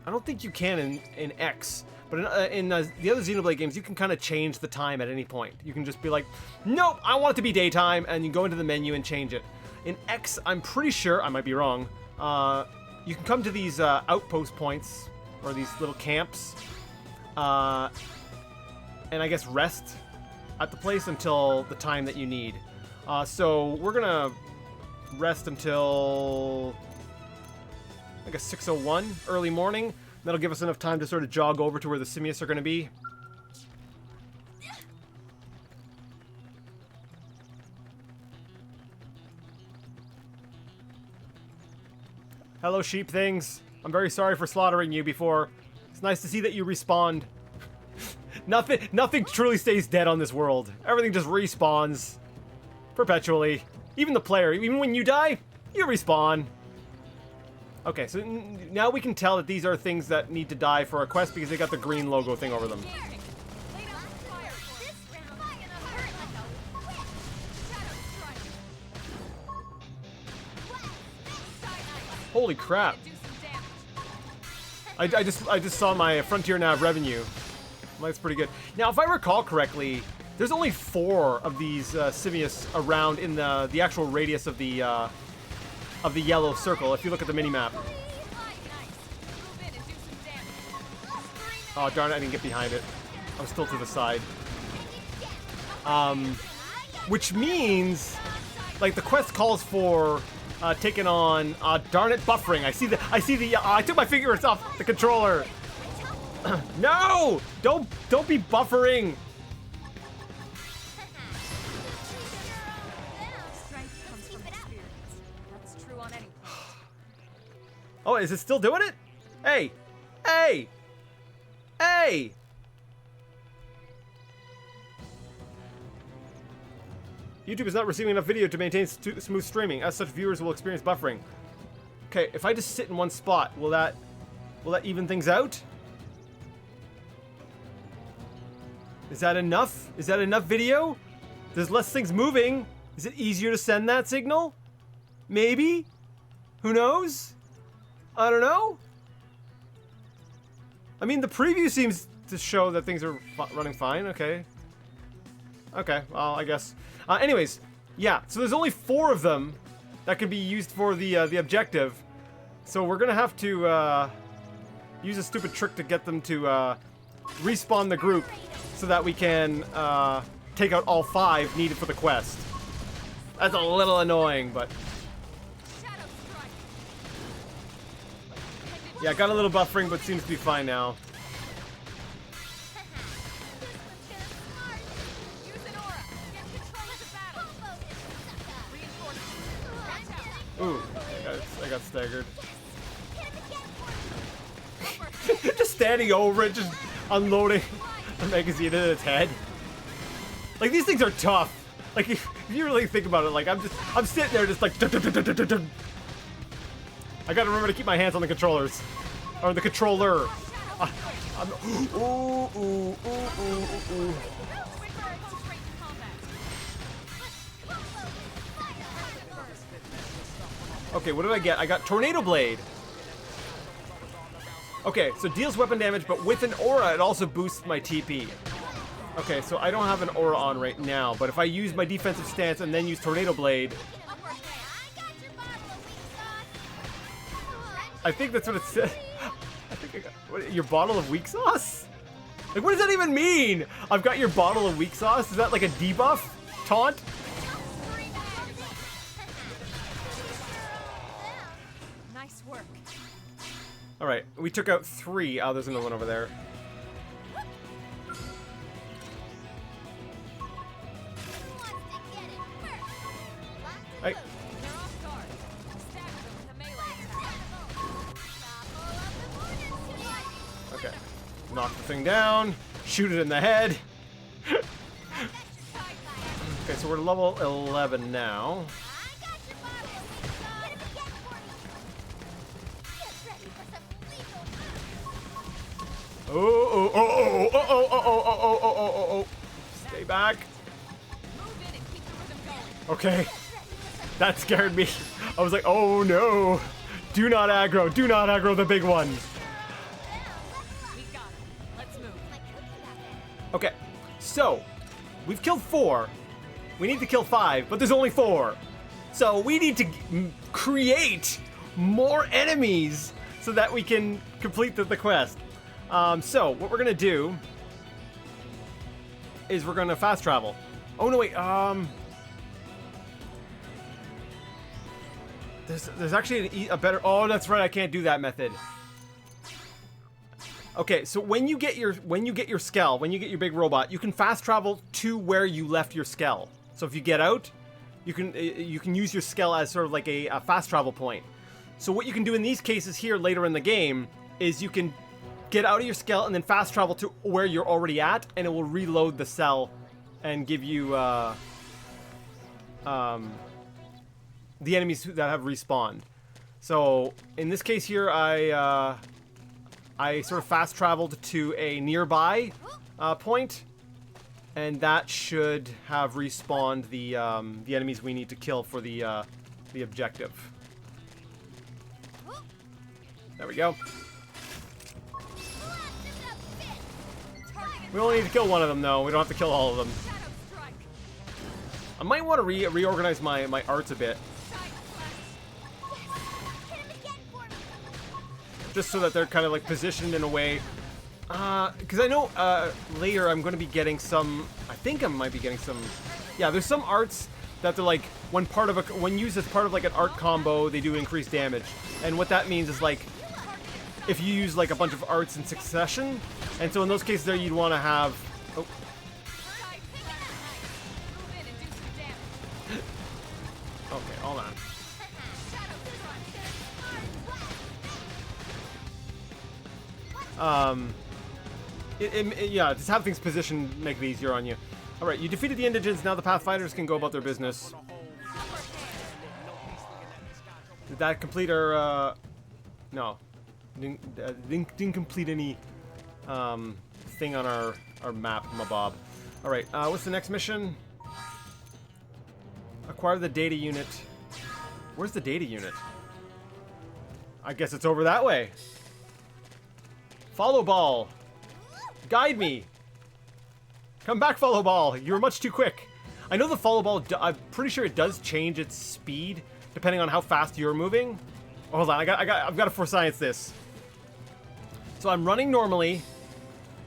I don't think you can in X. But in the other Xenoblade games, you can kind of change the time at any point. You can just be like, nope, I want it to be daytime, and you go into the menu and change it. In X, I'm pretty sure, I might be wrong, you can come to these outpost points, or these little camps, and I guess rest at the place until the time that you need. So we're gonna rest until, I guess, 6:01, early morning. That'll give us enough time to sort of jog over to where the simians are gonna be. Hello, sheep things. I'm very sorry for slaughtering you before. It's nice to see that you respawned. Nothing truly stays dead on this world. Everything just respawns perpetually. Even the player, even when you die, you respawn. Okay, so now we can tell that these are things that need to die for a quest because they got the green logo thing over them. Holy crap. I just saw my Frontier Nav revenue. That's pretty good. Now, if I recall correctly, there's only 4 of these simians around in the actual radius of the yellow circle. If you look at the mini-map. Oh darn it! I didn't get behind it. I'm still to the side. Which means, like, the quest calls for taking on darn it, buffering. I see the I took my fingers off the controller. No! Don't be buffering.
Strength comes from experience. That's true on any front.
Oh, is it still doing it? Hey! Hey! Hey! YouTube is not receiving enough video to maintain smooth streaming. As such, viewers will experience buffering. Okay, if I just sit in one spot, will that even things out? Is that enough? Is that enough video? There's less things moving. Is it easier to send that signal? Maybe? Who knows? I don't know. I mean, the preview seems to show that things are running fine. Okay. Okay, well, I guess. Anyways, yeah, so there's only 4 of them that can be used for the objective. So we're gonna have to use a stupid trick to get them to respawn the group so that we can take out all 5 needed for the quest. That's a little annoying, but... Yeah, got a little buffering, but seems to be fine now. Ooh, I got staggered. Just standing over it, just unloading a magazine in its head. Like, these things are tough. Like, if you really think about it, like, I'm sitting there just like... Dun, dun, dun, dun, dun, dun. I gotta remember to keep my hands on the controllers. Or the controller. Ooh, ooh, ooh, ooh, ooh, Okay, what did I get? I got Tornado Blade. Okay, so deals weapon damage, but with an aura, it also boosts my TP. Okay, so I don't have an aura on right now, but if I use my defensive stance and then use Tornado Blade, I think that's what it said. I think I got what, your bottle of weak sauce? Like, what does that even mean? I've got your bottle of weak sauce? Is that like a debuff? Taunt?
Nice work.
Alright, we took out 3. Oh, there's another one over there. Hey.
They're off guard. Stagger them with a melee attack.
Okay. Knock the thing down. Shoot it in the head. Okay, so we're level 11 now. Oh, oh, oh, oh, oh, oh, oh, oh, oh, oh, oh, oh, oh. Stay back.
Move in and keep the rhythm going.
Okay. That scared me. I was like, oh no. Do not aggro. Do not aggro the big one.
We got him. Let's move.
Okay. So, we've killed 4. We need to kill 5, but there's only 4. So, we need to create more enemies so that we can complete the quest. So, what we're going to do is we're going to fast travel. Oh, no, wait. There's actually a better... Oh, that's right. I can't do that method. Okay, so when you get your Skell, when you get your big robot, you can fast travel to where you left your Skell. So if you get out, you can use your Skell as sort of like a fast travel point. So what you can do in these cases here later in the game is you can get out of your Skell and then fast travel to where you're already at, and it will reload the cell and give you the enemies that have respawned. So in this case here, I sort of fast traveled to a nearby point, and that should have respawned the enemies we need to kill for the objective. There we go. We only need to kill one of them, though. We don't have to kill all of them. I might want to reorganize my arts a bit. Just so that they're kind of like positioned in a way. Because I know later I'm going to be getting some... I think I might be getting some... Yeah, there's some arts that they're like, when used as part of like an art combo, they do increased damage. And what that means is like, if you use like a bunch of arts in succession, and so in those cases there you'd want to have... Oh. Okay, hold on. Yeah, just have things positioned make it easier on you. Alright, you defeated the indigents, now the Pathfinders can go about their business. Did that complete our, no. Didn't complete any, thing on our map, Mabob. Alright, what's the next mission? Acquire the data unit. Where's the data unit? I guess it's over that way. Follow ball. Guide me. Come back, follow ball. You were much too quick. I know the follow ball, I'm pretty sure it does change its speed depending on how fast you're moving. Oh, hold on, I've got to force science this. So I'm running normally,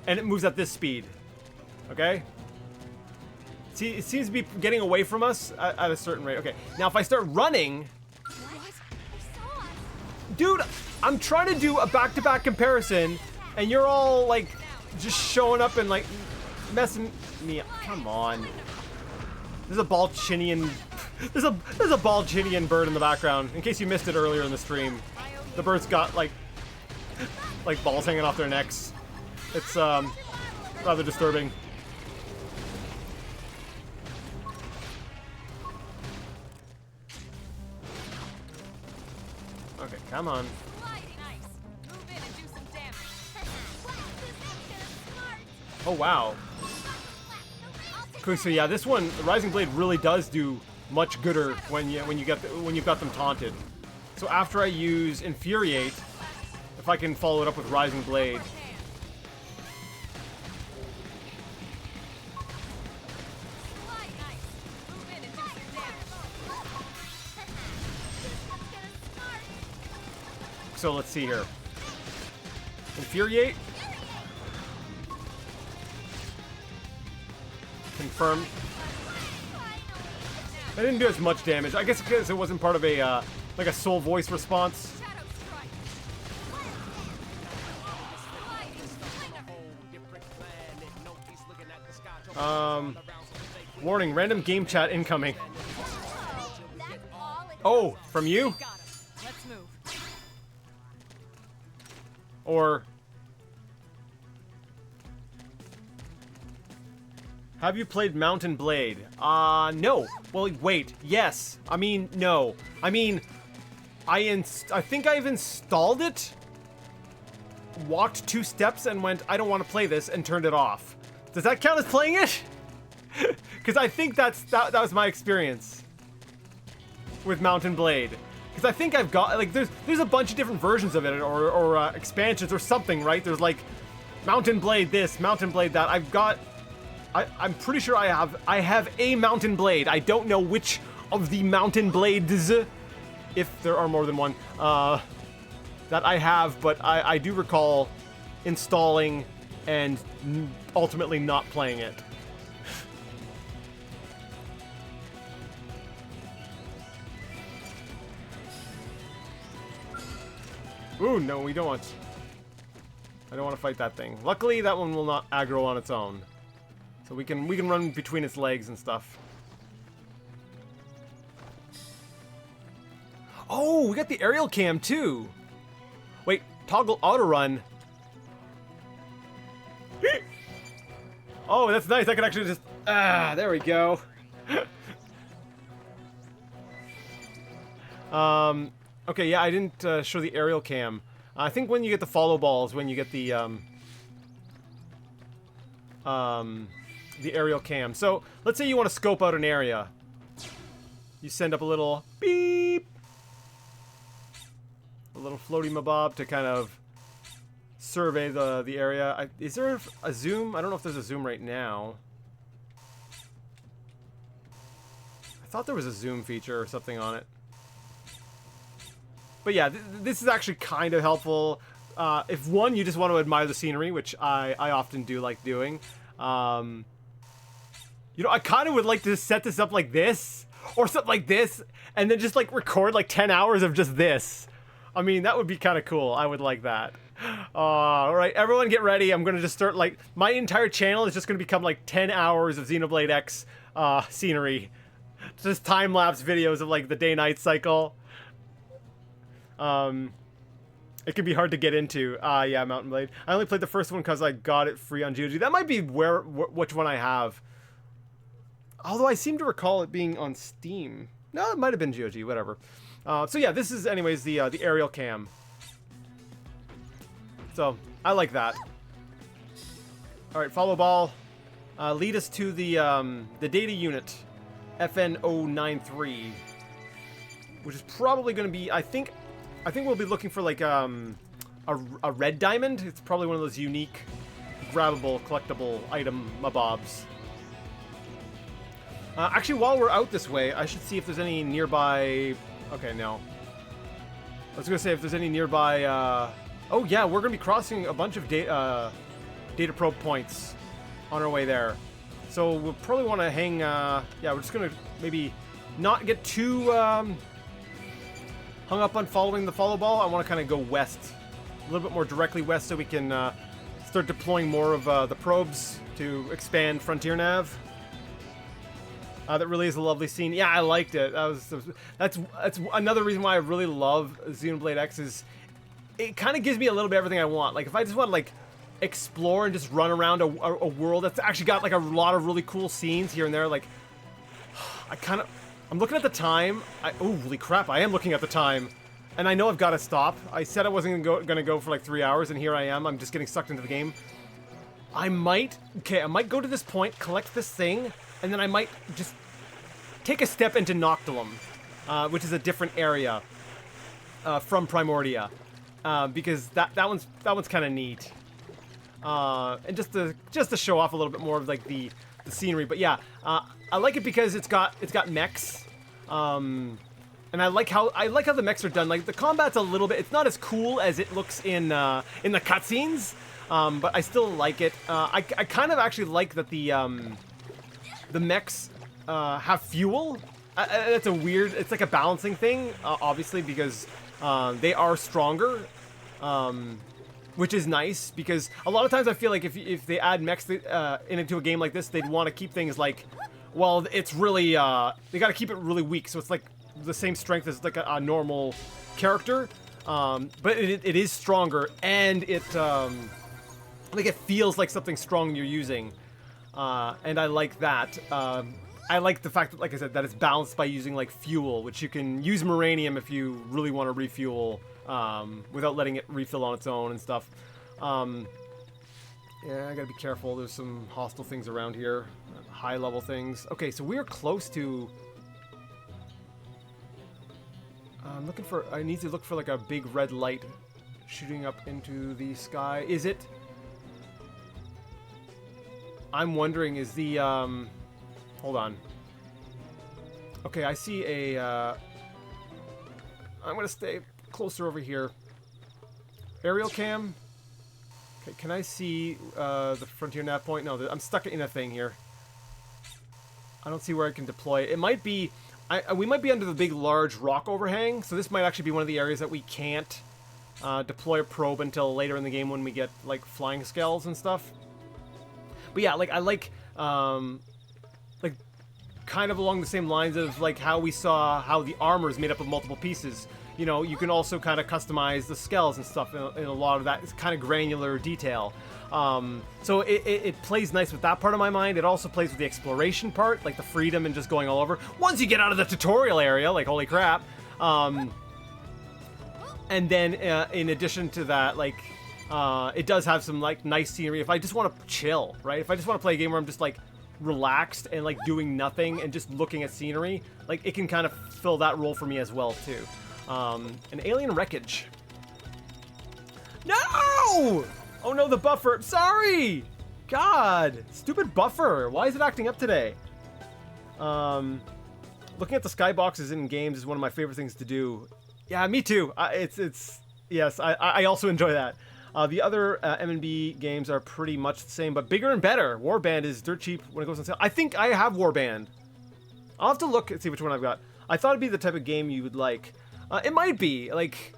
and it moves at this speed. Okay? See, it seems to be getting away from us at a certain rate. Okay, now if I start running... Dude, I'm trying to do a back-to-back comparison, and you're all, like, just showing up and, like, messing me up. Come on. There's a Balchinian... There's a Balchinian bird in the background, in case you missed it earlier in the stream. The bird's got, like balls hanging off their necks. It's, rather disturbing. Okay, come on. Oh, wow. Okay, so yeah, this one, the Rising Blade really does do much gooder when you've got them taunted. So after I use Infuriate, if I can follow it up with Rising Blade. So let's see here. Infuriate. Confirm. I didn't do as much damage. I guess because it wasn't part of a like a soul voice response. Warning, random game chat incoming. Oh, from you?
Let's move.
Or have you played Mountain Blade? No. Well, wait. Yes. I mean, no. I mean, I think I've installed it, walked 2 steps and went, I don't want to play this, and turned it off. Does that count as playing it? Because I think that was my experience with Mountain Blade. Because I think I've got, like, there's a bunch of different versions of it, or expansions or something, right? There's like Mountain Blade this, Mountain Blade that. I'm pretty sure I have a Mountain Blade. I don't know which of the Mountain Blades, if there are more than one, that I have, but I do recall installing and ultimately not playing it. Ooh, no, we don't want... I don't want to fight that thing. Luckily, that one will not aggro on its own. So we can run between its legs and stuff. Oh, we got the aerial cam too. Wait, toggle auto run. Oh, that's nice. I can actually just... there we go. Okay, yeah, I didn't show the aerial cam. I think when you get the follow balls, when you get the aerial cam. So, let's say you want to scope out an area. You send up a little beep. A little floaty mabob to kind of survey the area. Is there a zoom? I don't know if there's a zoom right now. I thought there was a zoom feature or something on it. But yeah, this is actually kind of helpful. If one, you just want to admire the scenery, which I often do like doing. You know, I kind of would like to set this up like this, or something like this, and then just like record like 10 hours of just this. I mean, that would be kind of cool. I would like that. All right, everyone get ready. I'm going to just start, like, my entire channel is just going to become like 10 hours of Xenoblade X scenery. Just time-lapse videos of like the day-night cycle. It can be hard to get into. Yeah, Mountain Blade. I only played the first one because I got it free on GOG. That might be which one I have. Although I seem to recall it being on Steam. No, it might have been GOG, whatever. So yeah, this is anyways the aerial cam. So, I like that. Alright, follow ball. Lead us to the data unit. FN093. Which is probably going to be, I think we'll be looking for like a red diamond. It's probably one of those unique, grabbable, collectible item mobobs. Actually, while we're out this way, I should see if there's any nearby... Okay, no. I was going to say if there's any nearby... Oh yeah, we're going to be crossing a bunch of data probe points on our way there. So we'll probably want to hang... yeah, we're just going to maybe not get too... hung up on following the follow ball. I want to kind of go west, a little bit more directly west, so we can start deploying more of the probes to expand Frontier Nav. That really is a lovely scene. Yeah, I liked it. That's another reason why I really love Xenoblade X. Is it kind of gives me a little bit of everything I want. Like if I just want to like explore and just run around a world that's actually got like a lot of really cool scenes here and there. Like I'm looking at the time. Oh, holy crap, I am looking at the time. And I know I've got to stop. I said I wasn't gonna go for like 3 hours, and here I am. I'm just getting sucked into the game. I might go to this point, collect this thing, and then I might just take a step into Noctilum, which is a different area. from Primordia, because that one's kind of neat. And just to show off a little bit more of like the scenery. But yeah, I like it because it's got mechs. And I like how the mechs are done. Like the combat's a little bit, it's not as cool as it looks in the cutscenes, but I still like it. I kind of actually like that the mechs have fuel. It's like a balancing thing, obviously, because they are stronger, which is nice, because a lot of times I feel like if they add mechs into a game like this, they'd want to keep things like, well, it's really, they got to keep it really weak, so it's like the same strength as like a normal character, but it is stronger, and it like it feels like something strong you're using, and I like that. I like the fact that, like I said, that it's balanced by using like fuel, which you can use Moranium if you really want to refuel without letting it refill on its own and stuff. Yeah, I gotta be careful. There's some hostile things around here, high level things. Okay, so we're close to. I'm looking for. I need to look for like a big red light shooting up into the sky. Is it? I'm wondering. Is the hold on. Okay, I see a. I'm gonna stay closer over here. Aerial cam. Okay, can I see the frontier nav point? No, I'm stuck in a thing here. I don't see where I can deploy it. It might be. We might be under the big, large rock overhang, so this might actually be one of the areas that we can't deploy a probe until later in the game when we get, like, flying skells and stuff. But yeah, like, I like, kind of along the same lines of, like, how we saw how the armor is made up of multiple pieces. You know, you can also kind of customize the skells and stuff in a lot of that kind of granular detail. So it plays nice with that part of my mind. It also plays with the exploration part, like the freedom and just going all over. Once you get out of the tutorial area, like, holy crap. And then in addition to that, like, it does have some, like, nice scenery. If I just want to chill, right? If I just want to play a game where I'm just, like, relaxed and, like, doing nothing and just looking at scenery, like, it can kind of fill that role for me as well, too. An alien wreckage. No! Oh no, the buffer. Sorry! God! Stupid buffer. Why is it acting up today? Looking at the skyboxes in games is one of my favorite things to do. Yeah, me too. Yes, I also enjoy that. The other M&B games are pretty much the same, but bigger and better. Warband is dirt cheap when it goes on sale. I think I have Warband. I'll have to look and see which one I've got. I thought it'd be the type of game you would like. It might be. Like,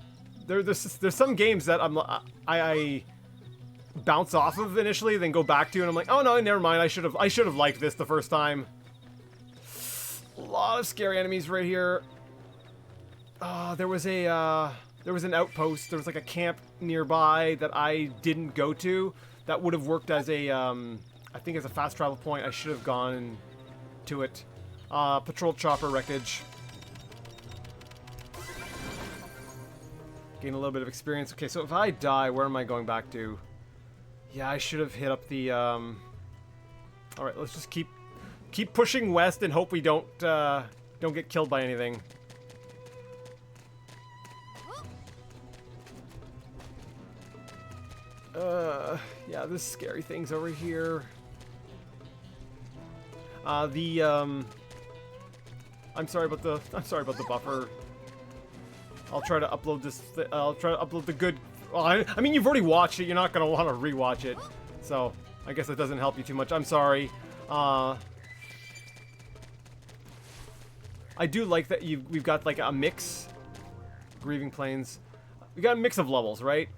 there's some games that I bounce off of initially, then go back to, and I'm like, oh no, never mind. I should have liked this the first time. A lot of scary enemies right here. There was an outpost. There was like a camp nearby that I didn't go to. That would have worked as a, I think as a fast travel point. I should have gone to it. Patrol chopper wreckage. Gain a little bit of experience. Okay, so if I die, where am I going back to? Yeah, I should have hit up the, Alright, let's just keep pushing west and hope we don't get killed by anything. Yeah, there's scary things over here. I'm sorry about the buffer. I'll try to upload this. I'll try to upload the good. Well, I mean, you've already watched it. You're not gonna want to rewatch it, so I guess it doesn't help you too much. I'm sorry. I do like that we've got like a mix. Grieving Plains. We got a mix of levels, right?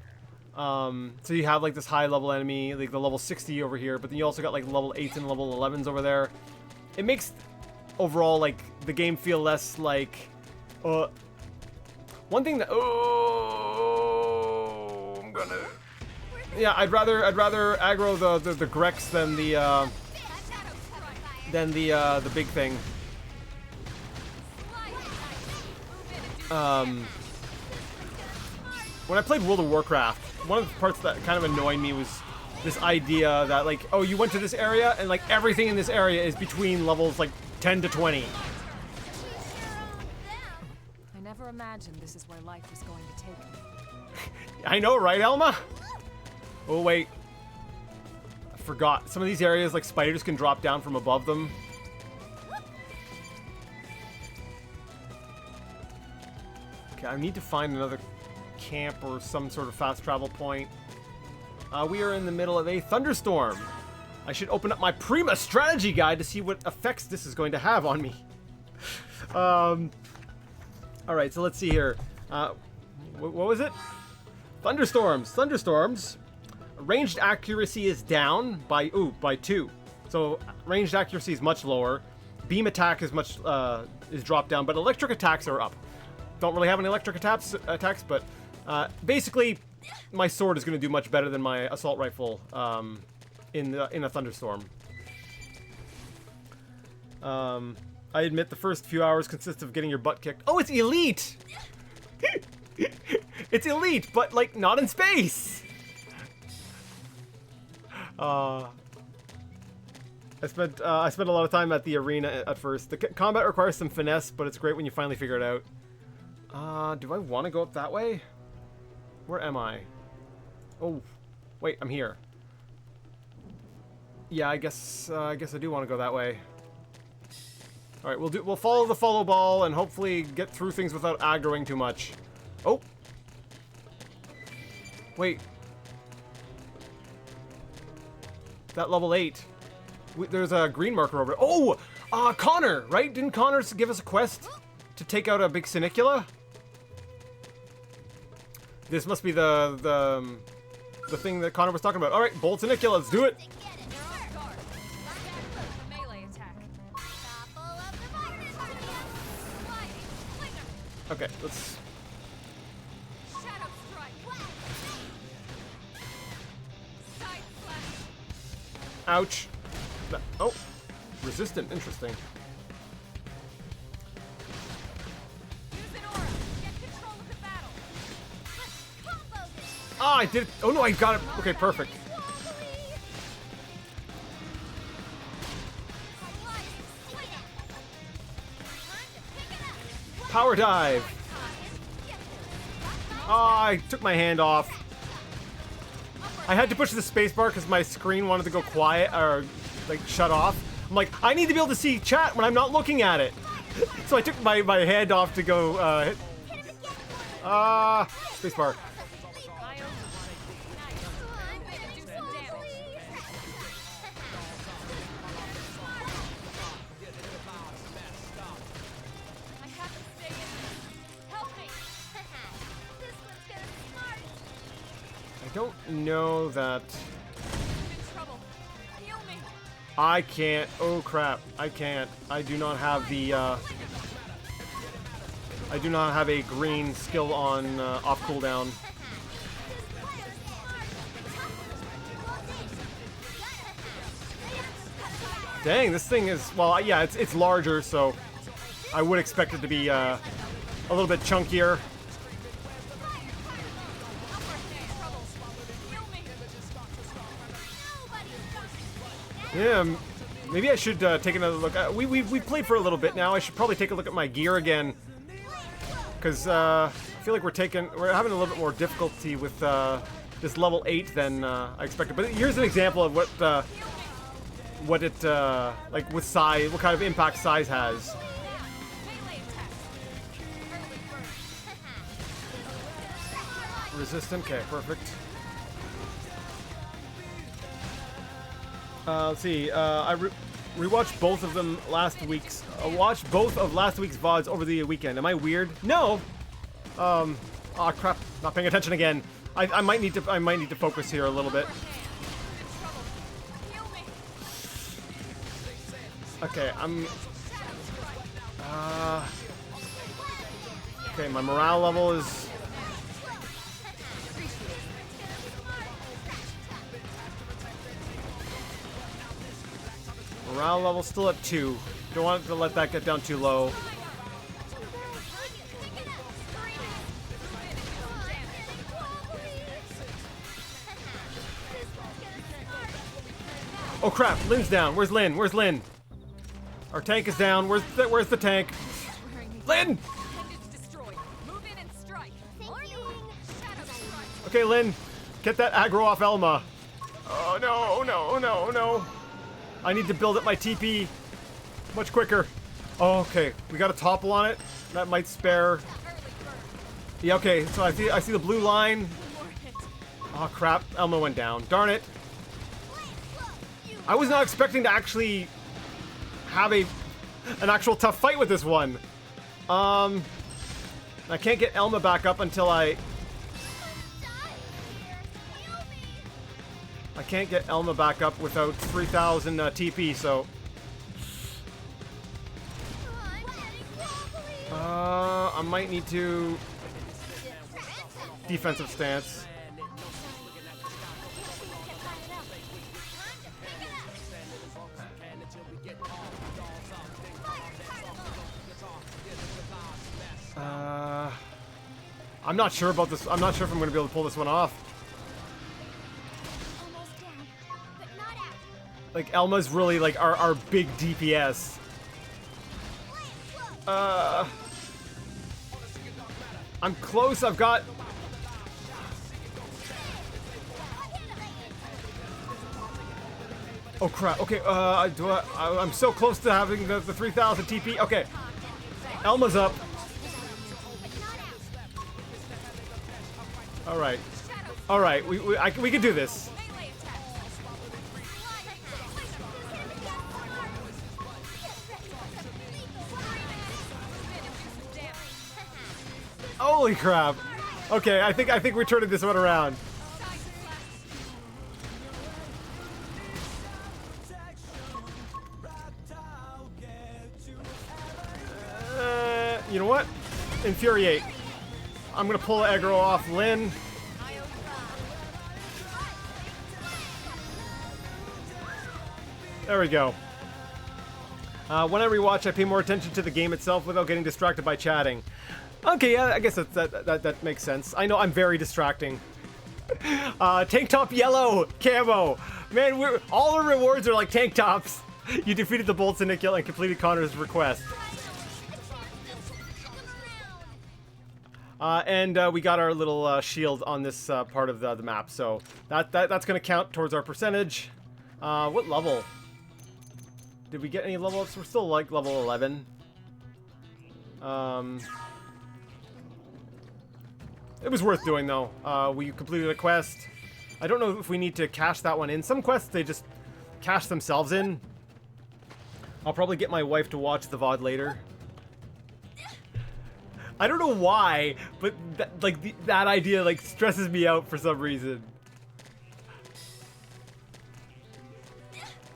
So you have like this high level enemy, like the level 60 over here, but then you also got like level 8s and level 11s over there. It makes overall like the game feel less like. One thing that I'm gonna. Yeah, I'd rather aggro the Grex than the big thing. When I played World of Warcraft, one of the parts that kind of annoyed me was this idea that, like, oh, you went to this area and like everything in this area is between levels like 10 to 20.
never imagined this is where life was going to take me.
I know, right, Elma? Oh, wait. I forgot. Some of these areas, like spiders can drop down from above them. Okay, I need to find another camp or some sort of fast travel point. We are in the middle of a thunderstorm. I should open up my Prima strategy guide to see what effects this is going to have on me. Alright, so let's see here. What was it? Thunderstorms. Thunderstorms. Ranged accuracy is down by 2. So ranged accuracy is much lower. Beam attack is dropped down, but electric attacks are up. Don't really have any electric attacks, but basically my sword is going to do much better than my assault rifle in a thunderstorm. I admit the first few hours consist of getting your butt kicked. Oh, it's elite! It's elite, but like not in space. I spent a lot of time at the arena at first. The combat requires some finesse, but it's great when you finally figure it out. Do I want to go up that way? Where am I? Oh, wait, I'm here. Yeah, I guess I do want to go that way. All right, we'll follow the follow ball and hopefully get through things without aggroing too much. Oh. Wait. That level 8. There's a green marker over it. Oh! Connor, right? Didn't Connor give us a quest to take out a big Sinicula? This must be the thing that Connor was talking about. All right, Bolt Sinicula, let's do it. Okay, let's... Ouch. Oh, resistant, interesting. Ah, I did it. Oh no, I got it. Okay, perfect. Power dive. Ah, I took my hand off. I had to push the spacebar because my screen wanted to go quiet or like shut off. I'm like, I need to be able to see chat when I'm not looking at it. So I took my hand off to go hit. Spacebar. I don't know that I can't. Oh crap! I can't. I do not have the. I do not have a green skill on off cooldown. Dang, this thing is, well, yeah, it's larger, so I would expect it to be a little bit chunkier. Yeah, maybe I should take another look. We've played for a little bit now. I should probably take a look at my gear again, because I feel like we're having a little bit more difficulty with this level 8 than I expected. But here's an example of what it like with size, what kind of impact size has. Resistant. Okay, perfect. Let's see. I rewatched both of them last week's. Watched both of last week's VODs over the weekend. Am I weird? No. Oh crap! Not paying attention again. I might need to focus here a little bit. Okay, okay, my morale level is. Morale level still at 2. Don't want to let that get down too low. Oh crap! Lynn's down. Where's Lynn? Where's Lynn? Our tank is down. Where's the tank? Lynn! Okay, Lynn. Get that aggro off Elma. Oh, no, no, no, no. I need to build up my TP much quicker. Oh, okay, we got a topple on it. That might spare. Yeah, okay, so I see the blue line. Oh, crap. Elma went down. Darn it. I was not expecting to actually have an actual tough fight with this one. I can't get Elma back up until I can't get Elma back up without 3,000 TP, so... I might need to... Defensive stance. I'm not sure about this. I'm not sure if I'm going to be able to pull this one off.
Almost down, but not out.
Like, Elma's really, like, our big DPS. I'm close. I've got... Oh, crap. Okay, I'm so close to having the 3,000 TP. Okay. Elma's up. All right. All right. We can do this. Holy crap. Okay, I think we're turning this one around. You know what? Infuriate. I'm gonna pull aggro off Lynn. There we go. When I rewatch, I pay more attention to the game itself without getting distracted by chatting. Okay, yeah, I guess that makes sense. I know I'm very distracting. Tank top yellow camo. Man, all our rewards are like tank tops. You defeated the Bolt Syndicate and completed Connor's request. And we got our little shield on this part of the map, so that's going to count towards our percentage. What level? Did we get any level ups? We're still like level 11. It was worth doing though. We completed a quest. I don't know if we need to cash that one in. Some quests they just cash themselves in. I'll probably get my wife to watch the VOD later. I don't know why, but that idea like stresses me out for some reason.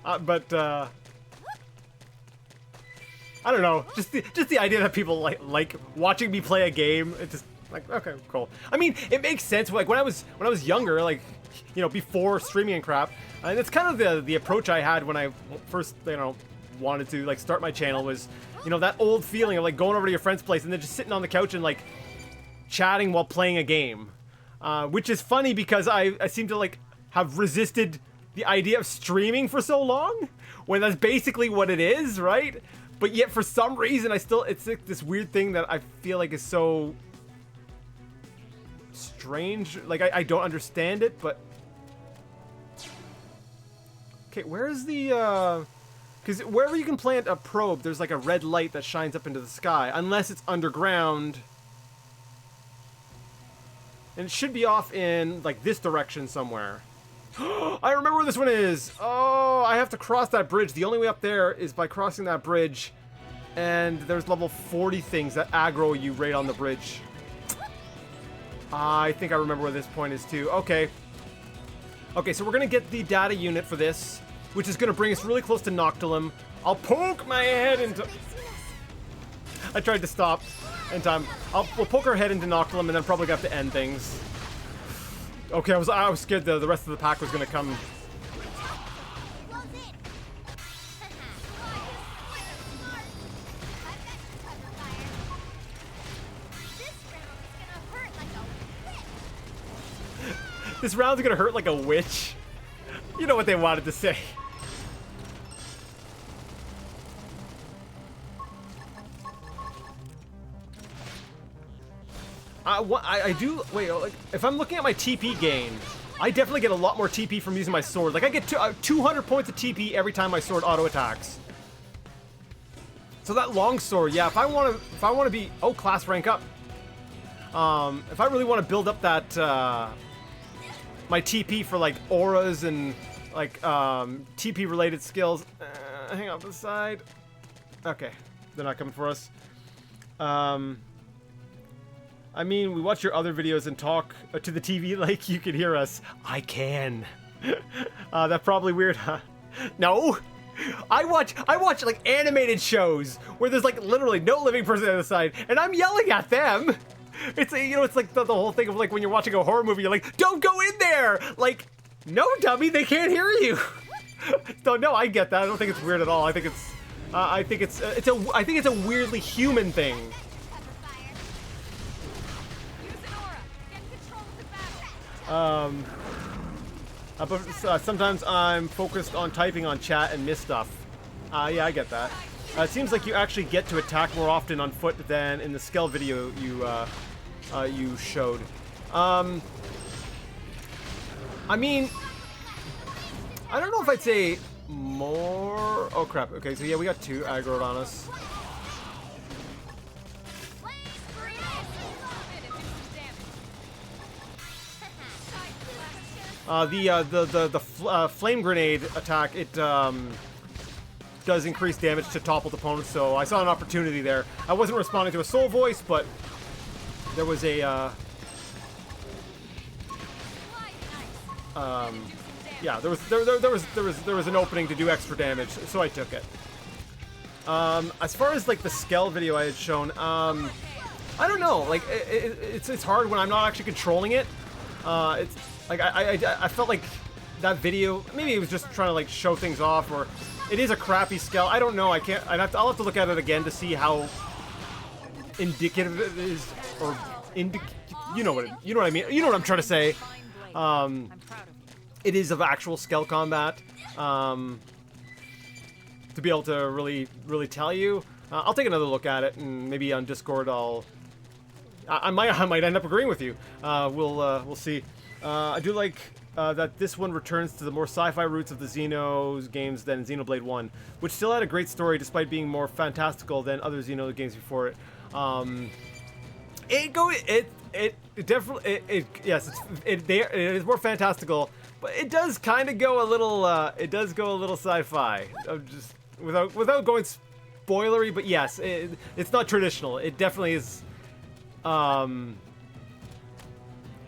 I don't know. Just the idea that people like watching me play a game. It just like, okay, cool. I mean, it makes sense. Like when I was younger, like, you know, before streaming and crap, and that's kind of the approach I had when I first, you know, wanted to like start my channel was, you know, that old feeling of like going over to your friend's place and then just sitting on the couch and like chatting while playing a game, which is funny because I seem to like have resisted the idea of streaming for so long when that's basically what it is, right? But yet for some reason it's like this weird thing that I feel like is so strange. Like I don't understand it, but okay, where's the because wherever you can plant a probe, there's like a red light that shines up into the sky, unless it's underground. And it should be off in like this direction somewhere. I remember where this one is. Oh, I have to cross that bridge. The only way up there is by crossing that bridge. And there's level 40 things that aggro you right on the bridge. I think I remember where this point is too. Okay. Okay, so we're going to get the data unit for this, which is going to bring us really close to Noctilum. I'll poke my head into... I tried to stop in time. We'll poke our head into Noctilum and then probably have to end things. Okay, I was scared the rest of the pack was going to come. This round's gonna hurt like a witch. You know what they wanted to say. I do. Wait, like, if I'm looking at my TP gain, I definitely get a lot more TP from using my sword. Like, I get 200 points of TP every time my sword auto attacks. So that long sword, yeah. If I want to be class rank up. If I really want to build up that my TP for like auras and like TP related skills. Hang on to the side. Okay, they're not coming for us. I mean, we watch your other videos and talk to the TV like you can hear us. I can. That's probably weird, huh? No. I watch like animated shows where there's like literally no living person on the side, and I'm yelling at them. It's it's like the whole thing of like when you're watching a horror movie, you're like, don't go in there. Like, no, dummy, they can't hear you. So no, I get that. I don't think it's weird at all. I think it's a weirdly human thing. But sometimes I'm focused on typing on chat and miss stuff. Yeah, I get that. It seems like you actually get to attack more often on foot than in the Skell video you showed. I mean, I don't know if I'd say more. Oh crap. Okay, so yeah, we got 2 aggroed on us. The flame grenade attack, it does increase damage to toppled opponents, so I saw an opportunity there. I wasn't responding to a soul voice, but there was a yeah, there was an opening to do extra damage, so I took it. As far as like the Skell video I had shown, I don't know, like it's hard when I'm not actually controlling it. It's like I felt like that video, maybe it was just trying to like show things off, or it is a crappy Skell. I don't know. I'll have to look at it again to see how indicative it is, or you know what I mean. You know what I'm trying to say. It is of actual Skell combat. To be able to really tell you, I'll take another look at it, and maybe on Discord I might end up agreeing with you. We'll see. I do like that this one returns to the more sci-fi roots of the Xeno games than Xenoblade 1, which still had a great story despite being more fantastical than other Xeno games before it. It is more fantastical, but it does kind of go a little sci-fi. Just without going spoilery, but yes, it's not traditional. It definitely is.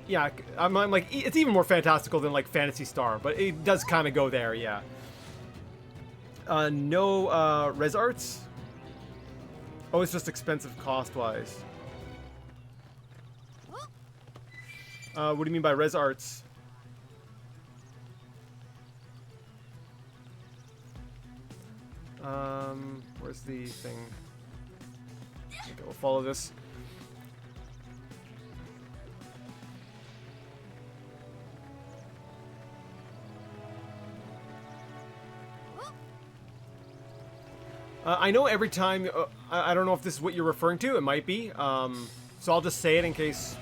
Yeah, I'm like, it's even more fantastical than like Phantasy Star, but it does kind of go there, yeah. No res arts. Oh, it's just expensive cost-wise. What do you mean by res arts? Where's the thing? Okay, we'll follow this. I know every time, I don't know if this is what you're referring to, it might be, so I'll just say it in case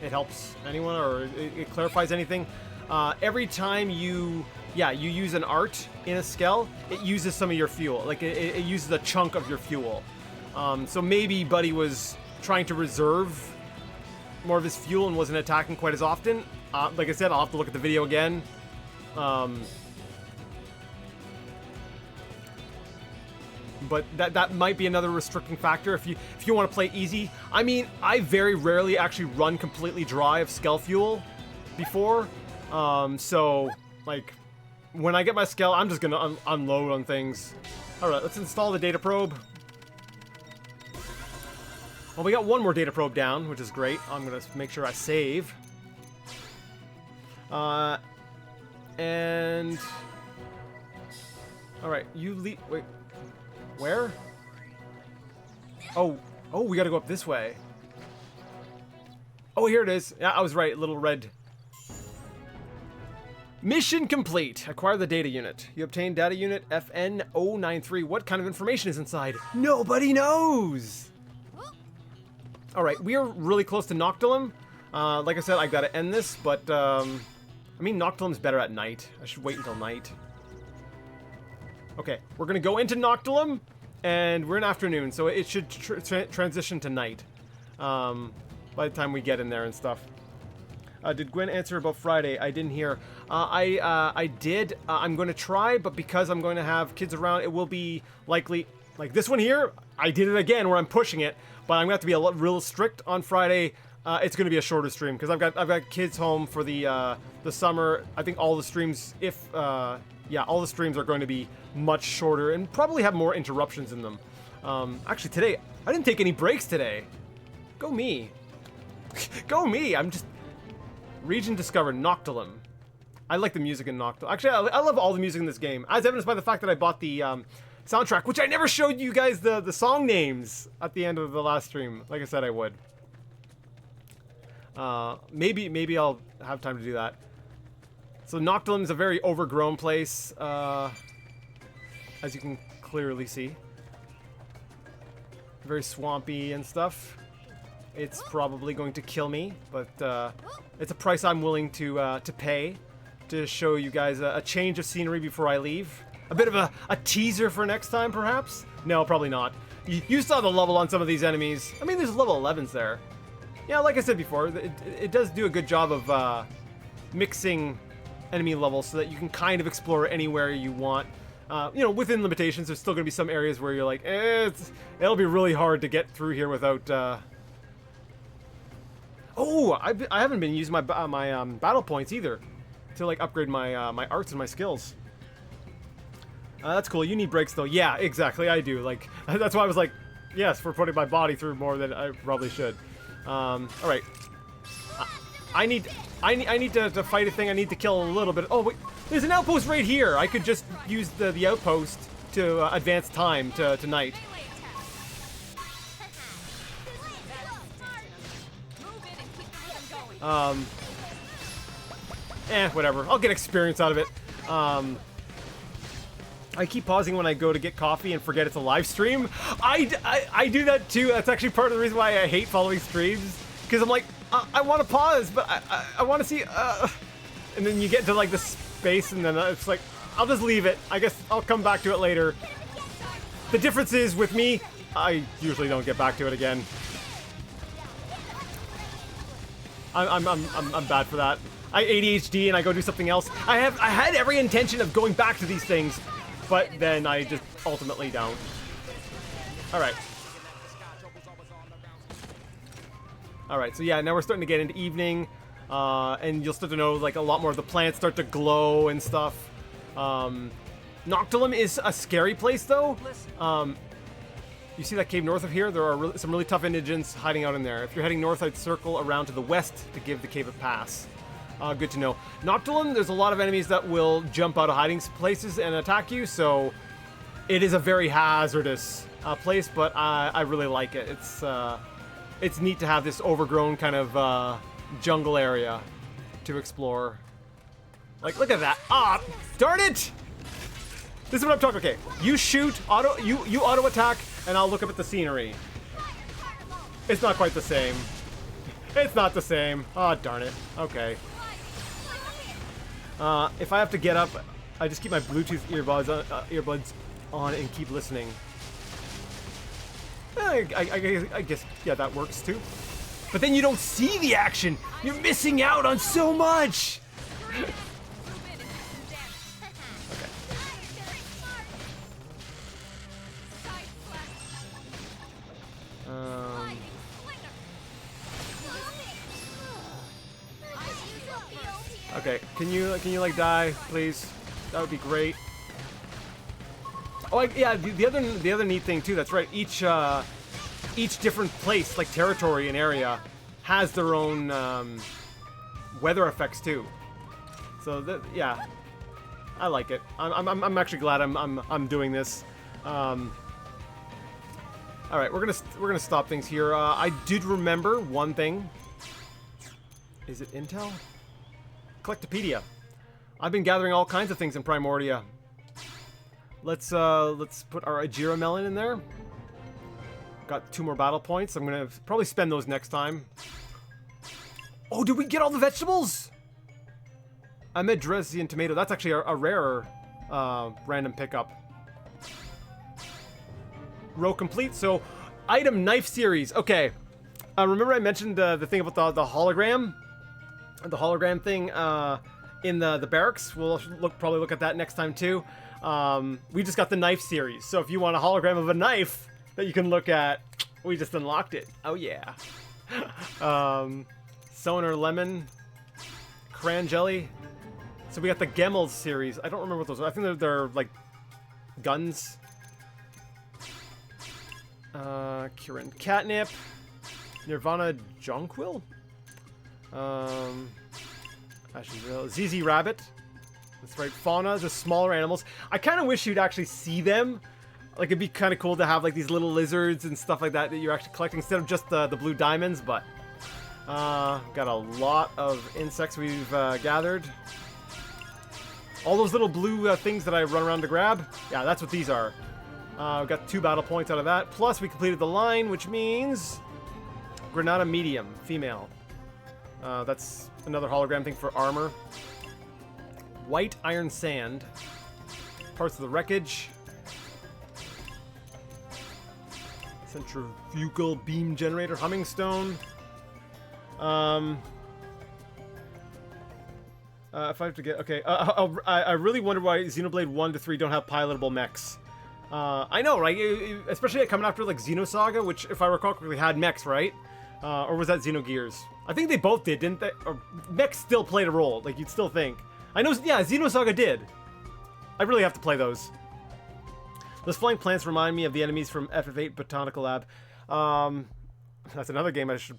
it helps anyone or it clarifies anything. Every time you use an art in a Skell, it uses some of your fuel, like it uses a chunk of your fuel. So maybe Buddy was trying to reserve more of his fuel and wasn't attacking quite as often. Like I said, I'll have to look at the video again. But that might be another restricting factor if you want to play easy. I mean, I very rarely actually run completely dry of Skell fuel before. So, like, when I get my Skell, I'm just gonna unload on things. Alright, let's install the data probe. Well, we got one more data probe down, which is great. I'm gonna make sure I save. And... Alright, you leave... Wait... Where? Oh, we gotta go up this way. Oh, here it is. Yeah, I was right. Little red. Mission complete. Acquire the data unit. You obtain data unit FN093. What kind of information is inside? Nobody knows. Alright, we are really close to Noctilum. Like I said, I've got to end this, but, I mean, Noctilum's better at night. I should wait until night. Okay, we're gonna go into Noctilum, and we're in afternoon, so it should transition to night. By the time we get in there and stuff. Did Gwen answer about Friday? I didn't hear. I did. I'm going to try, but because I'm going to have kids around, it will be likely... Like this one here, I did it again where I'm pushing it, but I'm going to have to be real strict on Friday. It's going to be a shorter stream, because I've got kids home for the summer. I think all the streams, yeah, all the streams are going to be much shorter and probably have more interruptions in them. Actually, today, I didn't take any breaks today. Go me. Go me. I'm just... Region discovered, Noctilum. I like the music in Noctilum. Actually, I love all the music in this game, as evidenced by the fact that I bought the soundtrack, which I never showed you guys the song names at the end of the last stream. Like I said, I would. Maybe I'll have time to do that. So Noctilum is a very overgrown place, as you can clearly see. Very swampy and stuff. It's probably going to kill me, but it's a price I'm willing to pay to show you guys a change of scenery before I leave. A bit of a teaser for next time, perhaps? No, probably not. You saw the level on some of these enemies. I mean, there's level 11s there. Yeah, like I said before, it does do a good job of mixing enemy levels so that you can kind of explore anywhere you want. You know, within limitations, there's still going to be some areas where you're like, it'll be really hard to get through here without... Oh, I haven't been using my battle points either to like upgrade my my arts and my skills. That's cool. You need breaks though. Yeah, exactly. I do. Like that's why I was like, yes, for putting my body through more than I probably should. All right. I need to fight a thing. I need to kill a little bit. Oh wait, there's an outpost right here. I could just use the outpost to advance time to night. Whatever. I'll get experience out of it. I keep pausing when I go to get coffee and forget it's a live stream. I do that too. That's actually part of the reason why I hate following streams. Because I'm like, I want to pause, but I want to see, and then you get to like the space and then it's like, I'll just leave it. I guess I'll come back to it later. The difference is with me, I usually don't get back to it again. I'm bad for that. I ADHD and I go do something else. I had every intention of going back to these things, but then I just ultimately don't. Alright. Alright, so yeah, now we're starting to get into evening, and you'll start to know like a lot more of the plants start to glow and stuff. Noctilum is a scary place though. You see that cave north of here? There are some really tough indigents hiding out in there. If you're heading north, I'd circle around to the west to give the cave a pass. Good to know. Noctilum, there's a lot of enemies that will jump out of hiding places and attack you, so it is a very hazardous place, but I really like it. It's neat to have this overgrown kind of jungle area to explore. Like, look at that. Ah, darn it! This is what I'm talking. Okay, you shoot, you auto attack, and I'll look up at the scenery. It's not quite the same. It's not the same. Oh, darn it. Okay. If I have to get up, I just keep my Bluetooth earbuds on and keep listening. I guess, yeah, that works too. But then you don't see the action. You're missing out on so much. Okay, can you like die, please? That would be great. Oh, yeah. The other neat thing too. That's right. Each different place, like territory and area, has their own weather effects too. So yeah, I like it. I'm actually glad I'm doing this. All right, we're gonna stop things here. I did remember one thing. Is it Intel? Collectopedia. I've been gathering all kinds of things in Primordia. Let's put our Ajira melon in there. Got 2 more battle points. I'm gonna probably spend those next time. Oh, did we get all the vegetables? I made Dresden tomato. That's actually a rarer random pickup. Row complete. So, item knife series. Okay. Remember I mentioned the thing about the hologram? The hologram thing in the barracks. We'll probably look at that next time too. We just got the knife series. So if you want a hologram of a knife that you can look at, we just unlocked it. Oh yeah. Sonar lemon. Cran jelly. So we got the Gemmels series. I don't remember what those are. I think they're like guns. Kirin catnip. Nirvana jonquil. ZZ rabbit. That's right. Fauna, the smaller animals. I kind of wish you'd actually see them. Like, it'd be kind of cool to have like these little lizards and stuff like that you're actually collecting instead of just the blue diamonds. But got a lot of insects we've gathered. All those little blue things that I run around to grab. Yeah, that's what these are. We got 2 battle points out of that. Plus, we completed the line, which means Granada medium, female. That's another hologram thing for armor. White iron sand. Parts of the wreckage. Centrifugal beam generator, humming stone. If I have to get... Okay, I really wonder why Xenoblade 1 to 3 don't have pilotable mechs. I know, right? Especially coming after, like, Xenosaga, which, if I recall correctly, had mechs, right? Or was that Xenogears? I think they both did, didn't they? Or mechs still played a role, like, you'd still think. I know, yeah, Xenosaga did. I really have to play those. Those flying plants remind me of the enemies from FF8 Botanical Lab. That's another game I should...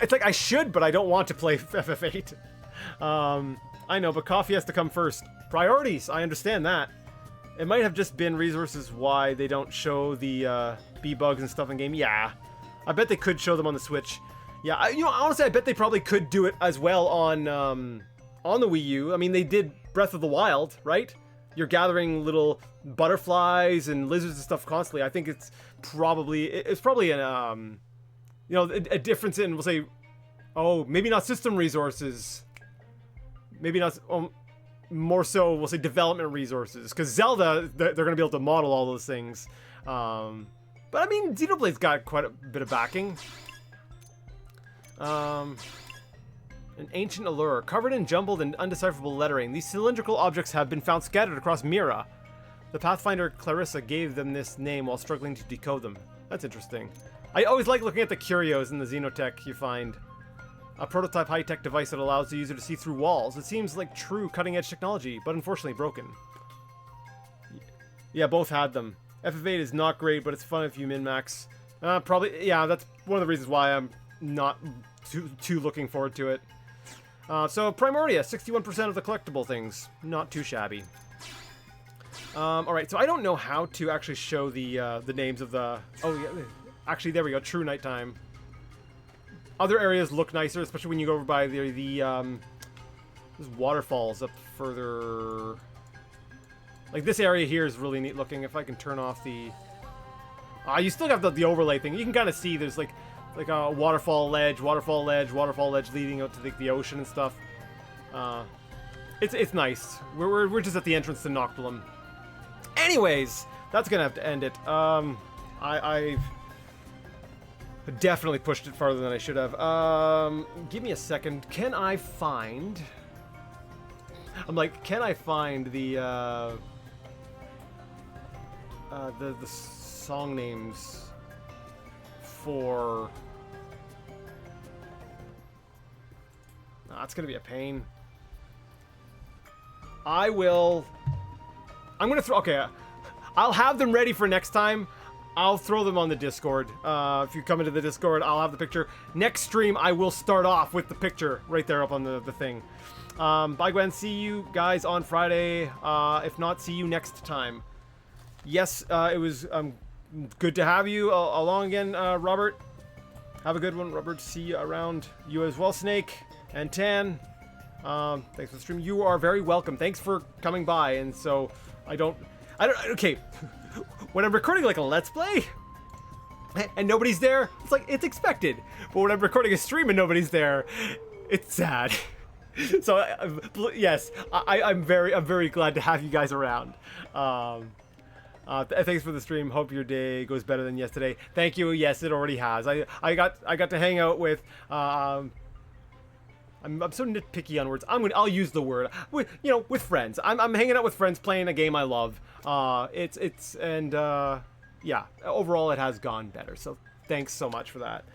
it's like I should, but I don't want to play FF8. I know, but coffee has to come first. Priorities, I understand that. It might have just been resources why they don't show the bee bugs and stuff in game. Yeah, I bet they could show them on the Switch. Yeah, you know, honestly, I bet they probably could do it as well on the Wii U. I mean, they did Breath of the Wild, right? You're gathering little butterflies and lizards and stuff constantly. I think it's probably an you know, a difference in, we'll say, oh, maybe not system resources. Maybe not, more so, we'll say development resources. Because Zelda, they're going to be able to model all those things. But I mean, Xenoblade's got quite a bit of backing. An ancient allure, covered in jumbled and undecipherable lettering. These cylindrical objects have been found scattered across Mira. The Pathfinder Clarissa gave them this name while struggling to decode them. That's interesting. I always like looking at the curios in the Xenotech you find. A prototype high-tech device that allows the user to see through walls. It seems like true cutting-edge technology, but unfortunately broken. Yeah, both had them. FF8 is not great, but it's fun if you min-max. Probably, yeah, that's one of the reasons why I'm not too looking forward to it. So, Primordia, 61% of the collectible things. Not too shabby. Alright, so I don't know how to actually show the names of the... Oh, yeah, actually, there we go, True Nighttime. Other areas look nicer, especially when you go over by the there's waterfalls up further. Like, this area here is really neat looking. If I can turn off the... you still got the overlay thing. You can kind of see there's like a waterfall ledge leading out to the ocean and stuff. It's nice. We're just at the entrance to Noctilum. Anyways, that's gonna have to end it. I've definitely pushed it farther than I should have. Give me a second. Can I find... I'm like, can I find the song names for... Nah, it's gonna be a pain. I'm gonna throw... Okay, I'll have them ready for next time. I'll throw them on the Discord. If you come into the Discord, I'll have the picture. Next stream, I will start off with the picture right there up on the thing. Bye, Gwen. See you guys on Friday. If not, see you next time. Yes, it was good to have you along again, Robert. Have a good one, Robert. See you around. You as well, Snake and Tan. Thanks for the stream. You are very welcome. Thanks for coming by. And so, okay. When I'm recording like a Let's Play, and nobody's there, it's like, it's expected. But when I'm recording a stream and nobody's there, it's sad. So yes, I'm very glad to have you guys around. Thanks for the stream. Hope your day goes better than yesterday. Thank you. Yes, it already has. I got to hang out with. I'm so nitpicky on words. I'll use the word with friends. I'm hanging out with friends playing a game I love. Yeah. Overall, it has gone better. So thanks so much for that.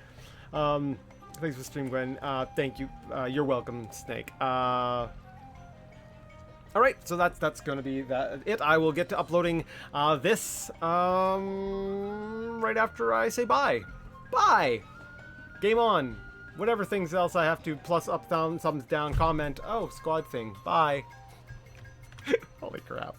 Thanks for the stream, Gwen. Thank you. You're welcome, Snake. All right, so that's gonna be it. I will get to uploading this right after I say bye. Bye. Game on. Whatever things else I have to plus up, thumbs down, comment. Oh, squad thing. Bye. Holy crap.